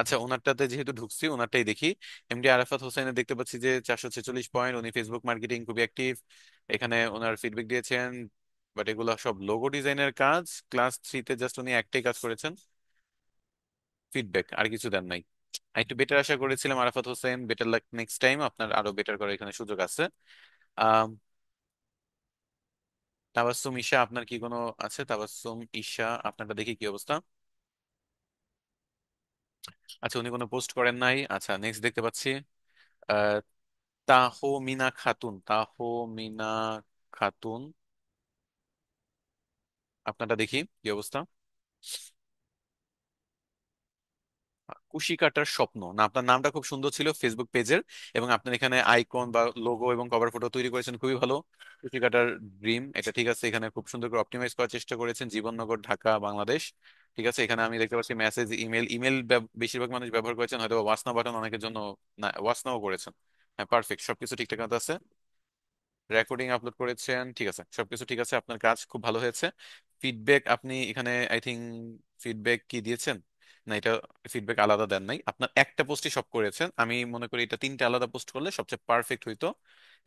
A: আচ্ছা, ওনারটাতে যেহেতু ঢুকছি ওনারটাই দেখি। এমডি আরাফাত হোসেনের দেখতে পাচ্ছি যে 446 পয়েন্ট, উনি ফেসবুক মার্কেটিং খুবই অ্যাক্টিভ। এখানে ওনার ফিডব্যাক দিয়েছেন, বাট এগুলো সব লোগো ডিজাইনের কাজ। ক্লাস 3-তে জাস্ট উনি একটাই কাজ করেছেন, ফিডব্যাক, আর কিছু দেন নাই। একটু বেটার আশা করেছিলাম Arafat Hossain, better luck next time, আপনার আরো বেটার করার এখানে সুযোগ আছে। আহ তাবাস্সুম ঈশা, আপনার কি কোনো আছে? তাবাস্সুম ঈশা, আপনারটা দেখি কি অবস্থা। আচ্ছা, উনি কোনো পোস্ট করেন নাই। আচ্ছা, নেক্সট দেখতে পাচ্ছি আহ তাহমিনা খাতুন, তাহমিনা খাতুন, আপনারটা দেখি কি অবস্থা। কুশি কাটার স্বপ্ন না, আপনার নামটা খুব সুন্দর ছিল ফেসবুক পেজের, এবং আপনার এখানে আইকন বা লোগো এবং কভার ফটো তৈরি করেছেন খুবই ভালো। কুশি কাটার ড্রিম, এটা ঠিক আছে। এখানে খুব সুন্দর করে অপটিমাইজ করার চেষ্টা করেছেন, জীবননগর, ঢাকা, বাংলাদেশ। ঠিক আছে, এখানে আমি দেখতে পাচ্ছি মেসেজ, ইমেল। ইমেল বেশিরভাগ মানুষ ব্যবহার করেছেন, হয়তো ওয়াচ নাও বাটন অনেকের জন্য, না ওয়াচ নাও করেছেন। হ্যাঁ, পারফেক্ট, সবকিছু ঠিকঠাক মতো আছে। রেকর্ডিং আপলোড করেছেন, ঠিক আছে, সবকিছু ঠিক আছে, আপনার কাজ খুব ভালো হয়েছে। ফিডব্যাক আপনি এখানে আই থিঙ্ক ফিডব্যাক কি দিয়েছেন, না এটা ফিডব্যাক আলাদা দেন নাই, আপনার একটা পোস্টে সব করেছেন। আমি মনে করি এটা 3টে আলাদা পোস্ট করলে সবচেয়ে পারফেক্ট হইতো।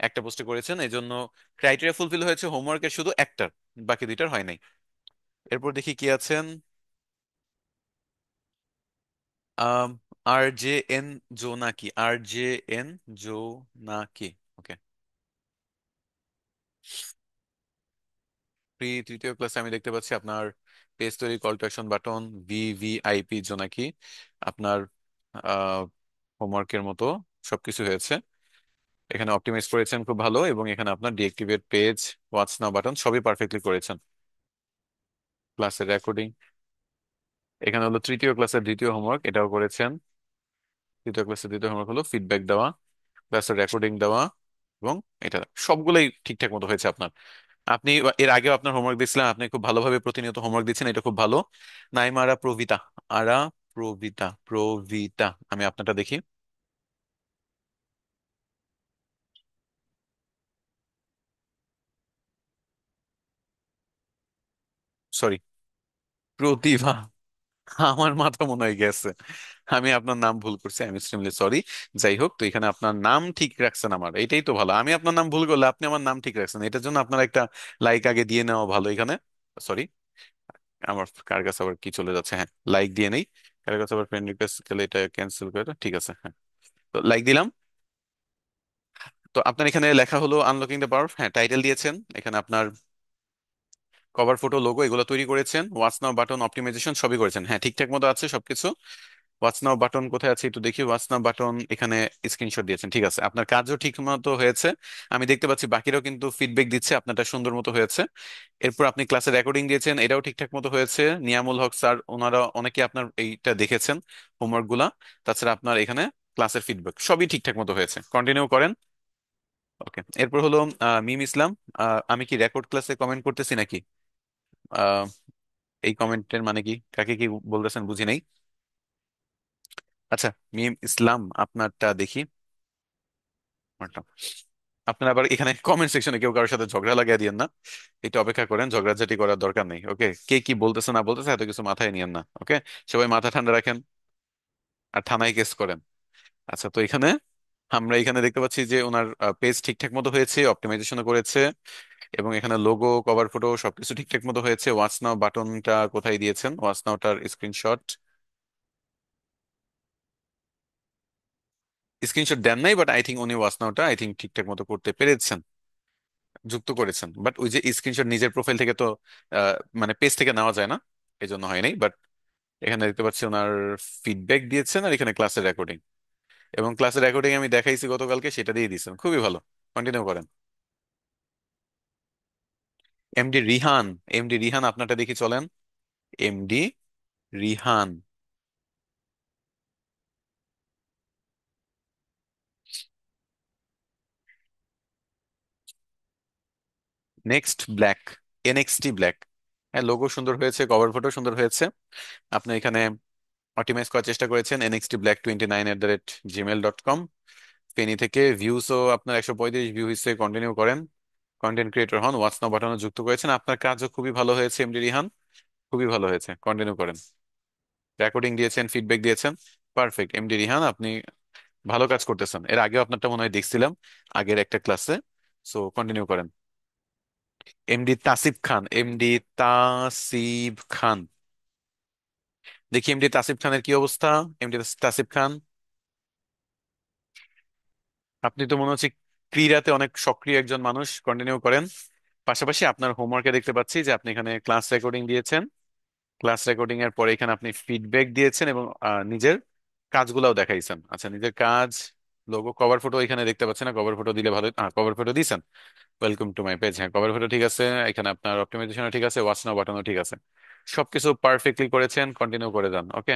A: একটা পোস্টে করেছেন, এই জন্য ক্রাইটেরিয়া ফুলফিল হয়েছে হোমওয়ার্কের শুধু একটার, বাকি দুইটার হয় নাই। এরপর দেখি কি আছেন। আম, আর জে এন জো নাকি, আর জে এন জো নাকি, ওকে। প্রি তৃতীয় ক্লাসে আমি দেখতে পাচ্ছি আপনার পেজ তৈরি, call to action button, VVIP জোনাকি, আপনার হোমওয়ার্কের মতো সবকিছু হয়েছে। এখানে অপটিমাইজ করেছেন খুব ভালো, এবং এখানে আপনার deactivate page, watch now button সবই পারফেক্টলি করেছেন। ক্লাসের রেকর্ডিং, এখানে হলো তৃতীয় ক্লাসের দ্বিতীয় হোমওয়ার্ক, এটাও করেছেন। তৃতীয় ক্লাসের দ্বিতীয় হোমওয়ার্ক হলো ফিডব্যাক দেওয়া, ক্লাসের রেকর্ডিং দেওয়া, এবং এটা সবগুলোই ঠিকঠাক মতো হয়েছে আপনার। আপনি এর আগেও আপনার হোমওয়ার্ক দিয়েছিলেন, আপনি খুব ভালোভাবে প্রতিনিয়ত হোমওয়ার্ক দিচ্ছেন, এটা খুব ভালো। নাইমা আরা প্রভিতা, আরা প্রভিতা, প্রভিতা, আমি আপনারটা দেখি। সরি, প্রতিভা, আমার মাথা মনে হয় গেছে, আমি আপনার নাম ভুল করছি, আমি এক্সট্রিমলি সরি। যাই হোক, তো এখানে আপনার নাম ঠিক রাখছেন, আমার এটাই তো ভালো। আমি আপনার নাম ভুল করলে আপনি আমার নাম ঠিক রাখছেন, এটার জন্য আপনার একটা লাইক আগে দিয়ে নেওয়া ভালো এখানে। সরি, আমার কার কাছে আবার কি চলে যাচ্ছে, হ্যাঁ, লাইক দিয়ে নেই। কার কাছে আবার ফ্রেন্ড রিকোয়েস্ট গেলে এটা ক্যান্সেল করে দাও। ঠিক আছে, হ্যাঁ, তো লাইক দিলাম। তো আপনার এখানে লেখা হলো আনলকিং দ্য পাওয়ার, হ্যাঁ, টাইটেল দিয়েছেন। এখানে আপনার কভার ফটো, লোগো এগুলো তৈরি করেছেন, ওয়াচ নাও বাটন অপটিমাইজেশন সবই করেছেন, হ্যাঁ, ঠিকঠাক মতো আছে সবকিছু। ওয়াচ নাও বাটন কোথায় আছে একটু দেখি, ওয়াচ নাও বাটন এখানে স্ক্রিনশট দিয়েছেন, ঠিক আছে, আপনার কাজও ঠিক মতো হয়েছে। আমি দেখতে পাচ্ছি বাকিরাও কিন্তু ফিডব্যাক দিচ্ছে, আপনারটা সুন্দর মতো হয়েছে। এরপর আপনি ক্লাসে রেকর্ডিং দিয়েছেন, এটাও ঠিকঠাক মতো হয়েছে। নিয়ামুল হক স্যার, ওনারা অনেকে আপনার এইটা দেখেছেন হোমওয়ার্ক গুলা। তাছাড়া আপনার এখানে ক্লাসের ফিডব্যাক সবই ঠিকঠাক মতো হয়েছে, কন্টিনিউ করেন। ওকে, এরপর হলো মিম ইসলাম। আমি কি রেকর্ড ক্লাসে কমেন্ট করতেছি নাকি? আহ, এই কমেন্টের মানে কি, কাকে কি বলতেছেন বুঝি নাই। আচ্ছা, মিম ইসলাম, আপনারটা দেখি। আমারটা। আপনার আবার এখানে কমেন্ট সেকশনে কেউ কারোর সাথে ঝগড়া লাগিয়ে দিয়েন না, একটু অপেক্ষা করেন, ঝগড়াঝাটি করার দরকার নেই। ওকে, কে কি বলতেছে না বলতেছে এত কিছু মাথায় নিয়েন না। ওকে, সবাই মাথা ঠান্ডা রাখেন, আর থানায় কেস করেন। আচ্ছা, তো এখানে আমরা এখানে দেখতে পাচ্ছি যে ওনার পেজ ঠিকঠাক মতো হয়েছে, অপটিমাইজেশন করেছে, এবং এখানে লোগো, কভার ফটো সবকিছু ঠিকঠাক মতো হয়েছে। ওয়াচ নাও বাটনটা কোথায় দিয়েছেন, ওয়াচ নাওটার স্ক্রিনশট, স্ক্রিনশট দেন নাই, বাট আই থিঙ্ক উনি ওয়াচ নাওটা আই থিঙ্ক ঠিকঠাক মতো করতে পেরেছেন, যুক্ত করেছেন। বাট ওই যে স্ক্রিনশট নিজের প্রোফাইল থেকে তো আহ, মানে পেজ থেকে নেওয়া যায় না, এই জন্য হয় নাই। বাট এখানে দেখতে পাচ্ছি ওনার ফিডব্যাক দিয়েছেন, আর এখানে ক্লাসের রেকর্ডিং, এবং ক্লাসের রেকর্ডিং আমি দেখাইছি গতকালকে, সেটা দিয়ে দিয়েছেন, খুবই ভালো, কন্টিনিউ করেন। এমডি রিহান, এমডি রিহান, আপনারটা দেখি চলেন। MD Rihan, next black, NXT black, হ্যাঁ, লোগো সুন্দর হয়েছে, কভার ফটো সুন্দর হয়েছে। আপনি এখানে অপটিমাইজ করার চেষ্টা করেছেন, nxtblack29@gmail.com, ফেনী থেকে। ভিউসও আপনার 135 ভিউ হিসেবে, কন্টিনিউ করেন, কন্টেন্ট ক্রিয়েটর হন, ওয়াচ নাও বাটনও যুক্ত করেছেন, আপনার কাজও খুবই ভালো হয়েছে এমডি রিহান, খুবই ভালো হয়েছে, কন্টিনিউ করেন। রেকর্ডিং দিয়েছেন, ফিডব্যাক দিয়েছেন, পারফেক্ট, এমডি রিহান, আপনি ভালো কাজ করতেছেন। এর আগেও আপনারটা মনে হয় দেখছিলাম আগের একটা ক্লাসে। সো কন্টিনিউ করেন। এমডি তাসিফ খান, এমডি তাসিফ খান। দেখি এমডি তাসিফ খানের কি অবস্থা। এমডি তাসিফ খান, আপনি তো মনে হচ্ছে ক্রীড়াতে অনেক সক্রিয় একজন মানুষ। কন্টিনিউ করেন। পাশাপাশি আপনার হোমওয়ার্কে দেখতে পাচ্ছি যে আপনি এখানে ক্লাস রেকর্ডিং দিয়েছেন। ক্লাস রেকর্ডিং এর পরে এখানে আপনি ফিডব্যাক দিয়েছেন এবং নিজের কাজগুলাও দেখাইছেন। আচ্ছা, নিজের কাজ, লোগো, কভার ফটো এখানে দেখতে পাচ্ছেন না। কভার ফটো দিলে ভালো। কভার ফটো দিয়েছেন। ওয়েলকাম টু মাই পেজ, হ্যাঁ কভার ফটো ঠিক আছে। এখানে আপনার অপটিমাইজেশন ঠিক আছে, ওয়াচ নাও বাটনও ঠিক আছে। সবকিছু পারফেক্টলি করেছেন, কন্টিনিউ করে যান। ওকে।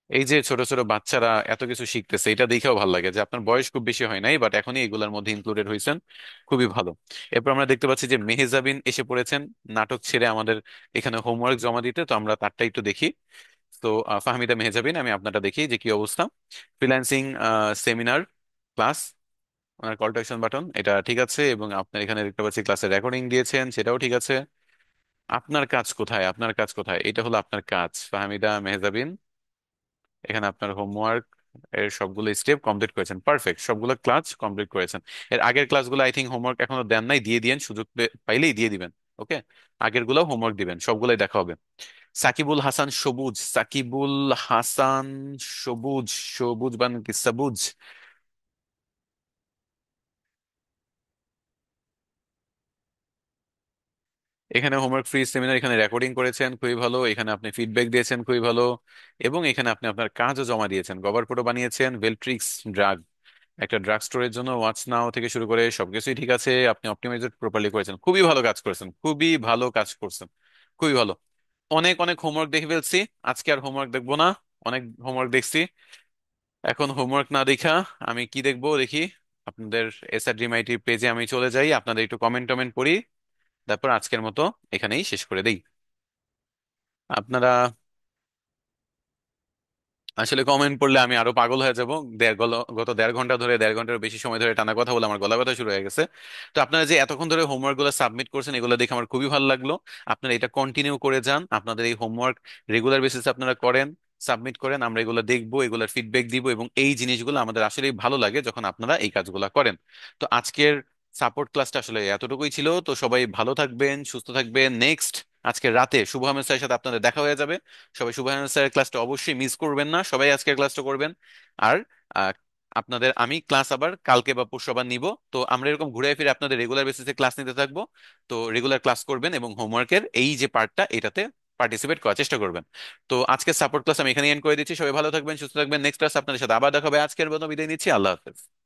A: এই যে ছোট ছোট বাচ্চারা এত কিছু শিখতেছে, এটা দেখেও ভালো লাগে যে আপনার বয়স খুব বেশি হয় নাই, বাট এখনই এগুলোর মধ্যে ইনক্লুডেড হয়েছেন। খুবই ভালো। এরপর আমরা দেখতে পাচ্ছি যে মেহজাবিন এসে পড়েছেন নাটক ছেড়ে আমাদের এখানে হোমওয়ার্ক জমা দিতে। তো আমরা তারটা একটু দেখি। তো ফাহমিদা মেহজাবিন, আমি আপনারটা দেখি যে কি অবস্থা। Freelancing seminar class, owner call to action button এটা ঠিক আছে, এবং আপনার এখানে দেখতে পাচ্ছি ক্লাসের রেকর্ডিং দিয়েছেন, সেটাও ঠিক আছে। আপনার কাজ কোথায়? আপনার কাজ কোথায়? এটা হলো আপনার কাজ ফাহমিদা মেহজাবিন। এখানে আপনার হোমওয়ার্ক এর সবগুলো স্টেপ কমপ্লিট করেছেন, পারফেক্ট, সবগুলো ক্লাস কমপ্লিট করেছেন। এর আগের ক্লাসগুলো আই থিঙ্ক হোমওয়ার্ক এখনো দেন নাই, দিয়ে দিয়েন, সুযোগ পাইলেই দিয়ে দিবেন। ওকে। আগের গুলো হোমওয়ার্ক দিবেন, সবগুলাই দেখা হবে। সাকিবুল হাসান সবুজ, সাকিবুল হাসান সবুজ, সবুজ বান কি সবুজ? এখানে হোমওয়ার্ক ফ্রি সেমিনার, এখানে রেকর্ডিং করেছেন, খুবই ভালো। এখানে আপনি ফিডব্যাক দিয়েছেন, খুবই ভালো। এবং এখানে আপনি আপনার কাজও জমা দিয়েছেন, কভার ফটো বানিয়েছেন, ভেলট্রিক্স ড্রাগ, একটা ড্রাগ স্টোরের জন্য ওয়াচ নাও থেকে শুরু করে সবকিছুই ঠিক আছে। আপনি অপটিমাইজড প্রপারলি করেছেন, খুবই ভালো কাজ করেছেন, খুবই ভালো কাজ করছেন, খুবই ভালো। অনেক অনেক হোমওয়ার্ক দেখে ফেলছি। আজকে আর হোমওয়ার্ক দেখবো না। অনেক হোমওয়ার্ক দেখছি। এখন হোমওয়ার্ক না দেখা আমি কি দেখবো দেখি। আপনাদের এসআরডিএমআইটি পেজে আমি চলে যাই, আপনাদের একটু কমেন্ট টমেন্ট পড়ি, তারপর আজকের মতো এখানেই শেষ করে দেই। আপনারা আসলে কমেন্ট পড়লে আমি আরো পাগল হয়ে যাব। গত 1.5 ঘন্টা ধরে, 1.5 ঘন্টার বেশি সময় ধরে টানা কথা বলে আমার গলা ব্যথা শুরু হয়ে গেছে। তো আপনারা যে এতক্ষণ ধরে হোমওয়ার্ক গুলো সাবমিট করছেন, এগুলো দেখে আমার খুবই ভালো লাগলো। আপনারা এটা কন্টিনিউ করে যান। আপনাদের এই হোমওয়ার্ক রেগুলার বেসিসে আপনারা করেন, সাবমিট করেন, আমরা এগুলো দেখবো, এগুলোর ফিডব্যাক দিব। এবং এই জিনিসগুলো আমাদের আসলেই ভালো লাগে যখন আপনারা এই কাজগুলো করেন। তো আজকের সাপোর্ট ক্লাসটা আসলে এতটুকুই ছিল। তো সবাই ভালো থাকবেন, সুস্থ থাকবেন। নেক্সট আজকে রাতে শুভ আহমেদ স্যারের সাথে আপনাদের দেখা হয়ে যাবে। সবাই শুভ স্যারের ক্লাসটা অবশ্যই মিস করবেন না, সবাই আজকের ক্লাসটা করবেন। আর আহ, আপনাদের আমি ক্লাস আবার কালকে বা পরশু আবার নিব। তো আমরা এরকম ঘুরে ফিরে আপনাদের রেগুলার বেসিসে ক্লাস নিতে থাকবো। তো রেগুলার ক্লাস করবেন এবং হোমওয়ার্কের এই যে পার্টটা এটাতে পার্টিসিপেট করার চেষ্টা করবেন। তো আজকের সাপোর্ট ক্লাস আমি এখানে এন্ড করে দিচ্ছি। সবাই ভালো থাকবেন, সুস্থ থাকবেন। নেক্সট ক্লাস আপনাদের সাথে আবার দেখা হবে। আজকের মতো বিদায় নিচ্ছি। আল্লাহ হাফেজ।